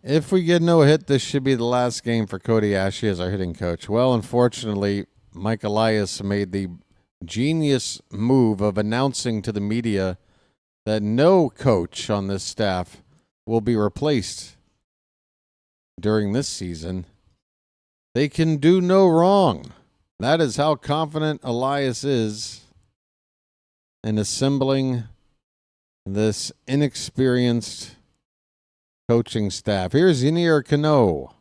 S2: If we get no hit, this should be the last game for Cody Ashley as our hitting coach. Well, unfortunately, Mike Elias made the genius move of announcing to the media that no coach on this staff will be replaced during this season. They can do no wrong. That is how confident Elias is in assembling this inexperienced coaching staff. Here's Ynier Cano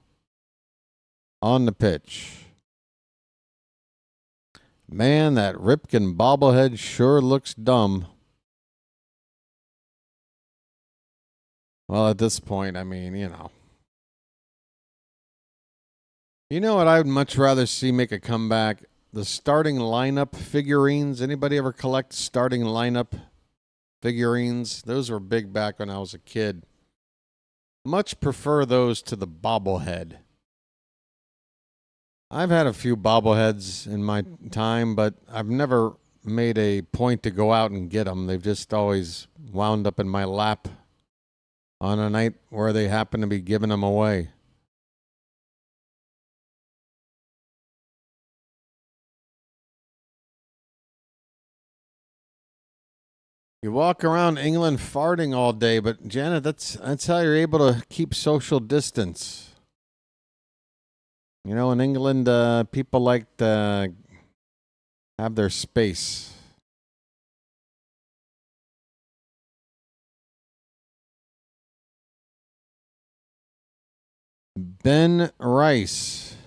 S2: on the pitch. Man, that Ripken bobblehead sure looks dumb. Well, at this point, I mean, you know. You know what I would much rather see make a comeback? The starting lineup figurines. Anybody ever collect starting lineup figurines? Those were big back when I was a kid. Much prefer those to the bobblehead. I've had a few bobbleheads in my time, but I've never made a point to go out and get them. They've just always wound up in my lap on a night where they happen to be giving them away. You walk around England farting all day, but Janet, that's how you're able to keep social distance. You know, in England, people like to have their space. Ben Rice.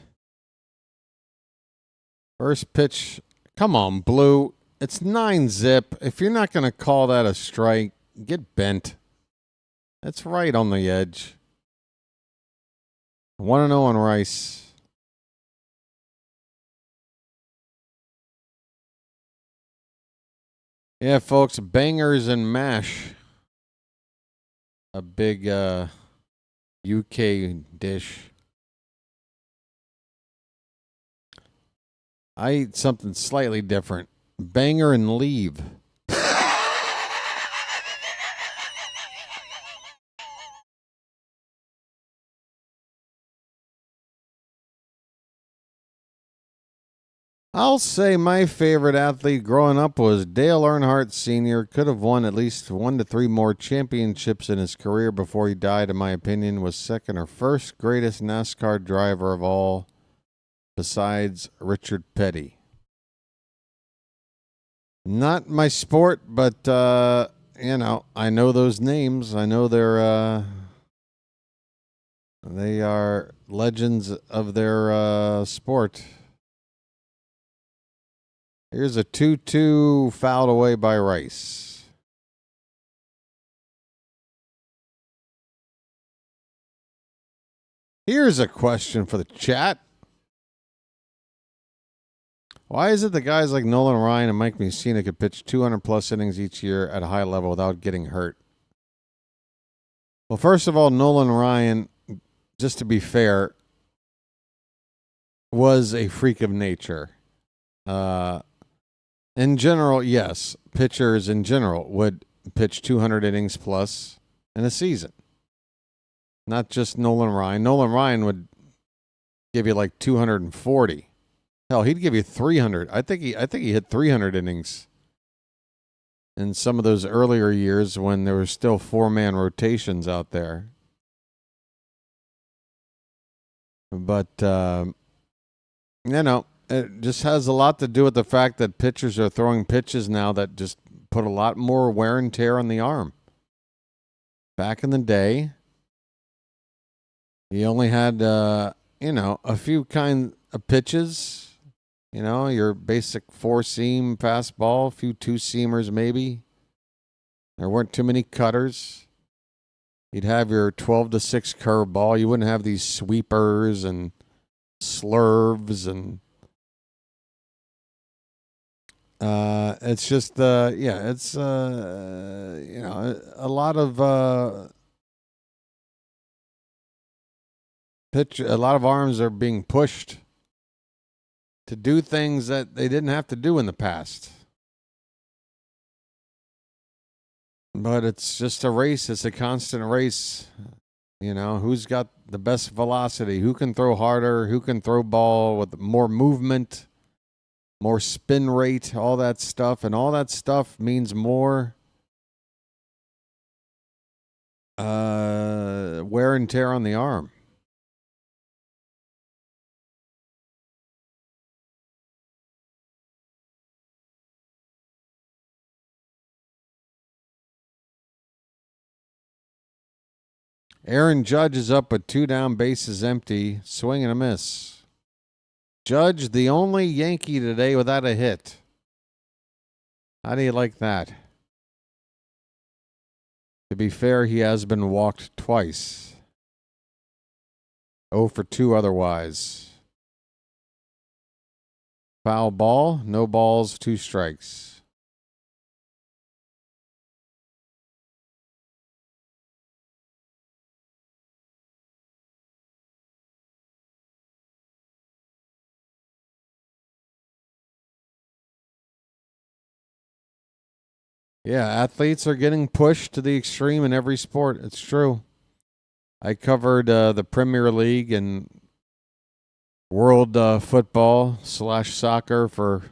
S2: First pitch. Come on, Blue. It's 9-zip. If you're not going to call that a strike, get bent. That's right on the edge. 1-0 on Rice. Yeah, folks, bangers and mash. A big UK dish. I eat something slightly different. Banger and leave. I'll say my favorite athlete growing up was Dale Earnhardt Sr. Could have won at least 1 to 3 more championships in his career before he died, in my opinion. Was second or first greatest NASCAR driver of all, besides Richard Petty. Not my sport, but, you know, I know those names. I know they are legends of their sport. Here's a 2-2 fouled away by Rice. Here's a question for the chat. Why is it that guys like Nolan Ryan and Mike Mussina could pitch 200-plus innings each year at a high level without getting hurt? Well, first of all, Nolan Ryan, just to be fair, was a freak of nature. In general, yes. Pitchers in general would pitch 200 innings plus in a season. Not just Nolan Ryan. Nolan Ryan would give you like 240. Hell, he'd give you 300. I think he hit 300 innings in some of those earlier years when there were still 4-man rotations out there. But it just has a lot to do with the fact that pitchers are throwing pitches now that just put a lot more wear and tear on the arm. Back in the day, you only had, a few kind of pitches. Your basic 4-seam fastball, a few 2-seamers maybe. There weren't too many cutters. You'd have your 12-6 curveball. You wouldn't have these sweepers and slurves and it's just it's a lot of a lot of arms are being pushed to do things that they didn't have to do in the past. But it's just a race. It's a constant race. Who's got the best velocity? Who can throw harder? Who can throw ball with more movement, more spin rate, all that stuff. And all that stuff means more wear and tear on the arm. Aaron Judge is up with 2 down, bases empty, swing and a miss. Judge, the only Yankee today without a hit. How do you like that? To be fair, he has been walked twice. 0 for 2 otherwise. Foul ball, no balls, 2 strikes. Yeah, athletes are getting pushed to the extreme in every sport. It's true. I covered the Premier League and world football / soccer for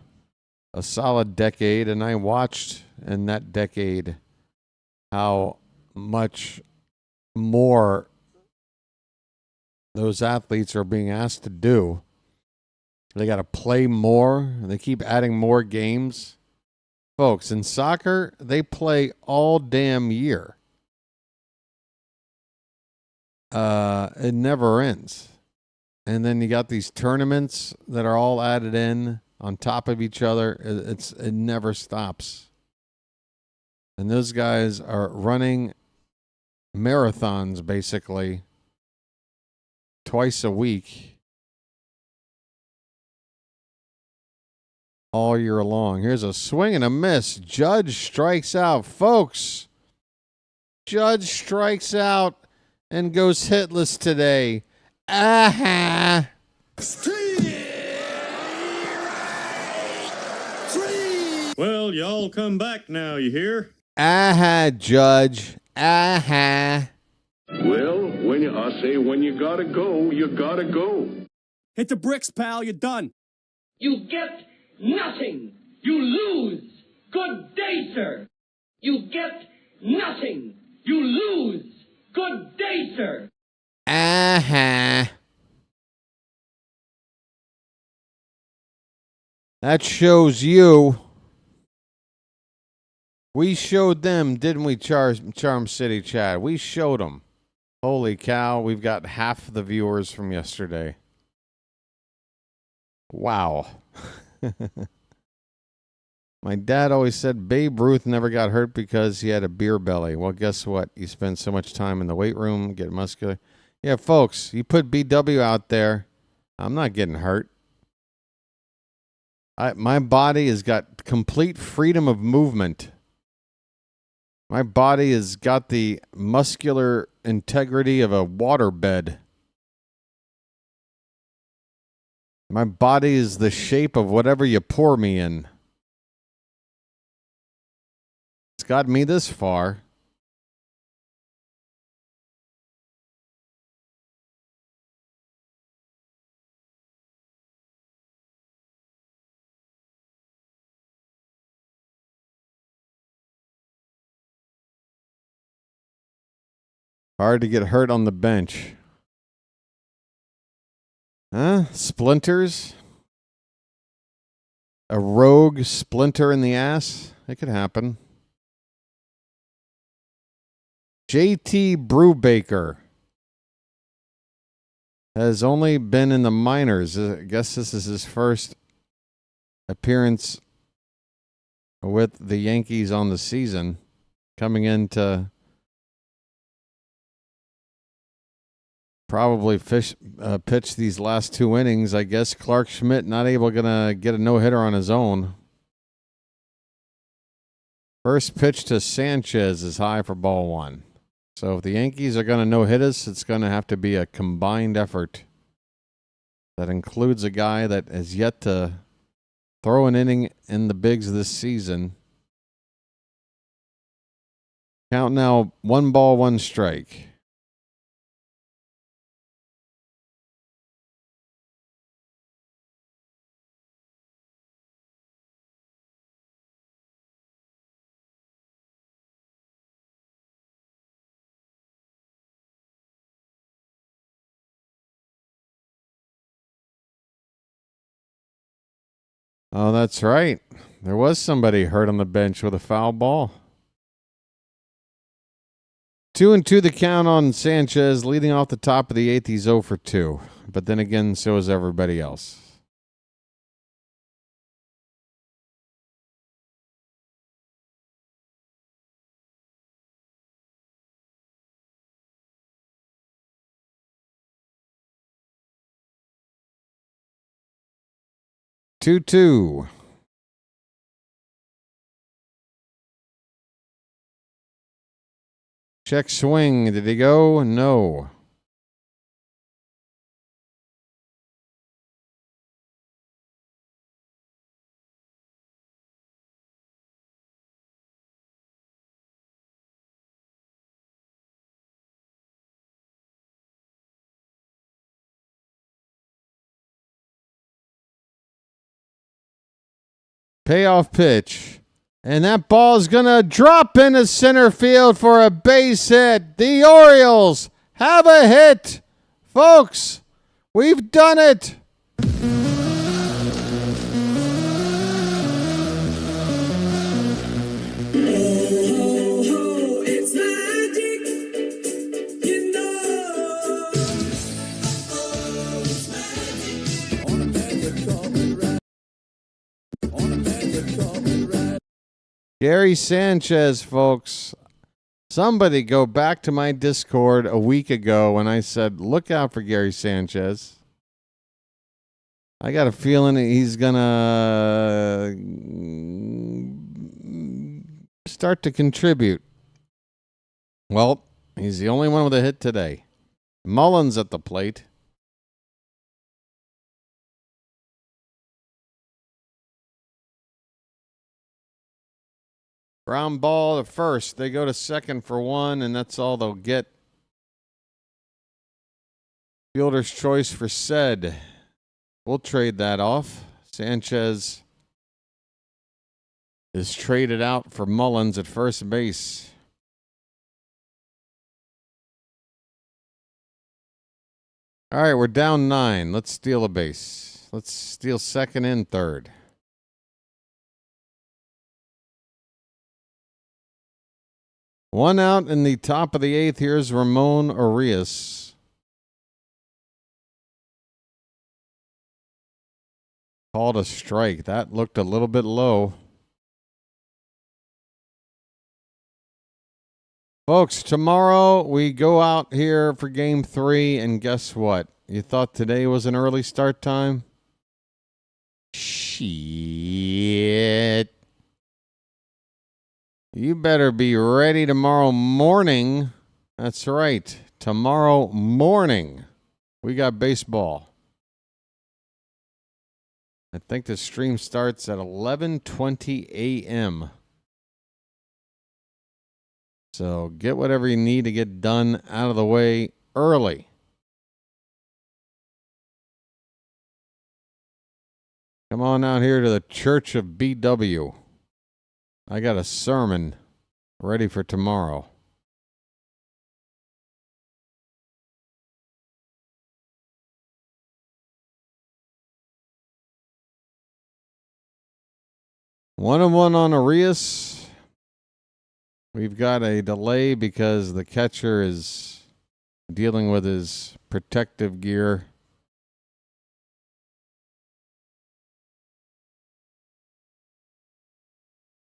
S2: a solid decade, and I watched in that decade how much more those athletes are being asked to do. They got to play more. They keep adding more games. Folks, in soccer, they play all damn year. It never ends. And then you got these tournaments that are all added in on top of each other. It never stops. And those guys are running marathons basically twice a week. All year long. Here's a swing and a miss. Judge strikes out. Folks, Judge strikes out and goes hitless today. Aha!
S6: Well, y'all come back now, you hear?
S2: Aha, Judge. Aha.
S13: Well, when you gotta go, you gotta go.
S12: Hit the bricks, pal. You're done.
S14: You get nothing. You lose. Good day, sir. You get nothing. You lose. Good day, sir.
S2: Uh-huh. That shows you. We showed them, didn't we, Charm City Chad? We showed them. Holy cow, we've got half the viewers from yesterday. Wow. My dad always said Babe Ruth never got hurt because he had a beer belly. Well, guess what? You spend so much time in the weight room, get muscular. Yeah, folks, you put BW out there, I'm not getting hurt. My body has got complete freedom of movement. My body has got the muscular integrity of a waterbed. My body is the shape of whatever you pour me in. got me this far. Hard to get hurt on the bench. Huh? Splinters? A rogue splinter in the ass? It could happen. JT Brubaker has only been in the minors. I guess this is his first appearance with the Yankees on the season. Coming into probably pitch these last 2 innings. I guess Clark Schmidt not able to get a no-hitter on his own. First pitch to Sanchez is high for ball 1. So if the Yankees are going to no-hit us, it's going to have to be a combined effort that includes a guy that has yet to throw an inning in the bigs this season. Count now, 1 ball, 1 strike. Oh, that's right. There was somebody hurt on the bench with a foul ball. 2-2 the count on Sanchez. Leading off the top of the 8th, he's 0 for 2. But then again, so is everybody else. Two. Check swing. Did he go? No. Payoff pitch. And that ball is going to drop into center field for a base hit. The Orioles have a hit. Folks, we've done it. Gary Sanchez, folks. Somebody go back to my Discord a week ago when I said, look out for Gary Sanchez. I got a feeling he's going to start to contribute. Well, he's the only one with a hit today. Mullins at the plate. Ground ball to first. They go to second for 1, and that's all they'll get. Fielder's choice for said. We'll trade that off. Sanchez is traded out for Mullins at first base. All right, we're down 9. Let's steal a base. Let's steal second and third. One out in the top of the 8th. Here's Ramon Arias. Called a strike. That looked a little bit low. Folks, tomorrow we go out here for game 3, and guess what? You thought today was an early start time? Shit. You better be ready tomorrow morning. That's right. Tomorrow morning, we got baseball. I think the stream starts at 11:20 a.m. So get whatever you need to get done out of the way early. Come on out here to the Church of BW. I got a sermon ready for tomorrow. One and one on Arias. We've got a delay because the catcher is dealing with his protective gear.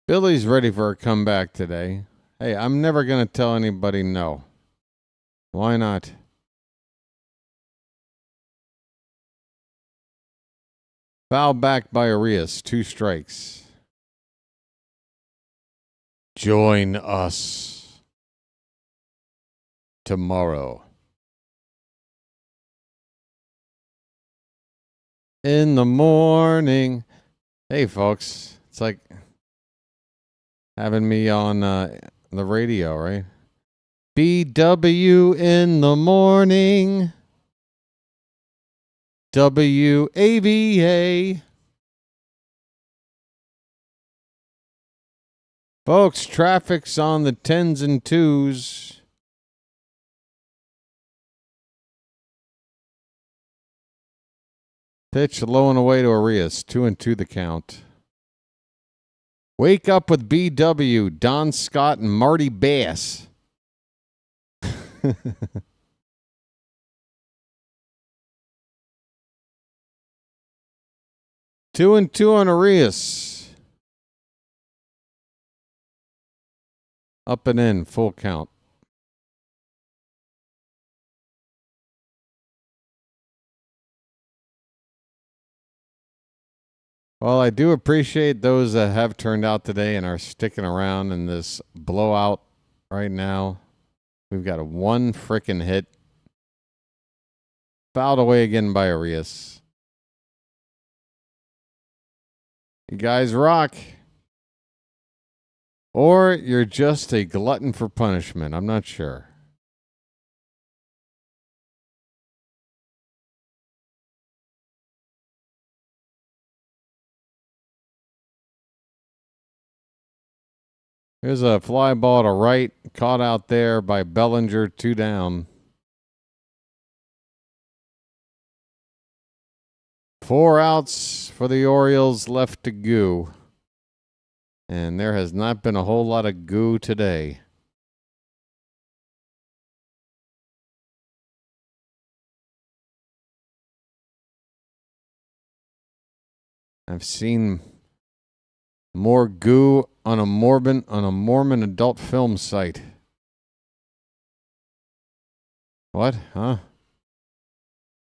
S2: Billy's ready for a comeback today. Hey, I'm never going to tell anybody no. Why not? Foul back by Arias. 2 strikes. Join us tomorrow. In the morning. Hey, folks. It's like having me on the radio, right? BW in the morning. WAVA. Folks, traffic's on the 10s and 2s. Pitch low and away to Arias. 2-2 the count. Wake up with BW, Don Scott, and Marty Bass. 2-2 on Arias. Up and in, full count. Well, I do appreciate those that have turned out today and are sticking around in this blowout right now. We've got a 1 frickin' hit. Fouled away again by Arias. You guys rock. Or you're just a glutton for punishment. I'm not sure. Here's a fly ball to right. Caught out there by Bellinger. 2 down. 4 outs for the Orioles left to go. And there has not been a whole lot of goo today. I've seen more goo on a Mormon adult film site. What? Huh?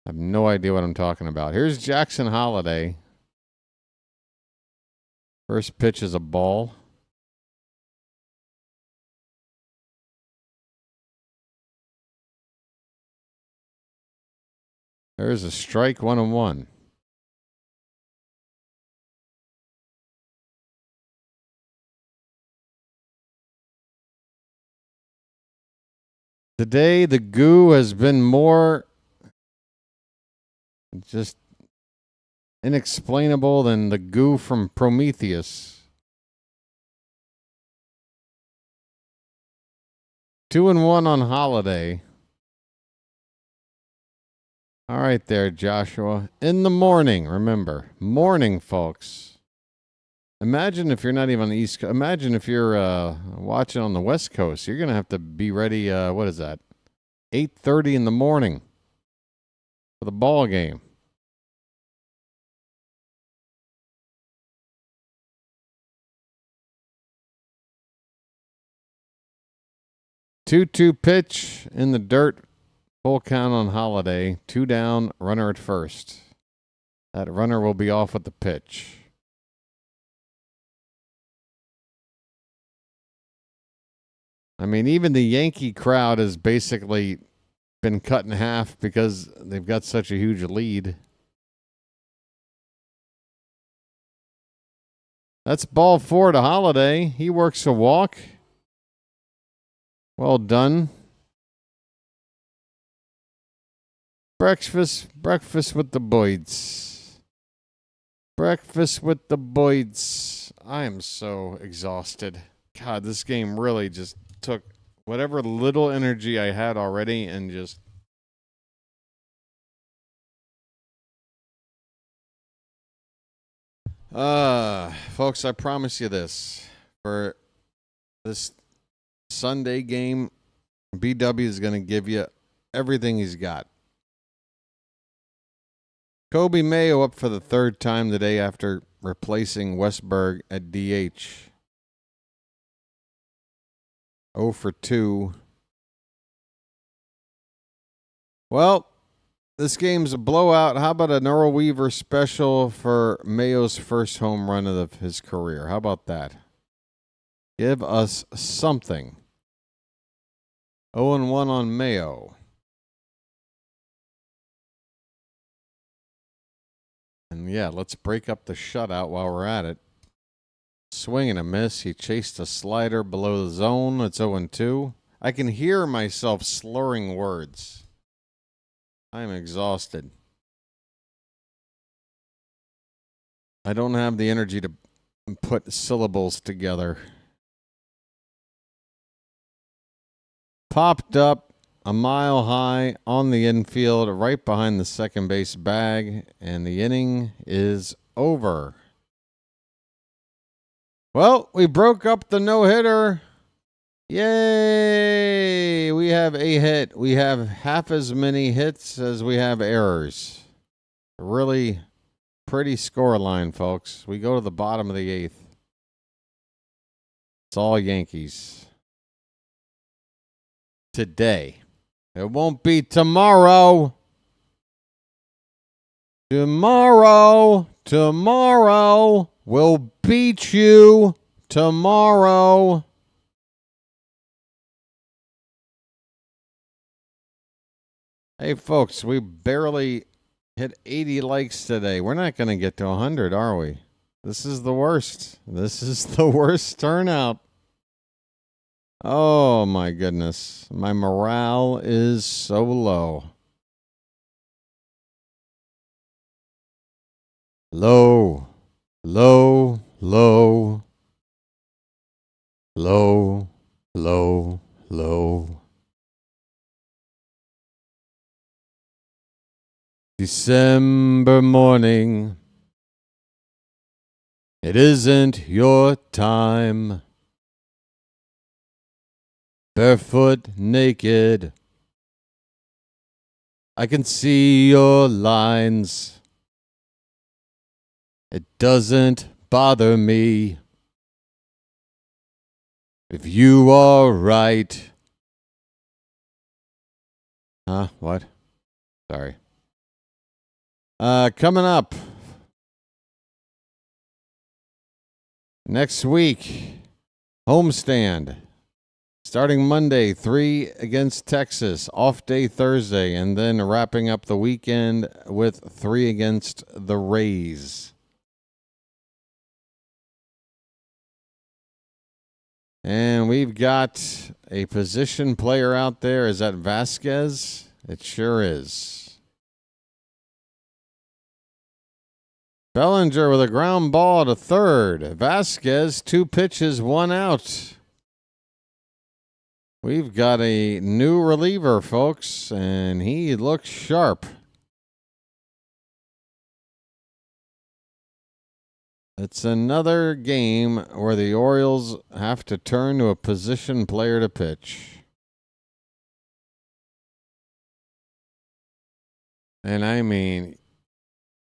S2: I have no idea what I'm talking about. Here's Jackson Holiday. First pitch is a ball. There's a strike, 1-1. Today, the goo has been more just inexplainable than the goo from Prometheus. 2-1 on Holiday. All right there, Joshua. In the morning, remember. Morning, folks. Imagine if you're not even on the East Coast. Imagine if you're watching on the West Coast. You're going to have to be ready, what is that? 8:30 in the morning for the ball game. Two pitch in the dirt. Full count on Holiday. 2 down, runner at first. That runner will be off with the pitch. I mean, even the Yankee crowd has basically been cut in half because they've got such a huge lead. That's ball 4 to Holiday. He works a walk. Well done. Breakfast with the Boyds. Breakfast with the Boyds. I am so exhausted. God, this game really just took whatever little energy I had already and just... Folks, I promise you this. For this Sunday game, BW is going to give you everything he's got. Kobe Mayo up for the third time today after replacing Westberg at DH. 0 for 2. Well, this game's a blowout. How about an Earl Weaver special for Mayo's first home run of his career? How about that? Give us something. 0-1 on Mayo. And yeah, let's break up the shutout while we're at it. Swing and a miss. He chased a slider below the zone. It's 0-2. I can hear myself slurring words. I'm exhausted. I don't have the energy to put syllables together. Popped up a mile high on the infield, right behind the second base bag, and the inning is over. Well, we broke up the no-hitter. Yay! We have a hit. We have half as many hits as we have errors. Really pretty score line, folks. We go to the bottom of the 8th. It's all Yankees. Today. It won't be tomorrow. Tomorrow we'll beat you tomorrow. Hey, folks, we barely hit 80 likes today. We're not going to get to 100, are we? This is the worst. This is the worst turnout. Oh, my goodness. My morale is so low. Low, low, low, low, low, low. December morning. It isn't your time. Barefoot, naked. I can see your lines. It doesn't bother me. If you are right. Huh? What? Sorry. Coming up next week, homestand. Starting Monday, 3 against Texas, off day Thursday, and then wrapping up the weekend with 3 against the Rays. And we've got a position player out there. Is that Vasquez? It sure is. Bellinger with a ground ball to third. Vasquez, 2 pitches, 1 out. We've got a new reliever, folks, and he looks sharp. It's another game where the Orioles have to turn to a position player to pitch. And I mean,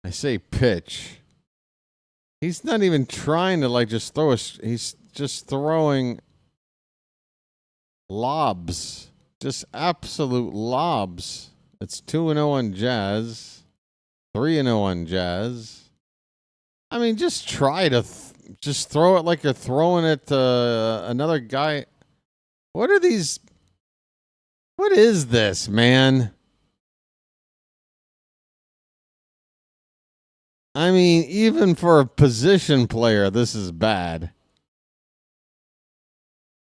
S2: I say pitch. He's not even trying to just throw he's just throwing lobs. Just absolute lobs. It's 2-0 on Jazz. 3-0 on Jazz. I mean, just try to just throw it like you're throwing it to another guy. What are these? What is this, man? I mean, even for a position player, this is bad.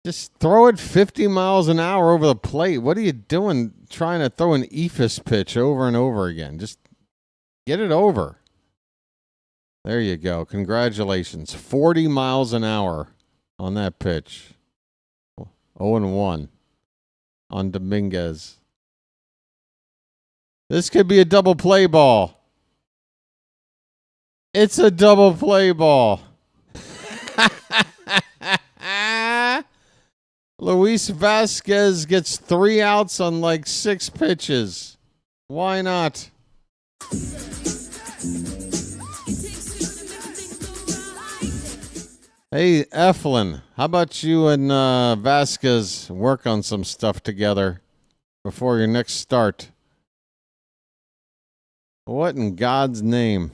S2: Just throw it 50 miles an hour over the plate. What are you doing trying to throw an eephus pitch over and over again? Just get it over. There you go. Congratulations. 40 miles an hour on that pitch. 0-1 on Dominguez. This could be a double play ball. It's a double play ball. Luis Vasquez gets 3 outs on like 6 pitches. Why not? Hey, Eflin, how about you and Vasquez work on some stuff together before your next start? What in God's name?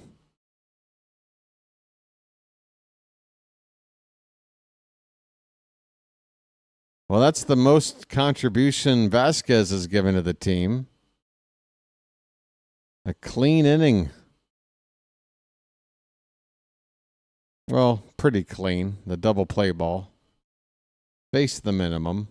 S2: Well, that's the most contribution Vasquez has given to the team. A clean inning. Well, pretty clean. The double play ball. Faced the minimum.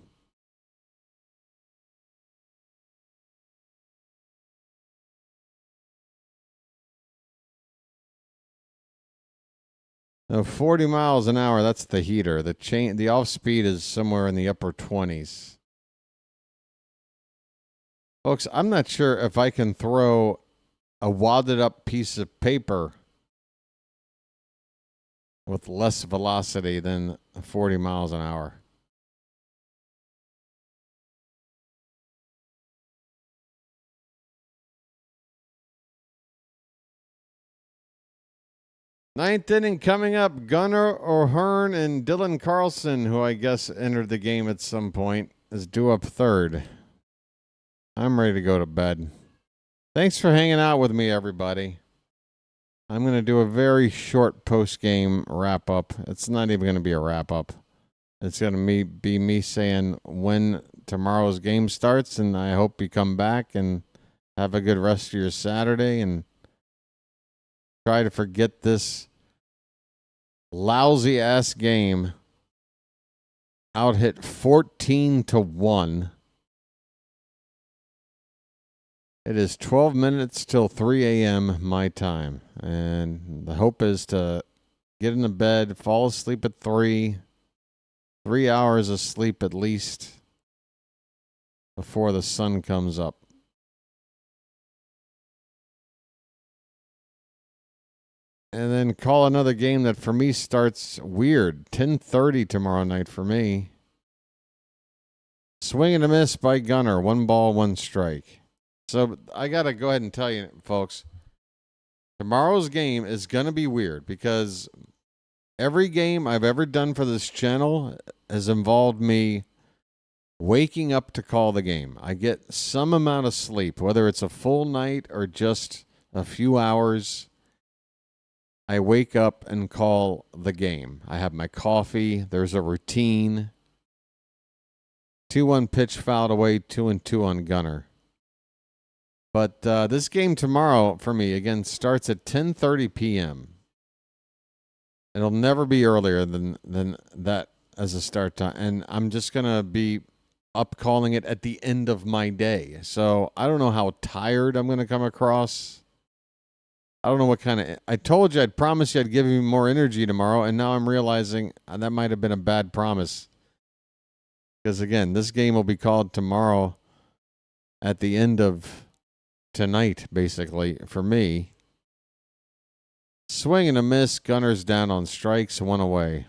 S2: No, 40 miles an hour, that's the heater. The off speed is somewhere in the upper 20s. Folks, I'm not sure if I can throw a wadded up piece of paper with less velocity than 40 miles an hour. Ninth inning coming up. Gunnar O'Hearn and Dylan Carlson, who I guess entered the game at some point, is due up third. I'm ready to go to bed. Thanks for hanging out with me, everybody. I'm going to do a very short post-game wrap-up. It's not even going to be a wrap-up. It's going to be me saying when tomorrow's game starts, and I hope you come back and have a good rest of your Saturday and try to forget this lousy-ass game. Out hit 14-1. It is 12 minutes till 3 a.m. my time. And the hope is to get into bed, fall asleep at 3. 3 hours of sleep at least before the sun comes up. And then call another game that for me starts weird. 10:30 tomorrow night for me. Swing and a miss by Gunnar. 1 ball, 1 strike. So I got to go ahead and tell you, folks, tomorrow's game is going to be weird because every game I've ever done for this channel has involved me waking up to call the game. I get some amount of sleep, whether it's a full night or just a few hours. I wake up and call the game. I have my coffee. There's a routine. 2-1 pitch fouled away, 2-2 on Gunnar. But this game tomorrow for me, again, starts at 10:30 p.m. It'll never be earlier than that as a start time. And I'm just going to be up calling it at the end of my day. So I don't know how tired I'm going to come across. I don't know what kind of... I told you, I'd promised you I'd give you more energy tomorrow, and now I'm realizing that might have been a bad promise. Because, again, this game will be called tomorrow at the end of tonight, basically, for me. Swing and a miss. Gunner's down on strikes, 1 away.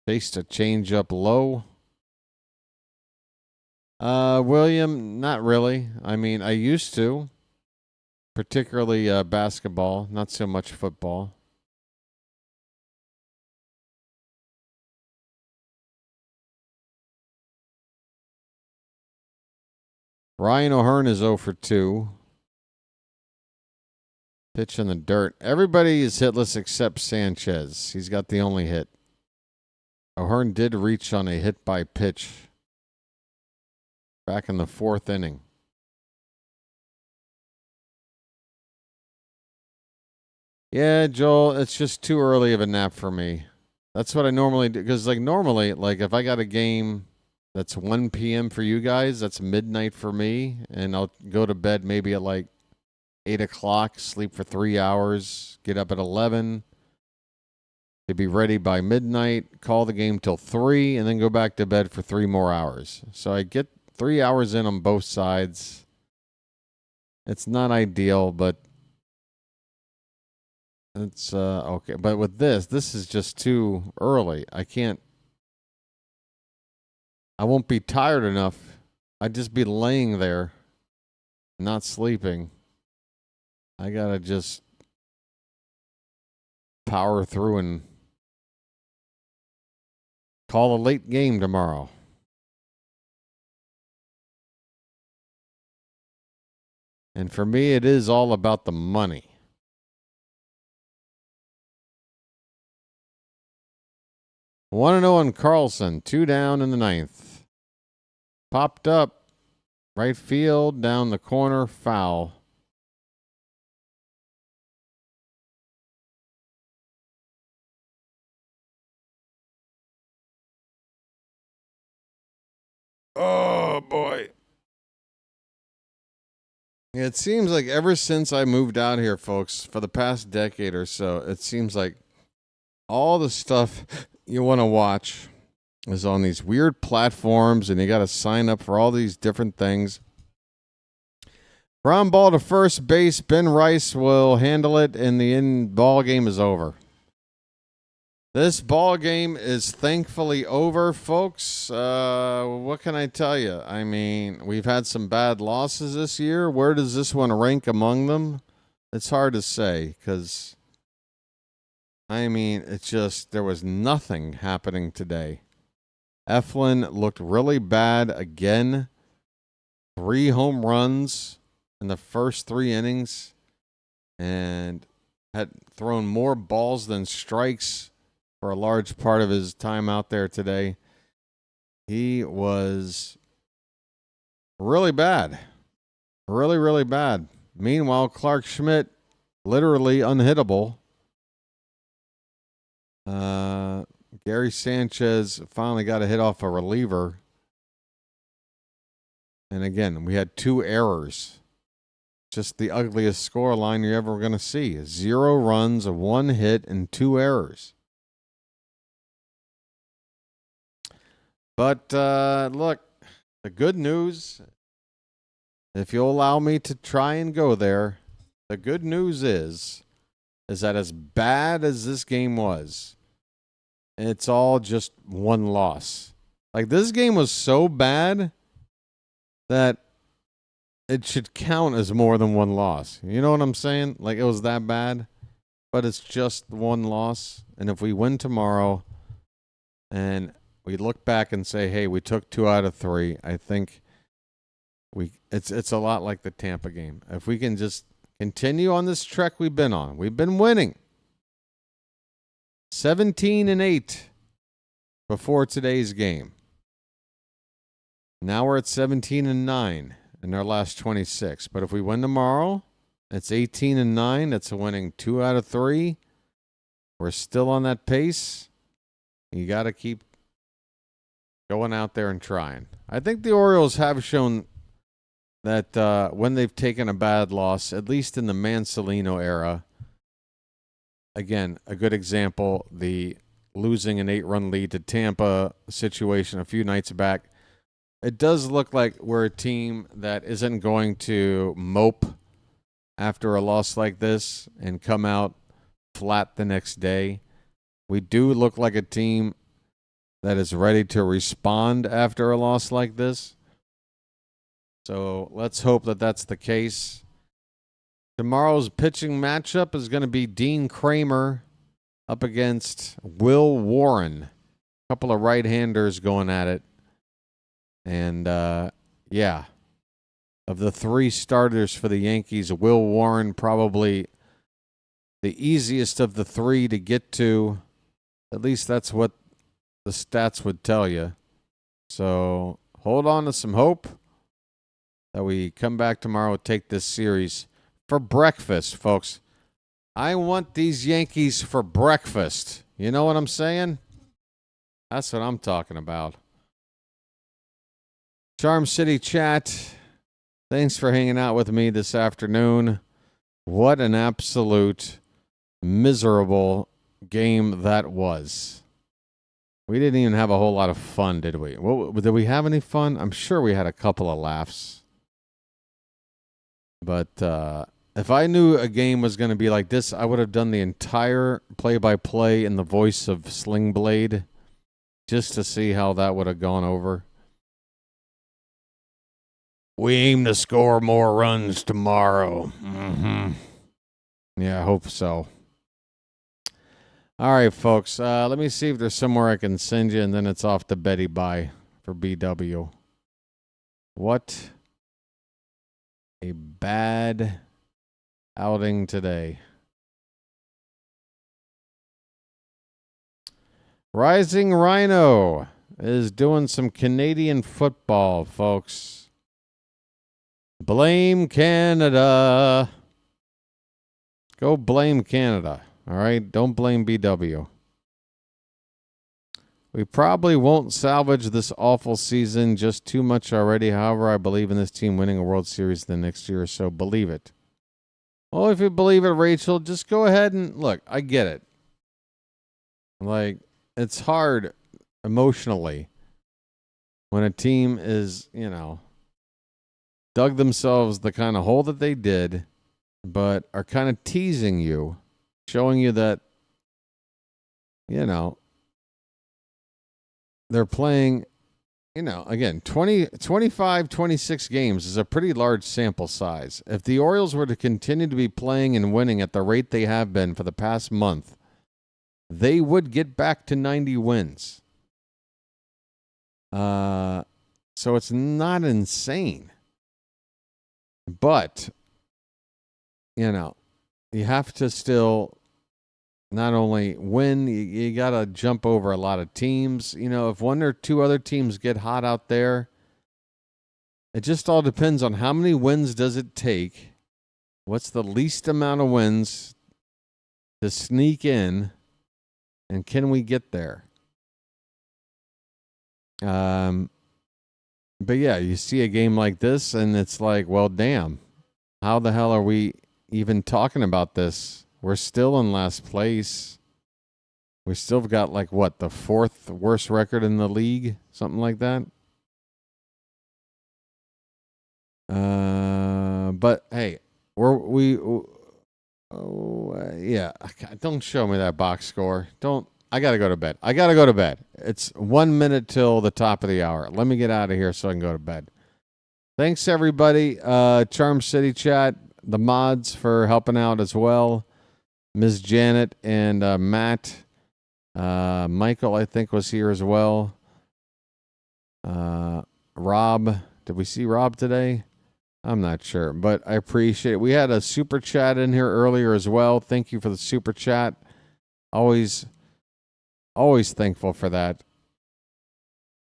S2: Faced a change-up low. William, not really. I mean, I used to. Particularly basketball, not so much football. Ryan O'Hearn is 0 for 2. Pitch in the dirt. Everybody is hitless except Sanchez. He's got the only hit. O'Hearn did reach on a hit by pitch back in the 4th inning. Yeah, Joel, it's just too early of a nap for me. That's what I normally do. Because, like, normally, like, if I got a game that's 1 p.m. for you guys, that's midnight for me, and I'll go to bed maybe at, like, 8 o'clock, sleep for 3 hours, get up at 11, to be ready by midnight, call the game till 3, and then go back to bed for 3 more hours. So I get 3 hours in on both sides. It's not ideal, but it's okay. But with this is just too early. I won't be tired enough. I'd just be laying there, not sleeping. I gotta just power through and call a late game tomorrow. And for me, it is all about the money. Want to know on Carlson, 2 down in the 9th. Popped up, right field, down the corner, foul. Oh, boy. It seems like ever since I moved out here, folks, for the past decade or so, it seems like all the stuff you want to watch is on these weird platforms, and you got to sign up for all these different things. Ground ball to first base. Ben Rice will handle it, and the ball game is over. This ball game is thankfully over, folks. What can I tell you? I mean, we've had some bad losses this year. Where does this one rank among them? It's hard to say because, I mean, it's just there was nothing happening today. Eflin looked really bad again. 3 home runs in the first 3 innings and had thrown more balls than strikes for a large part of his time out there today. He was really bad. Really, really bad. Meanwhile, Clark Schmidt, literally unhittable. Gary Sanchez finally got a hit off a reliever. And again, we had 2 errors. Just the ugliest scoreline you're ever going to see. 0 runs, 1 hit, and 2 errors. But look, the good news, if you'll allow me to try and go there, the good news is that as bad as this game was, it's all just 1 loss. Like, this game was so bad that it should count as more than 1 loss. You know what I'm saying? Like, it was that bad, but it's just 1 loss. And if we win tomorrow and we look back and say, hey, we took 2 out of 3, I think it's a lot like the Tampa game. If we can just continue on this trek we've been on. We've been winning. 17-8 before today's game. Now we're at 17-9 in our last 26. But if we win tomorrow, it's 18-9. That's a winning 2 out of 3. We're still on that pace. You got to keep going out there and trying. I think the Orioles have shown that when they've taken a bad loss, at least in the Mansolino era, again, a good example, the losing an 8-run lead to Tampa situation a few nights back, it does look like we're a team that isn't going to mope after a loss like this and come out flat the next day. We do look like a team that is ready to respond after a loss like this. So let's hope that that's the case. Tomorrow's pitching matchup is going to be Dean Kramer up against Will Warren. A couple of right-handers going at it. And, yeah, of the 3 starters for the Yankees, Will Warren probably the easiest of the 3 to get to. At least that's what the stats would tell you. So hold on to some hope that we come back tomorrow and take this series for breakfast, folks. I want these Yankees for breakfast. You know what I'm saying? That's what I'm talking about. Charm City chat, thanks for hanging out with me this afternoon. What an absolute miserable game that was. We didn't even have a whole lot of fun, did we? Did we have any fun? I'm sure we had a couple of laughs. But if I knew a game was going to be like this, I would have done the entire play-by-play in the voice of Sling Blade just to see how that would have gone over. We aim to score more runs tomorrow. Mm-hmm. Yeah, I hope so. All right, folks. Let me see if there's somewhere I can send you, and then it's off to Betty Bye for BW. What a bad outing today. Rising Rhino is doing some Canadian football, folks. Blame Canada. Go blame Canada. All right? Don't blame BW. We probably won't salvage this awful season. Just too much already. However, I believe in this team winning a World Series the next year or so. Believe it. Well, if you believe it, Rachel, just go ahead and look. I get it. Like, it's hard emotionally when a team is, dug themselves the kind of hole that they did, but are kind of teasing you, showing you that, they're playing, again, 25, 26 games is a pretty large sample size. If the Orioles were to continue to be playing and winning at the rate they have been for the past month, they would get back to 90 wins. So it's not insane. But, you have to still not only win, you got to jump over a lot of teams. If one or two other teams get hot out there, it just all depends on how many wins does it take. What's the least amount of wins to sneak in, and can we get there? But yeah, you see a game like this, and it's like, well, damn, how the hell are we even talking about this? We're still in last place. We still got the fourth worst record in the league, something like that. But hey, yeah. Don't show me that box score. I gotta go to bed. It's 1 minute till the top of the hour. Let me get out of here so I can go to bed. Thanks, everybody. Charm City chat, the mods for helping out as well. Ms. Janet and Matt. Michael, I think, was here as well. Rob. Did we see Rob today? I'm not sure, but I appreciate it. We had a super chat in here earlier as well. Thank you for the super chat. Always thankful for that.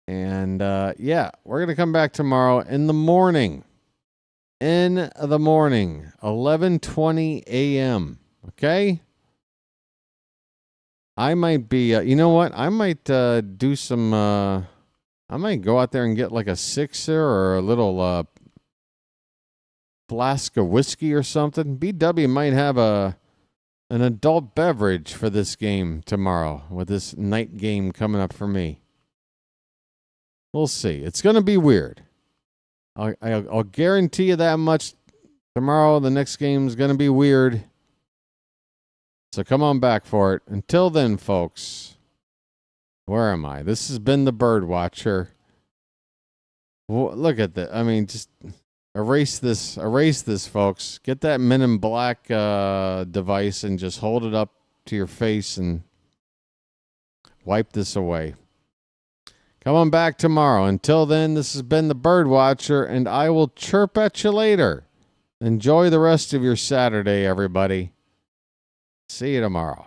S2: And yeah, we're going to come back tomorrow in the morning. 11:20 a.m. Okay? I might be, you know what? I might do some, I might go out there and get like a sixer or a little flask of whiskey or something. BW might have an adult beverage for this game tomorrow with this night game coming up for me. We'll see. It's going to be weird. I'll guarantee you that much. Tomorrow, the next game is going to be weird. So come on back for it. Until then, folks, where am I? This has been the BirdWatcher. Look at that. I mean, just erase this, folks. Get that Men in Black device and just hold it up to your face and wipe this away. Come on back tomorrow. Until then, this has been the BirdWatcher, and I will chirp at you later. Enjoy the rest of your Saturday, everybody. See you tomorrow.